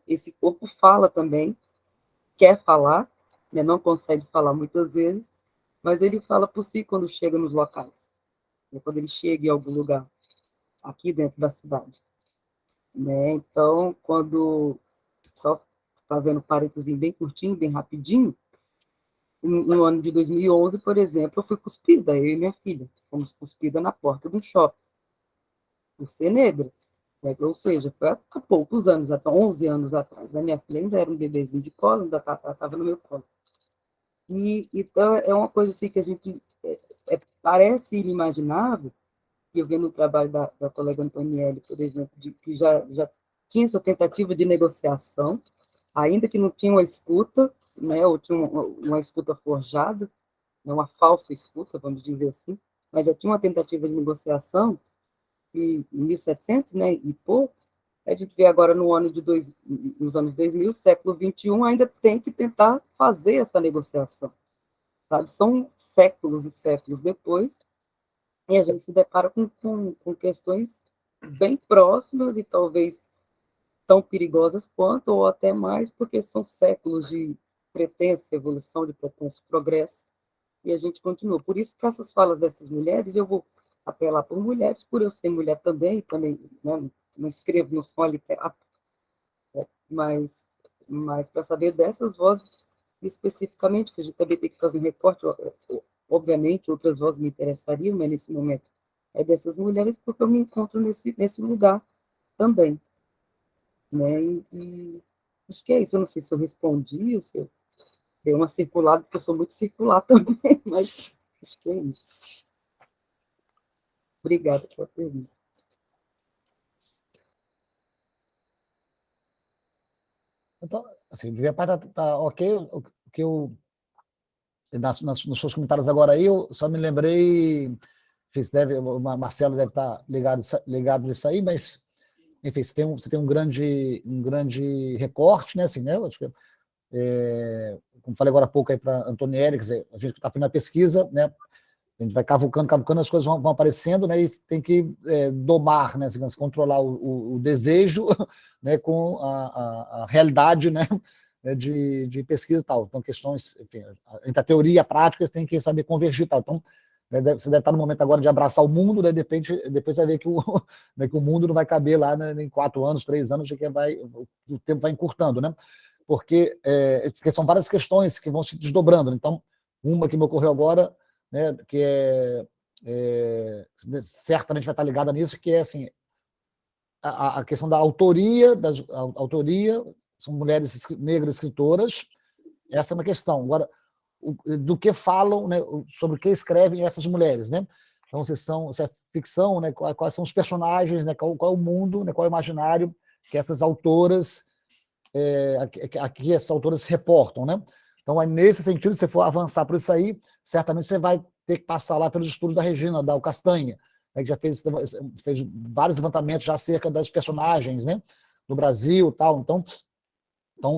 Esse corpo fala também, quer falar, né? Não consegue falar muitas vezes, mas ele fala por si quando chega nos locais, né? Quando ele chega em algum lugar, aqui dentro da cidade. Né? Então, só fazendo parênteses bem curtinho, bem rapidinho, no ano de 2011, por exemplo, eu fui cuspida, eu e minha filha, fomos cuspida na porta de um shopping, por ser negra. Né? Ou seja, foi há poucos anos, até 11 anos atrás. A minha filha ainda era um bebezinho de colo, ainda estava no meu colo. Então, é uma coisa assim que a gente parece inimaginável, que eu vi no trabalho da colega Antonielli, por exemplo, que já tinha essa tentativa de negociação, ainda que não tinha uma escuta, né, ou tinha uma escuta forjada, né, uma falsa escuta, vamos dizer assim, mas já tinha uma tentativa de negociação, e em 1700, né, e pouco, a gente vê agora nos anos 2000, século XXI, ainda tem que tentar fazer essa negociação. Sabe? São séculos e séculos depois, e a gente se depara com questões bem próximas e talvez tão perigosas quanto, ou até mais, porque são séculos de pretensa evolução, de pretenso progresso, e a gente continua. Por isso, para essas falas dessas mulheres, eu vou apelar por mulheres, por eu ser mulher também, né, não escrevo, não sou uma literata, mas para saber dessas vozes especificamente, que a gente também tem que fazer um recorte, obviamente, outras vozes me interessariam, mas nesse momento é dessas mulheres, porque eu me encontro nesse lugar também. Né? E acho que é isso, eu não sei se eu respondi, ou se eu dei uma circulada, porque eu sou muito circular também, mas acho que é isso. Obrigada pela pergunta. Então, assim, de minha parte tá ok. O que eu, nos seus comentários agora aí, eu só me lembrei, o Marcelo deve estar ligado nisso aí, mas, enfim, você tem um grande recorte, né, assim, né, eu acho que, como falei agora há pouco aí para a Antonielli, quer dizer, a gente está fazendo a pesquisa, né, a gente vai cavucando, as coisas vão aparecendo, né, e tem que domar, né, assim, controlar o desejo, né, com a realidade, né, de pesquisa e tal. Então, questões, enfim, entre a teoria e a prática, você tem que saber convergir e tal. Então, né, você deve estar no momento agora de abraçar o mundo, né, depois você vai ver que né, que o mundo não vai caber lá, né, em 4 anos, 3 anos, que o tempo vai encurtando, né? Porque são várias questões que vão se desdobrando. Então, uma que me ocorreu agora, né, que certamente vai estar ligada nisso, que é assim, a questão da autoria, são mulheres negras escritoras, essa é uma questão. Agora, do que falam, né, sobre o que escrevem essas mulheres, né? Então, se é ficção, né, quais são os personagens, né, qual é o mundo, né, qual é o imaginário que essas autoras, aqui essas autoras reportam, né? Então, nesse sentido, se você for avançar por isso aí, certamente você vai ter que passar lá pelos estudos da Regina Dal Castanha, né, que já fez vários levantamentos já acerca das personagens, né, do Brasil, tal. Então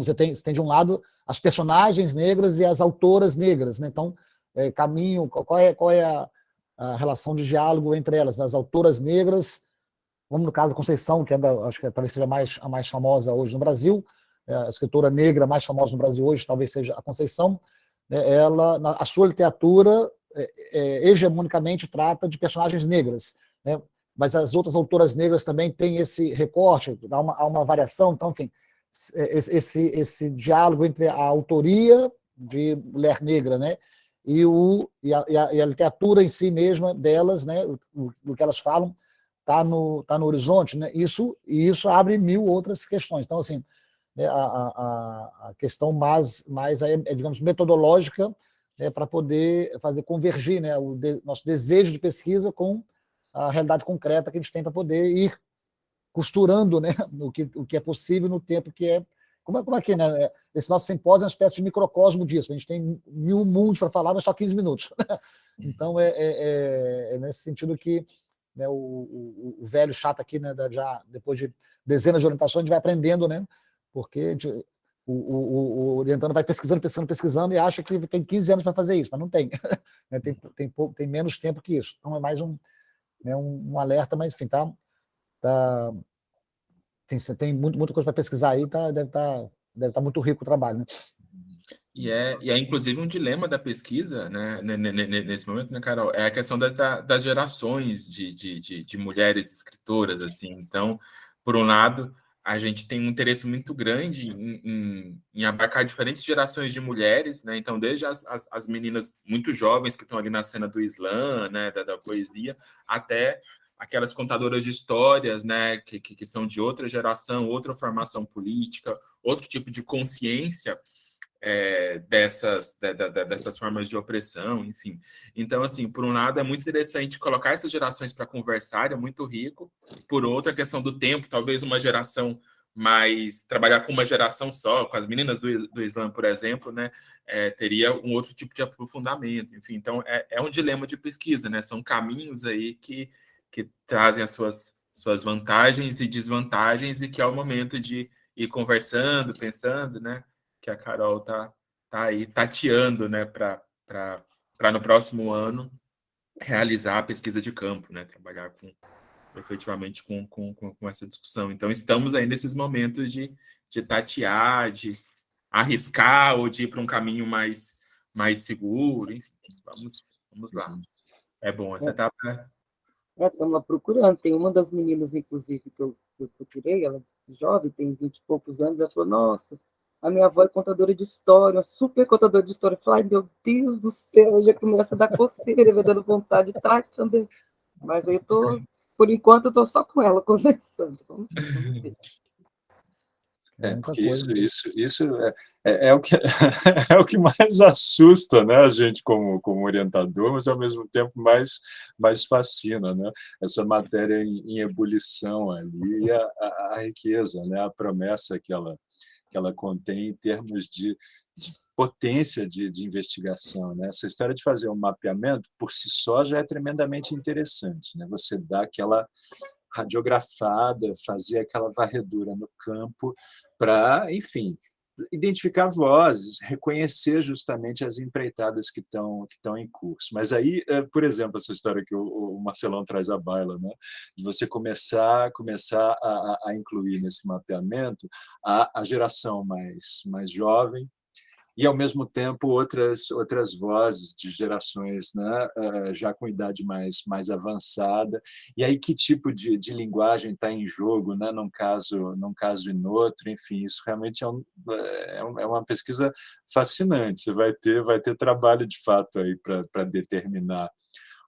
você tem de um lado as personagens negras e as autoras negras, né? Então, qual é a relação de diálogo entre elas, as autoras negras, como no caso da Conceição, que acho que talvez seja a mais famosa hoje no Brasil, a escritora negra mais famosa no Brasil hoje talvez seja a Conceição, né? A sua literatura hegemonicamente trata de personagens negras, né? Mas as outras autoras negras também têm esse recorte, há uma variação, então, enfim, esse diálogo entre a autoria de mulher negra, né, e a literatura em si mesma delas, né, o que elas falam, tá no horizonte, né? Isso abre 1000 outras questões. Então, assim, né, a questão mais digamos, metodológica, né, para poder fazer convergir, né, nosso desejo de pesquisa com a realidade concreta que a gente tem para poder ir costurando, né, o que é possível no tempo que é. Como é que, né? Esse nosso simpósio é uma espécie de microcosmo disso. A gente tem 1000 mundos para falar, mas só 15 minutos. Então, é nesse sentido que, né, o velho chato aqui, né, já depois de dezenas de orientações, a gente vai aprendendo, né? Porque o orientando vai pesquisando e acha que tem 15 anos para fazer isso, mas não tem. Né, tem menos tempo que isso. Então, é mais né, um alerta, mas, enfim, tem muita coisa para pesquisar aí, deve estar muito rico o trabalho, né? E é inclusive um dilema da pesquisa, né, nesse momento, né, Carol? É a questão das gerações de mulheres escritoras, assim. Então, por um lado, a gente tem um interesse muito grande em abarcar diferentes gerações de mulheres, né? Então, desde as meninas muito jovens que estão ali na cena do slam, né, da poesia, até aquelas contadoras de histórias, né, que são de outra geração, outra formação política, outro tipo de consciência dessas formas de opressão, enfim. Então, assim, por um lado, é muito interessante colocar essas gerações para conversar, é muito rico. Por outra, a questão do tempo, talvez uma geração mais... Trabalhar com uma geração só, com as meninas do Islã, por exemplo, né, teria um outro tipo de aprofundamento. Enfim, então, é um dilema de pesquisa, né? São caminhos aí que trazem as suas vantagens e desvantagens e que é o momento de ir conversando, pensando, né? Que a Carol tá aí tateando, né, para no próximo ano realizar a pesquisa de campo, né, trabalhar efetivamente com essa discussão. Então, estamos aí nesses momentos de tatear, de arriscar ou de ir para um caminho mais seguro, enfim, vamos lá. É bom, essa etapa... Estamos lá procurando. Tem uma das meninas, inclusive, que eu procurei, ela é jovem, tem 20 e poucos anos, ela falou, nossa, a minha avó é contadora de história, uma super contadora de história. Eu falei, ai, meu Deus do céu, já começa a dar coceira, vai dando vontade de trás também. Mas aí por enquanto, eu estou só com ela conversando. Vamos ver. Porque isso é o que é o que mais assusta, né, a gente como orientador, mas ao mesmo tempo mais fascina, né? Essa matéria em ebulição ali, a riqueza, né, a promessa que ela contém em termos de potência de investigação, né? Essa história de fazer um mapeamento por si só já é tremendamente interessante, né? Você dá aquela radiografada, fazer aquela varredura no campo para, enfim, identificar vozes, reconhecer justamente as empreitadas que estão em curso. Mas aí, por exemplo, essa história que o Marcelão traz à baila, né? De você começar a incluir nesse mapeamento a geração mais jovem, e, ao mesmo tempo, outras vozes de gerações, né, já com idade mais avançada. E aí, que tipo de linguagem está em jogo, né, num caso e no outro? Enfim, isso realmente é uma pesquisa fascinante. Você vai ter trabalho, de fato, aí para determinar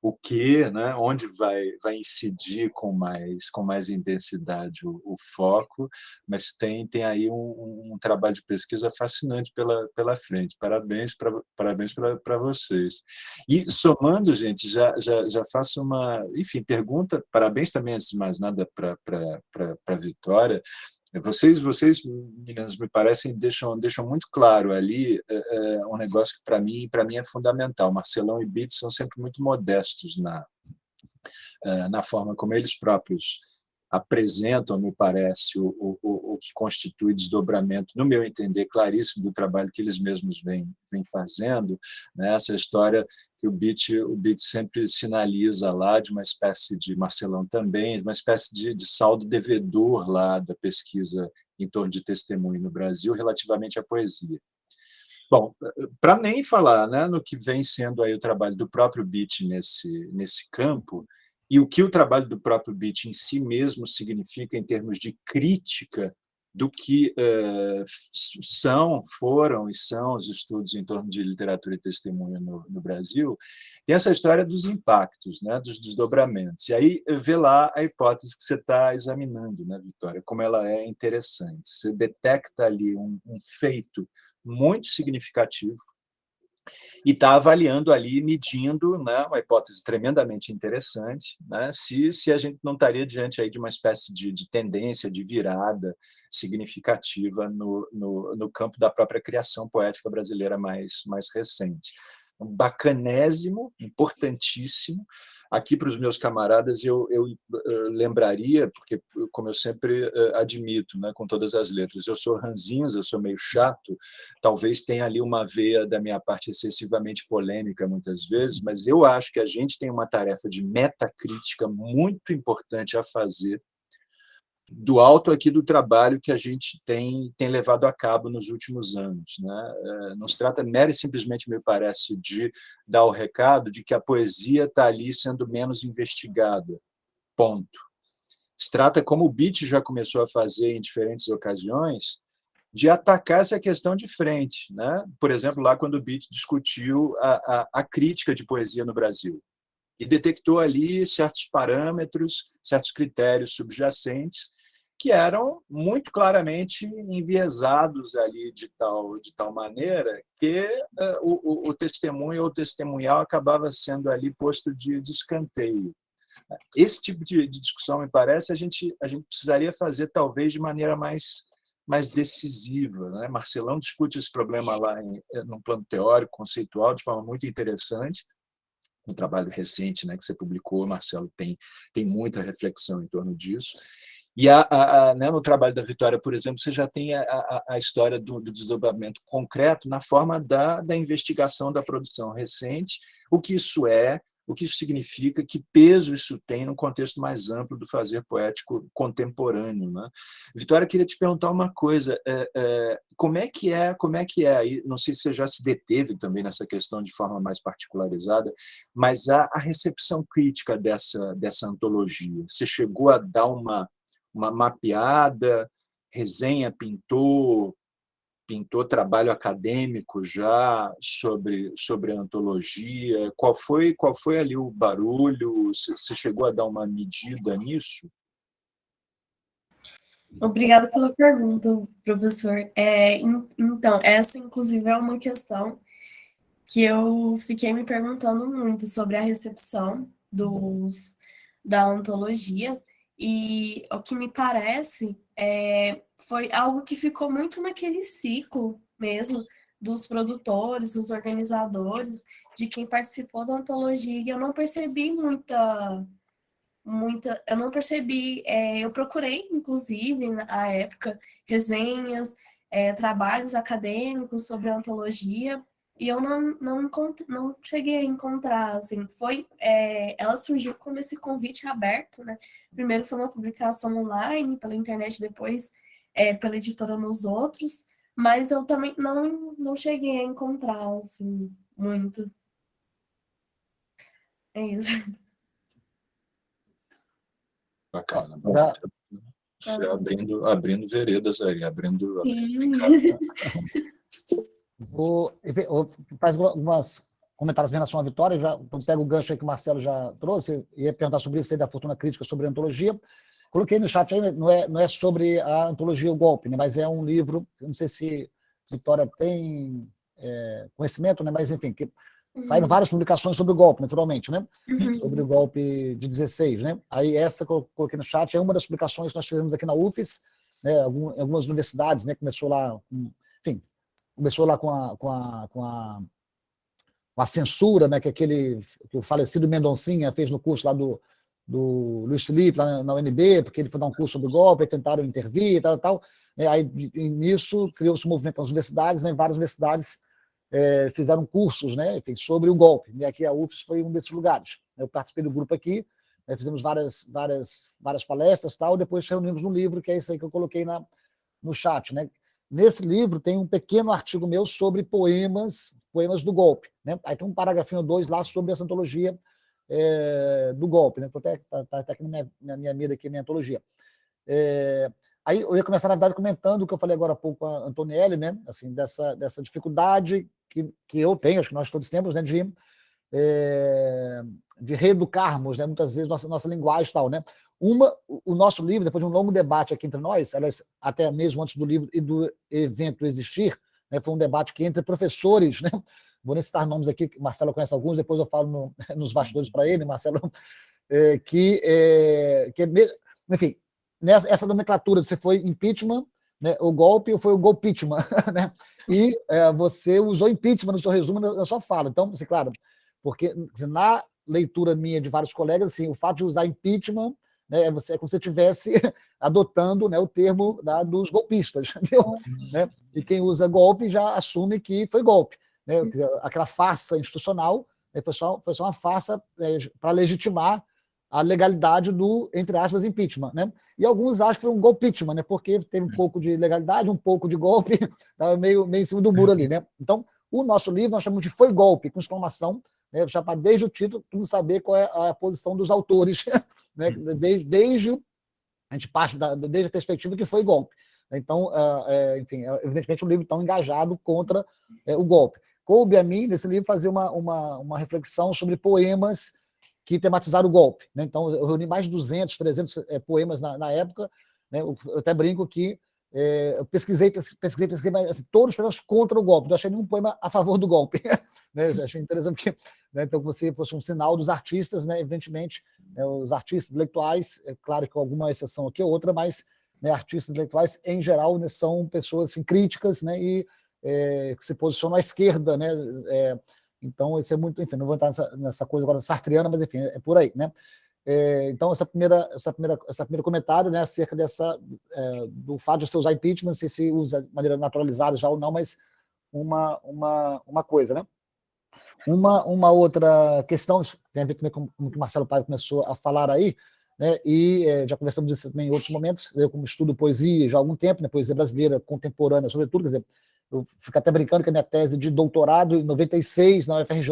o que, né, onde vai incidir com mais intensidade o foco, mas tem aí um trabalho de pesquisa fascinante pela frente. Parabéns para vocês. E, somando, gente, já faço enfim, pergunta, parabéns também, antes de mais nada, para a Vitória. Vocês, meninas, me parecem, deixam muito claro ali um negócio que, para mim, é fundamental. Marcelão e Bitts são sempre muito modestos na forma como eles próprios apresentam, me parece, o que constitui desdobramento, no meu entender, claríssimo do trabalho que eles mesmos vêm fazendo, né? Essa história que o Bitts sempre sinaliza lá, de uma espécie de, Marcelão também, uma espécie de saldo devedor lá da pesquisa em torno de testemunho no Brasil relativamente à poesia. Bom, para nem falar, né, no que vem sendo aí o trabalho do próprio Bitts nesse campo, e o que o trabalho do próprio Bitts em si mesmo significa em termos de crítica do que foram e são os estudos em torno de literatura e testemunho no Brasil, tem essa história dos impactos, né, dos desdobramentos. E aí vê lá a hipótese que você está examinando, né, Vitória, como ela é interessante. Você detecta ali um feito muito significativo e está avaliando ali, medindo, né, uma hipótese tremendamente interessante, né, se a gente não estaria diante aí de uma espécie de tendência, de virada significativa no campo da própria criação poética brasileira mais recente. Bacanésimo, importantíssimo. Aqui, para os meus camaradas, eu lembraria, porque, como eu sempre admito, né, com todas as letras, eu sou ranzinza, eu sou meio chato, talvez tenha ali uma veia da minha parte excessivamente polêmica, muitas vezes, mas eu acho que a gente tem uma tarefa de metacrítica muito importante a fazer do alto aqui do trabalho que a gente tem levado a cabo nos últimos anos, né? Não se trata mera e simplesmente, me parece, de dar o recado de que a poesia está ali sendo menos investigada, ponto. Se trata, como o Beat já começou a fazer em diferentes ocasiões, de atacar essa questão de frente, né? Por exemplo, lá quando o Beat discutiu a crítica de poesia no Brasil, e detectou ali certos parâmetros, certos critérios subjacentes que eram muito claramente enviesados ali de tal maneira que o testemunho ou testemunhal acabava sendo ali posto de escanteio. Esse tipo de discussão, me parece, a gente precisaria fazer talvez de maneira mais decisiva, né? Marcelão discute esse problema lá num plano teórico, conceitual, de forma muito interessante. Um trabalho recente, né, que você publicou, Marcelo, tem muita reflexão em torno disso. E né, no trabalho da Vitória, por exemplo, você já tem a história do desdobramento concreto na forma da investigação da produção recente, o que isso é, o que isso significa, que peso isso tem no contexto mais amplo do fazer poético contemporâneo, né? Vitória, queria te perguntar uma coisa, como é que é aí, não sei se você já se deteve também nessa questão de forma mais particularizada, mas a recepção crítica dessa antologia, você chegou a dar uma mapeada, resenha, pintou trabalho acadêmico já sobre a antologia? Qual foi ali o barulho? Você chegou a dar uma medida nisso? Obrigada pela pergunta, professor. Então, essa, inclusive, é uma questão que eu fiquei me perguntando muito sobre a recepção da antologia, e o que me parece foi algo que ficou muito naquele ciclo mesmo dos produtores, dos organizadores, de quem participou da antologia, e eu não percebi eu não percebi, eu procurei, inclusive, na época, resenhas, trabalhos acadêmicos sobre a antologia, e eu não cheguei a encontrar, assim, ela surgiu como esse convite aberto, né? Primeiro foi uma publicação online, pela internet, depois pela editora Nos Outros, mas eu também não cheguei a encontrar, assim, muito. É isso. Bacana. Você Ah, abrindo veredas aí, abrindo sim. Vou fazer algumas comentários em relação à Vitória. Então pego o gancho aí que o Marcelo já trouxe, ia perguntar sobre isso aí da fortuna crítica sobre a antologia. Coloquei no chat aí, não é sobre a antologia O Golpe, né, mas é um livro, não sei se Vitória tem conhecimento, né, mas enfim, que saíram várias publicações sobre o golpe, naturalmente, né? Sobre o golpe de 16, né? Aí essa que eu coloquei no chat é uma das publicações que nós fizemos aqui na UFES, né? Algumas universidades, né? Começou lá com a censura, né? Que o falecido Mendoncinha fez no curso lá do Luiz Felipe, lá na UNB, porque ele foi dar um curso sobre o golpe, tentaram intervir e tal. Aí, nisso, criou-se um movimento nas universidades, né? Várias universidades fizeram cursos, né, sobre o golpe. E aqui a UFES foi um desses lugares. Eu participei do grupo aqui, fizemos várias palestras e tal, depois reunimos um livro, que é esse aí que eu coloquei no chat. Né? Nesse livro tem um pequeno artigo meu sobre poemas do golpe. Né? Aí tem um parágrafinho 2 lá sobre essa antologia do golpe. Né? Tá até aqui na minha mira, aqui, minha antologia. Aí eu ia começar, na verdade, comentando o que eu falei agora há pouco com a Antonielli, né? Assim, dessa dificuldade que eu tenho, acho que nós todos temos, né? De reeducarmos, né? Muitas vezes, nossa linguagem e tal, né? O nosso livro, depois de um longo debate aqui entre nós, aliás, até mesmo antes do livro e do evento existir, né? Foi um debate que entre professores, né? Vou nem citar nomes aqui, Marcelo conhece alguns, depois eu falo nos bastidores para ele, Marcelo, enfim, essa nomenclatura, você foi impeachment, né, o golpe, ou foi o golpeachment, né? E você usou impeachment no seu resumo, na sua fala. Então, assim, claro, porque na leitura minha de vários colegas, assim, o fato de usar impeachment, né, é como se você estivesse adotando, né, o termo dos golpistas, entendeu? Né? E quem usa golpe já assume que foi golpe. Né? Aquela farsa institucional, né, foi só uma farsa para legitimar a legalidade do, entre aspas, impeachment, né? E alguns acham que foi um golpeachment, né? Porque teve um pouco de legalidade, um pouco de golpe, estava meio em cima do muro ali, né? Então, o nosso livro nós chamamos de Foi Golpe, com exclamação, né? Já para desde o título, tu não saber qual é a posição dos autores, né? Desde a gente parte desde a perspectiva que foi golpe. Então, enfim, evidentemente, um livro tão engajado contra o golpe. Coube a mim, nesse livro, fazer uma reflexão sobre poemas que tematizaram o golpe. Né? Então, eu reuni mais de 200, 300 poemas na época. Né? Eu até brinco que eu pesquisei, mas assim, todos os poemas contra o golpe. Não achei nenhum poema a favor do golpe. Né? Eu achei interessante porque, né, então, você fosse um sinal dos artistas, né? Evidentemente, né, os artistas intelectuais, claro que com alguma exceção aqui ou outra, mas né, artistas intelectuais, em geral, né, são pessoas assim, críticas, né, e que se posicionam à esquerda, né? Então, isso é muito, enfim, não vou entrar nessa coisa agora sartreana, mas enfim, é por aí, né? Então, essa primeira comentário, né, acerca do fato de você usar impeachment, não sei se usa de maneira naturalizada já ou não, mas uma coisa, né? Uma outra questão, tem a ver também com o que o Marcelo Paiva começou a falar aí, né, e já conversamos disso também em outros momentos, eu como estudo poesia já há algum tempo, né, poesia brasileira contemporânea, sobretudo, quer dizer, eu fico até brincando que a minha tese de doutorado, em 96, na UFRJ,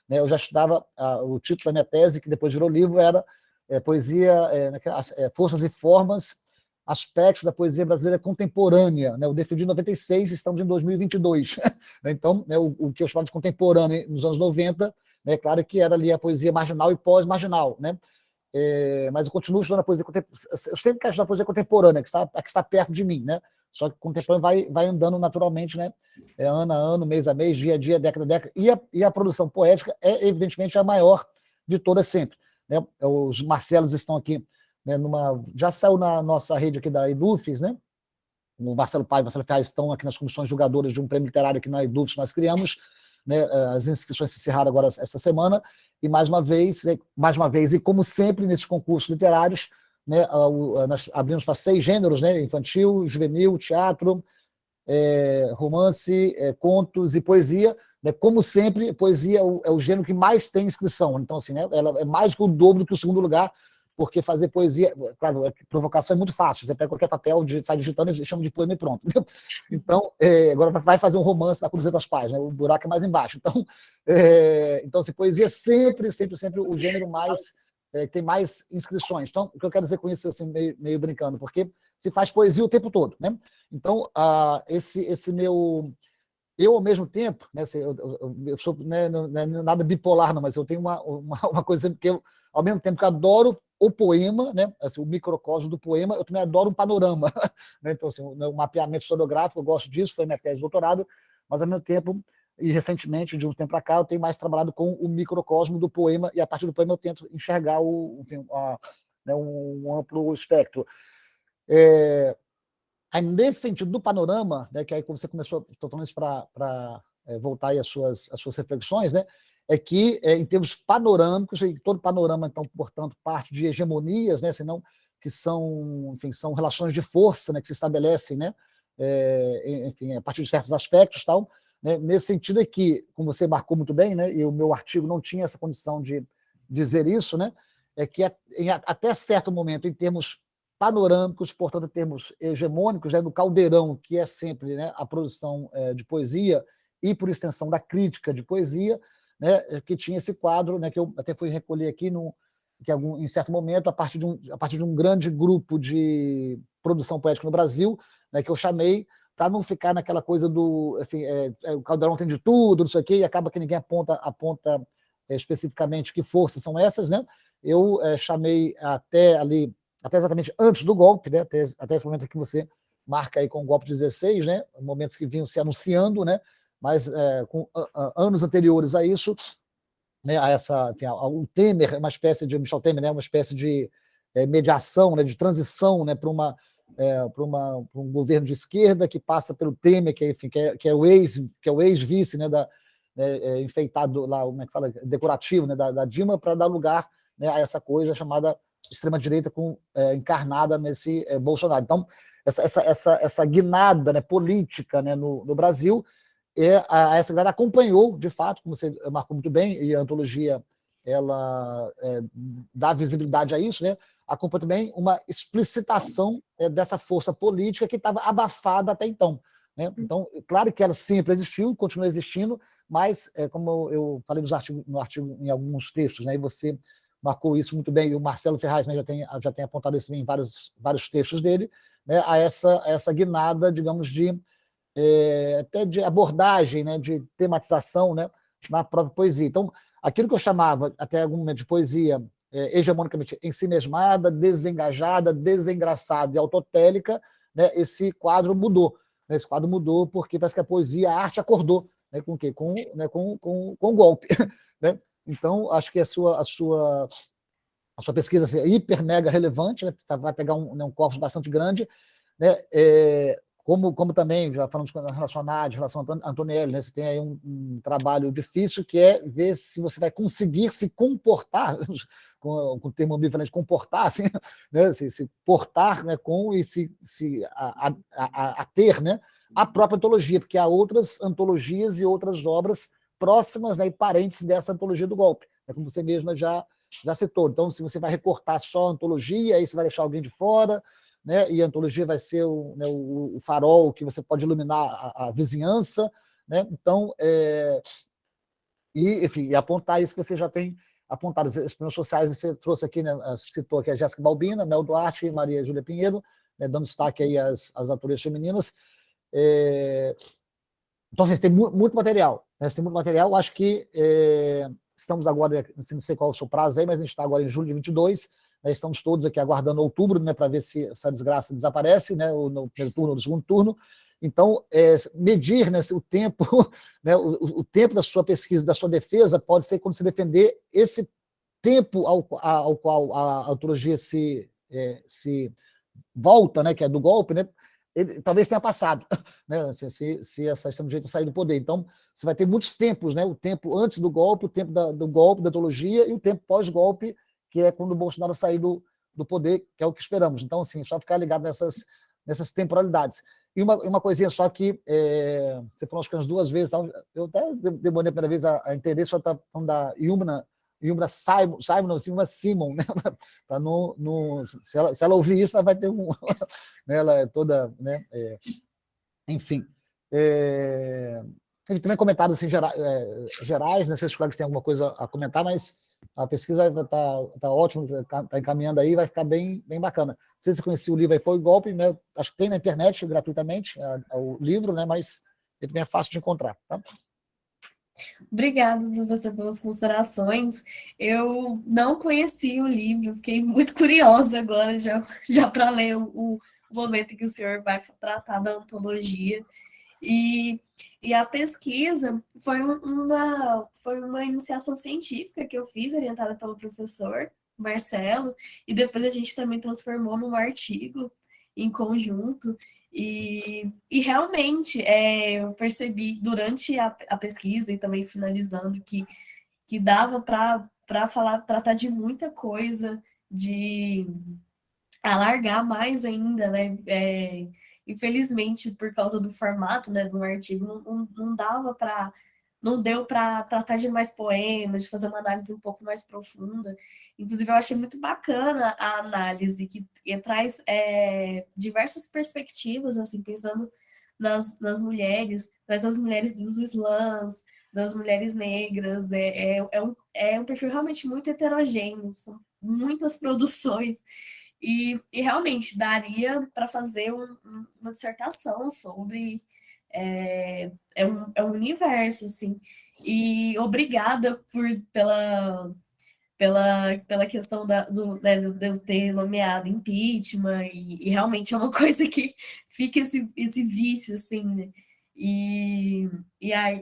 né, eu já estudava, o título da minha tese, que depois virou livro, era Poesia, Forças e Formas, Aspectos da Poesia Brasileira Contemporânea. Né, eu defendi em 96, estamos em 2022. Então, né, o que eu chamava de contemporâneo nos anos 90, né, claro que era ali a poesia marginal e pós-marginal, né? Mas eu continuo estudando a poesia contemporânea. Eu sempre quero estudar a poesia contemporânea, que está perto de mim, né? Só que o contemporâneo vai andando naturalmente, né? Ano a ano, mês a mês, dia a dia, década a década. E a produção poética é, evidentemente, a maior de todas sempre. Né? Os Marcelos estão aqui, né, já saiu na nossa rede aqui da Edufes, né? O Marcelo Paiva e o Marcelo Ferraz estão aqui nas comissões julgadoras de um prêmio literário aqui na Edufes, nós criamos, né? As inscrições se encerraram agora essa semana, e mais uma vez, e como sempre nesses concursos literários, né, nós abrimos para 6 gêneros, né, infantil, juvenil, teatro, romance, contos e poesia. Né, como sempre, poesia é o gênero que mais tem inscrição. Então, assim, né, ela é mais que o dobro que o segundo lugar, porque fazer poesia, claro, a provocação é muito fácil. Você pega qualquer papel, sai digitando e chama de poema e pronto. Então, agora vai fazer um romance da Cruzeta das Páginas, né, o buraco é mais embaixo. Então assim, poesia sempre o gênero mais que tem mais inscrições. Então, o que eu quero dizer com isso, assim, meio brincando, porque se faz poesia o tempo todo, né? Então, esse meu... Eu, ao mesmo tempo, né, eu sou, né, não é nada bipolar, não, mas eu tenho uma coisa que eu, ao mesmo tempo que eu adoro o poema, né, assim, o microcosmo do poema, eu também adoro um panorama. Né? Então, assim, o mapeamento historiográfico, eu gosto disso, foi minha tese de doutorado, mas, ao mesmo tempo, e recentemente, de um tempo para cá, eu tenho mais trabalhado com o microcosmo do poema, e a partir do poema eu tento enxergar né, um amplo espectro. Aí, nesse sentido do panorama, né, que aí como você começou, estou falando isso para voltar aí às suas reflexões, né, é que em termos panorâmicos, e todo panorama, então, portanto, parte de hegemonias, né, senão que são, enfim, são relações de força, né, que se estabelecem, né, enfim, a partir de certos aspectos, tal, né, nesse sentido é que, como você marcou muito bem, né, e o meu artigo não tinha essa condição de dizer isso, né, é que até certo momento, em termos panorâmicos, portanto, em termos hegemônicos, né, no caldeirão, que é sempre, né, a produção de poesia e, por extensão, da crítica de poesia, né, que tinha esse quadro, né, que eu até fui recolher aqui em certo momento, a partir de um grande grupo de produção poética no Brasil, né, que eu chamei, para não ficar naquela coisa do, enfim, o Caldeirão tem de tudo, não sei o quê, e acaba que ninguém aponta especificamente que forças são essas, né? Eu chamei até exatamente antes do golpe, né? Até esse momento que você marca aí com o golpe de 16, né? Momentos que vinham se anunciando, né? Mas com anos anteriores a isso, né? A essa, enfim, o Temer, uma espécie de Michel Temer, né? Uma espécie de mediação, né? De transição, né? Para um governo de esquerda que passa pelo Temer, que é o ex-vice, né, enfeitado lá, como é que fala, decorativo, né, da Dilma, para dar lugar, né, a essa coisa chamada extrema-direita encarnada nesse Bolsonaro. Então, essa guinada, né, política, né, no Brasil, essa galera acompanhou, de fato, como você marcou muito bem, e a antologia ela dá visibilidade a isso, né? Acompanha também uma explicitação dessa força política que estava abafada até então, né? Então, claro que ela sempre existiu, continua existindo, mas, como eu falei no artigo em alguns textos, né, e você marcou isso muito bem, e o Marcelo Ferraz, né, já tem apontado isso em vários textos dele, né, a essa guinada, digamos, até de abordagem, né, de tematização, né, na própria poesia. Então, aquilo que eu chamava, até algum momento, de poesia hegemonicamente ensimesmada, desengajada, desengraçada e autotélica, né, esse quadro mudou. Né, esse quadro mudou porque parece que a poesia, a arte acordou. Né, com o quê? Com o golpe. Né? Então, acho que a sua pesquisa assim, é hiper, mega relevante, né, vai pegar um corpus bastante grande, né, como também, já falamos com relação à relação a Antonelli, né, você tem aí um trabalho difícil que é ver se você vai conseguir se comportar, com o termo ambivalente, comportar, assim, né, se portar, né, com e se ter, né, a própria antologia, porque há outras antologias e outras obras próximas, né, e parentes dessa antologia do golpe, né, como você mesma já citou. Então, se você vai recortar só a antologia, aí você vai deixar alguém de fora, né? E a antologia vai ser o farol que você pode iluminar a vizinhança, né? Então, enfim, e apontar isso que você já tem apontado, os problemas sociais, você trouxe aqui, né, citou aqui a Jéssica Balbina, Mel Duarte e Maria Júlia Pinheiro, né, dando destaque aí às autoras femininas. Então, assim, tem muito material, né? Tem muito material, acho que estamos agora, não sei qual é o seu prazo aí, mas a gente está agora em julho de 22, né, estamos todos aqui aguardando outubro, né, para ver se essa desgraça desaparece, né, ou no primeiro turno ou no segundo turno. Então, medir, né, o tempo, né, o tempo da sua pesquisa, da sua defesa, pode ser quando você defender esse tempo ao qual a antologia se volta, né, que é do golpe, né, ele talvez tenha passado, né, se essa extrema-direita sair do poder. Então, você vai ter muitos tempos, né, o tempo antes do golpe, o tempo do golpe, da antologia, e o tempo pós-golpe, que é quando o Bolsonaro sair do poder, que é o que esperamos. Então, assim, só ficar ligado nessas temporalidades. E uma coisinha só que você falou acho que umas 2 vezes, eu até demorei a primeira vez a entender, só está falando da Yumna Simon, né? Para não se ela ouvir isso, ela vai ter né? Ela é toda, né? Enfim. Também comentários assim, gerais, né? Se os colegas têm alguma coisa a comentar, mas a pesquisa está ótima, está encaminhando aí, vai ficar bem bacana. Não sei se você conhecia o livro aí, Foi Golpe, né? Acho que tem na internet gratuitamente o livro, né? Mas ele também é fácil de encontrar. Tá? Obrigada, professor, pelas considerações. Eu não conhecia o livro, fiquei muito curiosa agora já para ler o momento em que o senhor vai tratar da antologia. E a pesquisa foi uma iniciação científica que eu fiz, orientada pelo professor Marcelo, e depois a gente também transformou num artigo em conjunto. E realmente eu percebi durante a pesquisa e também finalizando que dava para tratar de muita coisa, de alargar mais ainda, né? Infelizmente, por causa do formato, né, do artigo, não deu para tratar de mais poemas, de fazer uma análise um pouco mais profunda. Inclusive, eu achei muito bacana a análise, que traz diversas perspectivas, assim, pensando nas mulheres, traz as mulheres dos slams, das mulheres negras, é um perfil realmente muito heterogêneo, são muitas produções, e realmente daria para fazer uma dissertação sobre um universo, assim. E obrigada pela questão né, de eu ter nomeado impeachment, e realmente é uma coisa que fica esse vício, assim, né? E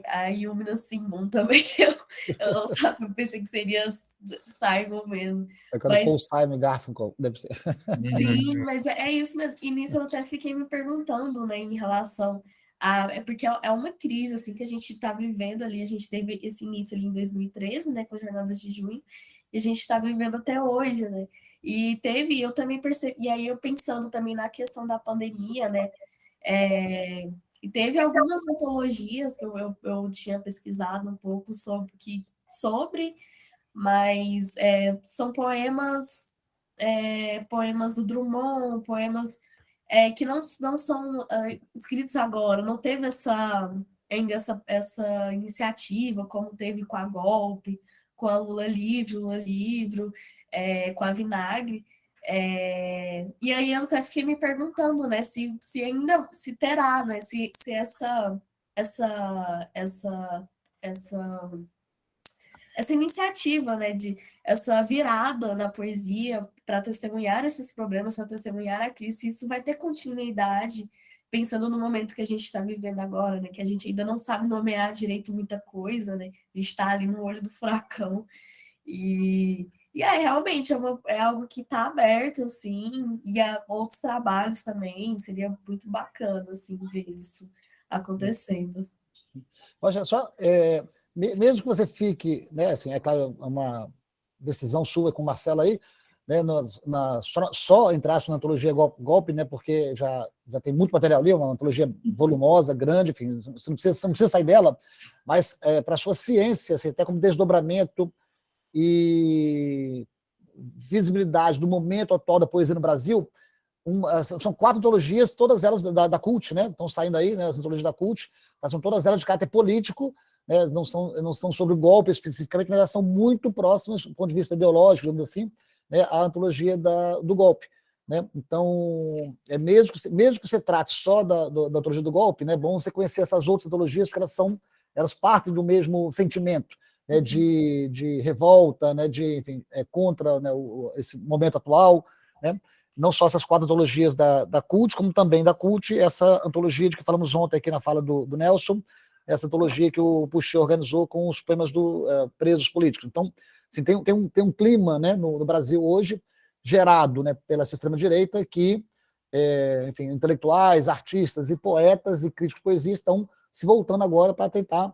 a Yumina Simon também, eu não sabia, eu pensei que seria Simon mesmo. É quando Paul Simon Garfunkel, deve ser. Sim, mas é isso mesmo. E nisso eu até fiquei me perguntando, né, em relação é porque é uma crise, assim, que a gente está vivendo ali. A gente teve esse início ali em 2013, né, com as jornadas de junho, e a gente está vivendo até hoje, né? E eu também percebi, e aí eu pensando também na questão da pandemia, né? E teve algumas antologias que eu tinha pesquisado um pouco sobre, mas são poemas do Drummond, poemas que não são escritos agora, não teve ainda essa iniciativa, como teve com a Golpe, com a Lula Livro, com a Vinagre. E aí eu até fiquei me perguntando, né, se ainda se terá, né, se essa iniciativa, né, essa virada na poesia para testemunhar esses problemas, para testemunhar a crise, isso vai ter continuidade, pensando no momento que a gente está vivendo agora, né, que a gente ainda não sabe nomear direito muita coisa, né, a gente está ali no olho do furacão, e aí, realmente, é algo que está aberto, assim, e há outros trabalhos também, seria muito bacana, assim, ver isso acontecendo. Roger, só, mesmo que você fique, né, assim, é claro, uma decisão sua com o Marcelo aí, né, só entrar na antologia Golpe, né, porque já tem muito material ali, uma antologia volumosa, grande, enfim, você não precisa sair dela, mas para a sua ciência, assim, até como desdobramento e visibilidade do momento atual da poesia no Brasil, são 4 antologias, todas elas da CULT, né? Estão saindo aí, né, as antologias da CULT, mas são todas elas de caráter político, né? Não são sobre o golpe especificamente, mas elas são muito próximas, do ponto de vista ideológico, digamos assim, né, à antologia do golpe. Né? Então, mesmo que você trate só da antologia do golpe, né, é bom você conhecer essas outras antologias, porque elas partem do mesmo sentimento, né, de revolta, né, enfim, contra, né, esse momento atual, né? Não só essas 4 antologias da CULT, como também da CULT, essa antologia de que falamos ontem aqui na fala do Nelson, essa antologia que o Puxê organizou com os poemas presos políticos. Então, assim, tem um clima, né, no Brasil hoje, gerado, né, pela extrema-direita, que, enfim, intelectuais, artistas e poetas e críticos de poesia estão se voltando agora para tentar,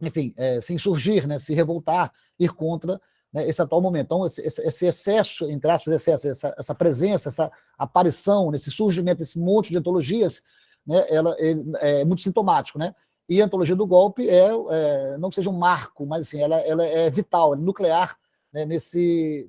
enfim, se insurgir, né, se revoltar, ir contra, né, esse atual momento. Então, esse excesso, entre aspas, essa presença, essa aparição, esse surgimento desse monte de antologias, né, ela é muito sintomático, né? E a antologia do golpe não que seja um marco, mas assim, ela é vital, é nuclear, né, nesse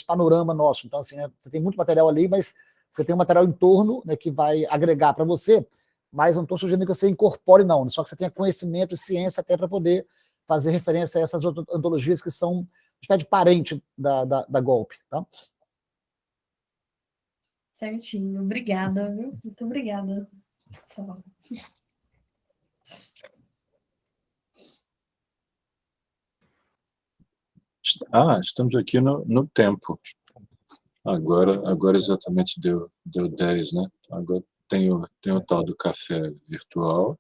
panorama nosso. Então, assim, né, você tem muito material ali, mas você tem um material em torno, né, que vai agregar para você, mas não estou sugerindo que você incorpore, não, só que você tenha conhecimento e ciência até para poder fazer referência a essas outras antologias que são de parente da golpe. Tá? Certinho, obrigada, viu? Muito obrigada. Estamos aqui no tempo. Agora exatamente deu 10, né? Agora tem o tal do café virtual.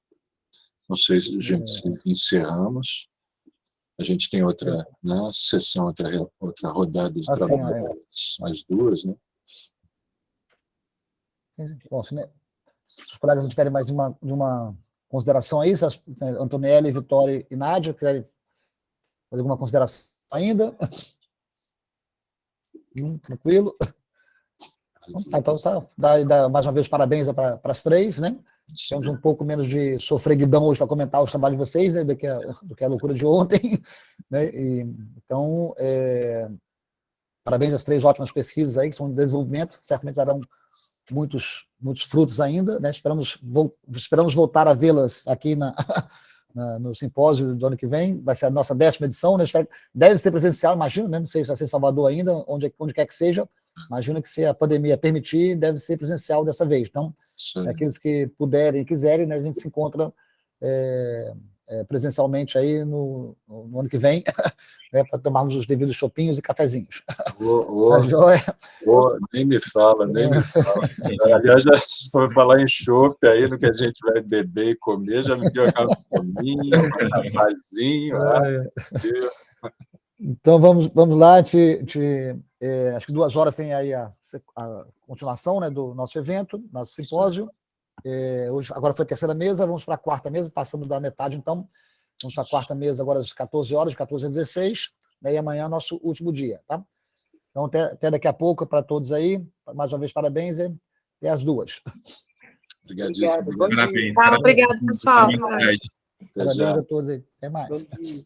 Não sei se, gente, se encerramos. A gente tem outra, né, sessão, outra rodada de trabalho às 2, né? Bom, se os colegas não tiverem mais de uma consideração aí, se Antonelli, Vitória e Nádia querem fazer alguma consideração ainda? Tranquilo? Então, dá mais uma vez parabéns para as 3, né? Temos um pouco menos de sofreguidão hoje para comentar os trabalhos de vocês, né, do que a loucura de ontem. Né? Então, parabéns às 3 ótimas pesquisas aí, que são de desenvolvimento, certamente darão muitos frutos ainda. Né? Esperamos voltar a vê-las aqui no simpósio do ano que vem, vai ser a nossa 10ª edição, né? Deve ser presencial, imagino, né? Não sei se vai ser em Salvador ainda, onde quer que seja, imagino que se a pandemia permitir, deve ser presencial dessa vez. Então, aqueles que puderem e quiserem, né, a gente se encontra presencialmente aí no ano que vem, né, para tomarmos os devidos chopinhos e cafezinhos. Tá joia? Nem me fala, nem me fala. Aliás, já se for falar em chopp, aí no que a gente vai beber e comer, já me deu aquela fominha, um cafazinho. Então, vamos lá, acho que 2 horas tem aí a continuação, né, do nosso evento, nosso simpósio. Hoje, agora foi a 3ª mesa, vamos para a 4ª mesa, passamos da metade, então, vamos para a 4ª mesa agora às 14 horas, de 14 às 16, né, e amanhã é nosso último dia, tá? Então, até daqui a pouco para todos aí, mais uma vez, parabéns, e até as 2. Obrigadíssimo. Obrigado, pessoal. Parabéns a todos aí. Até mais. Bom dia.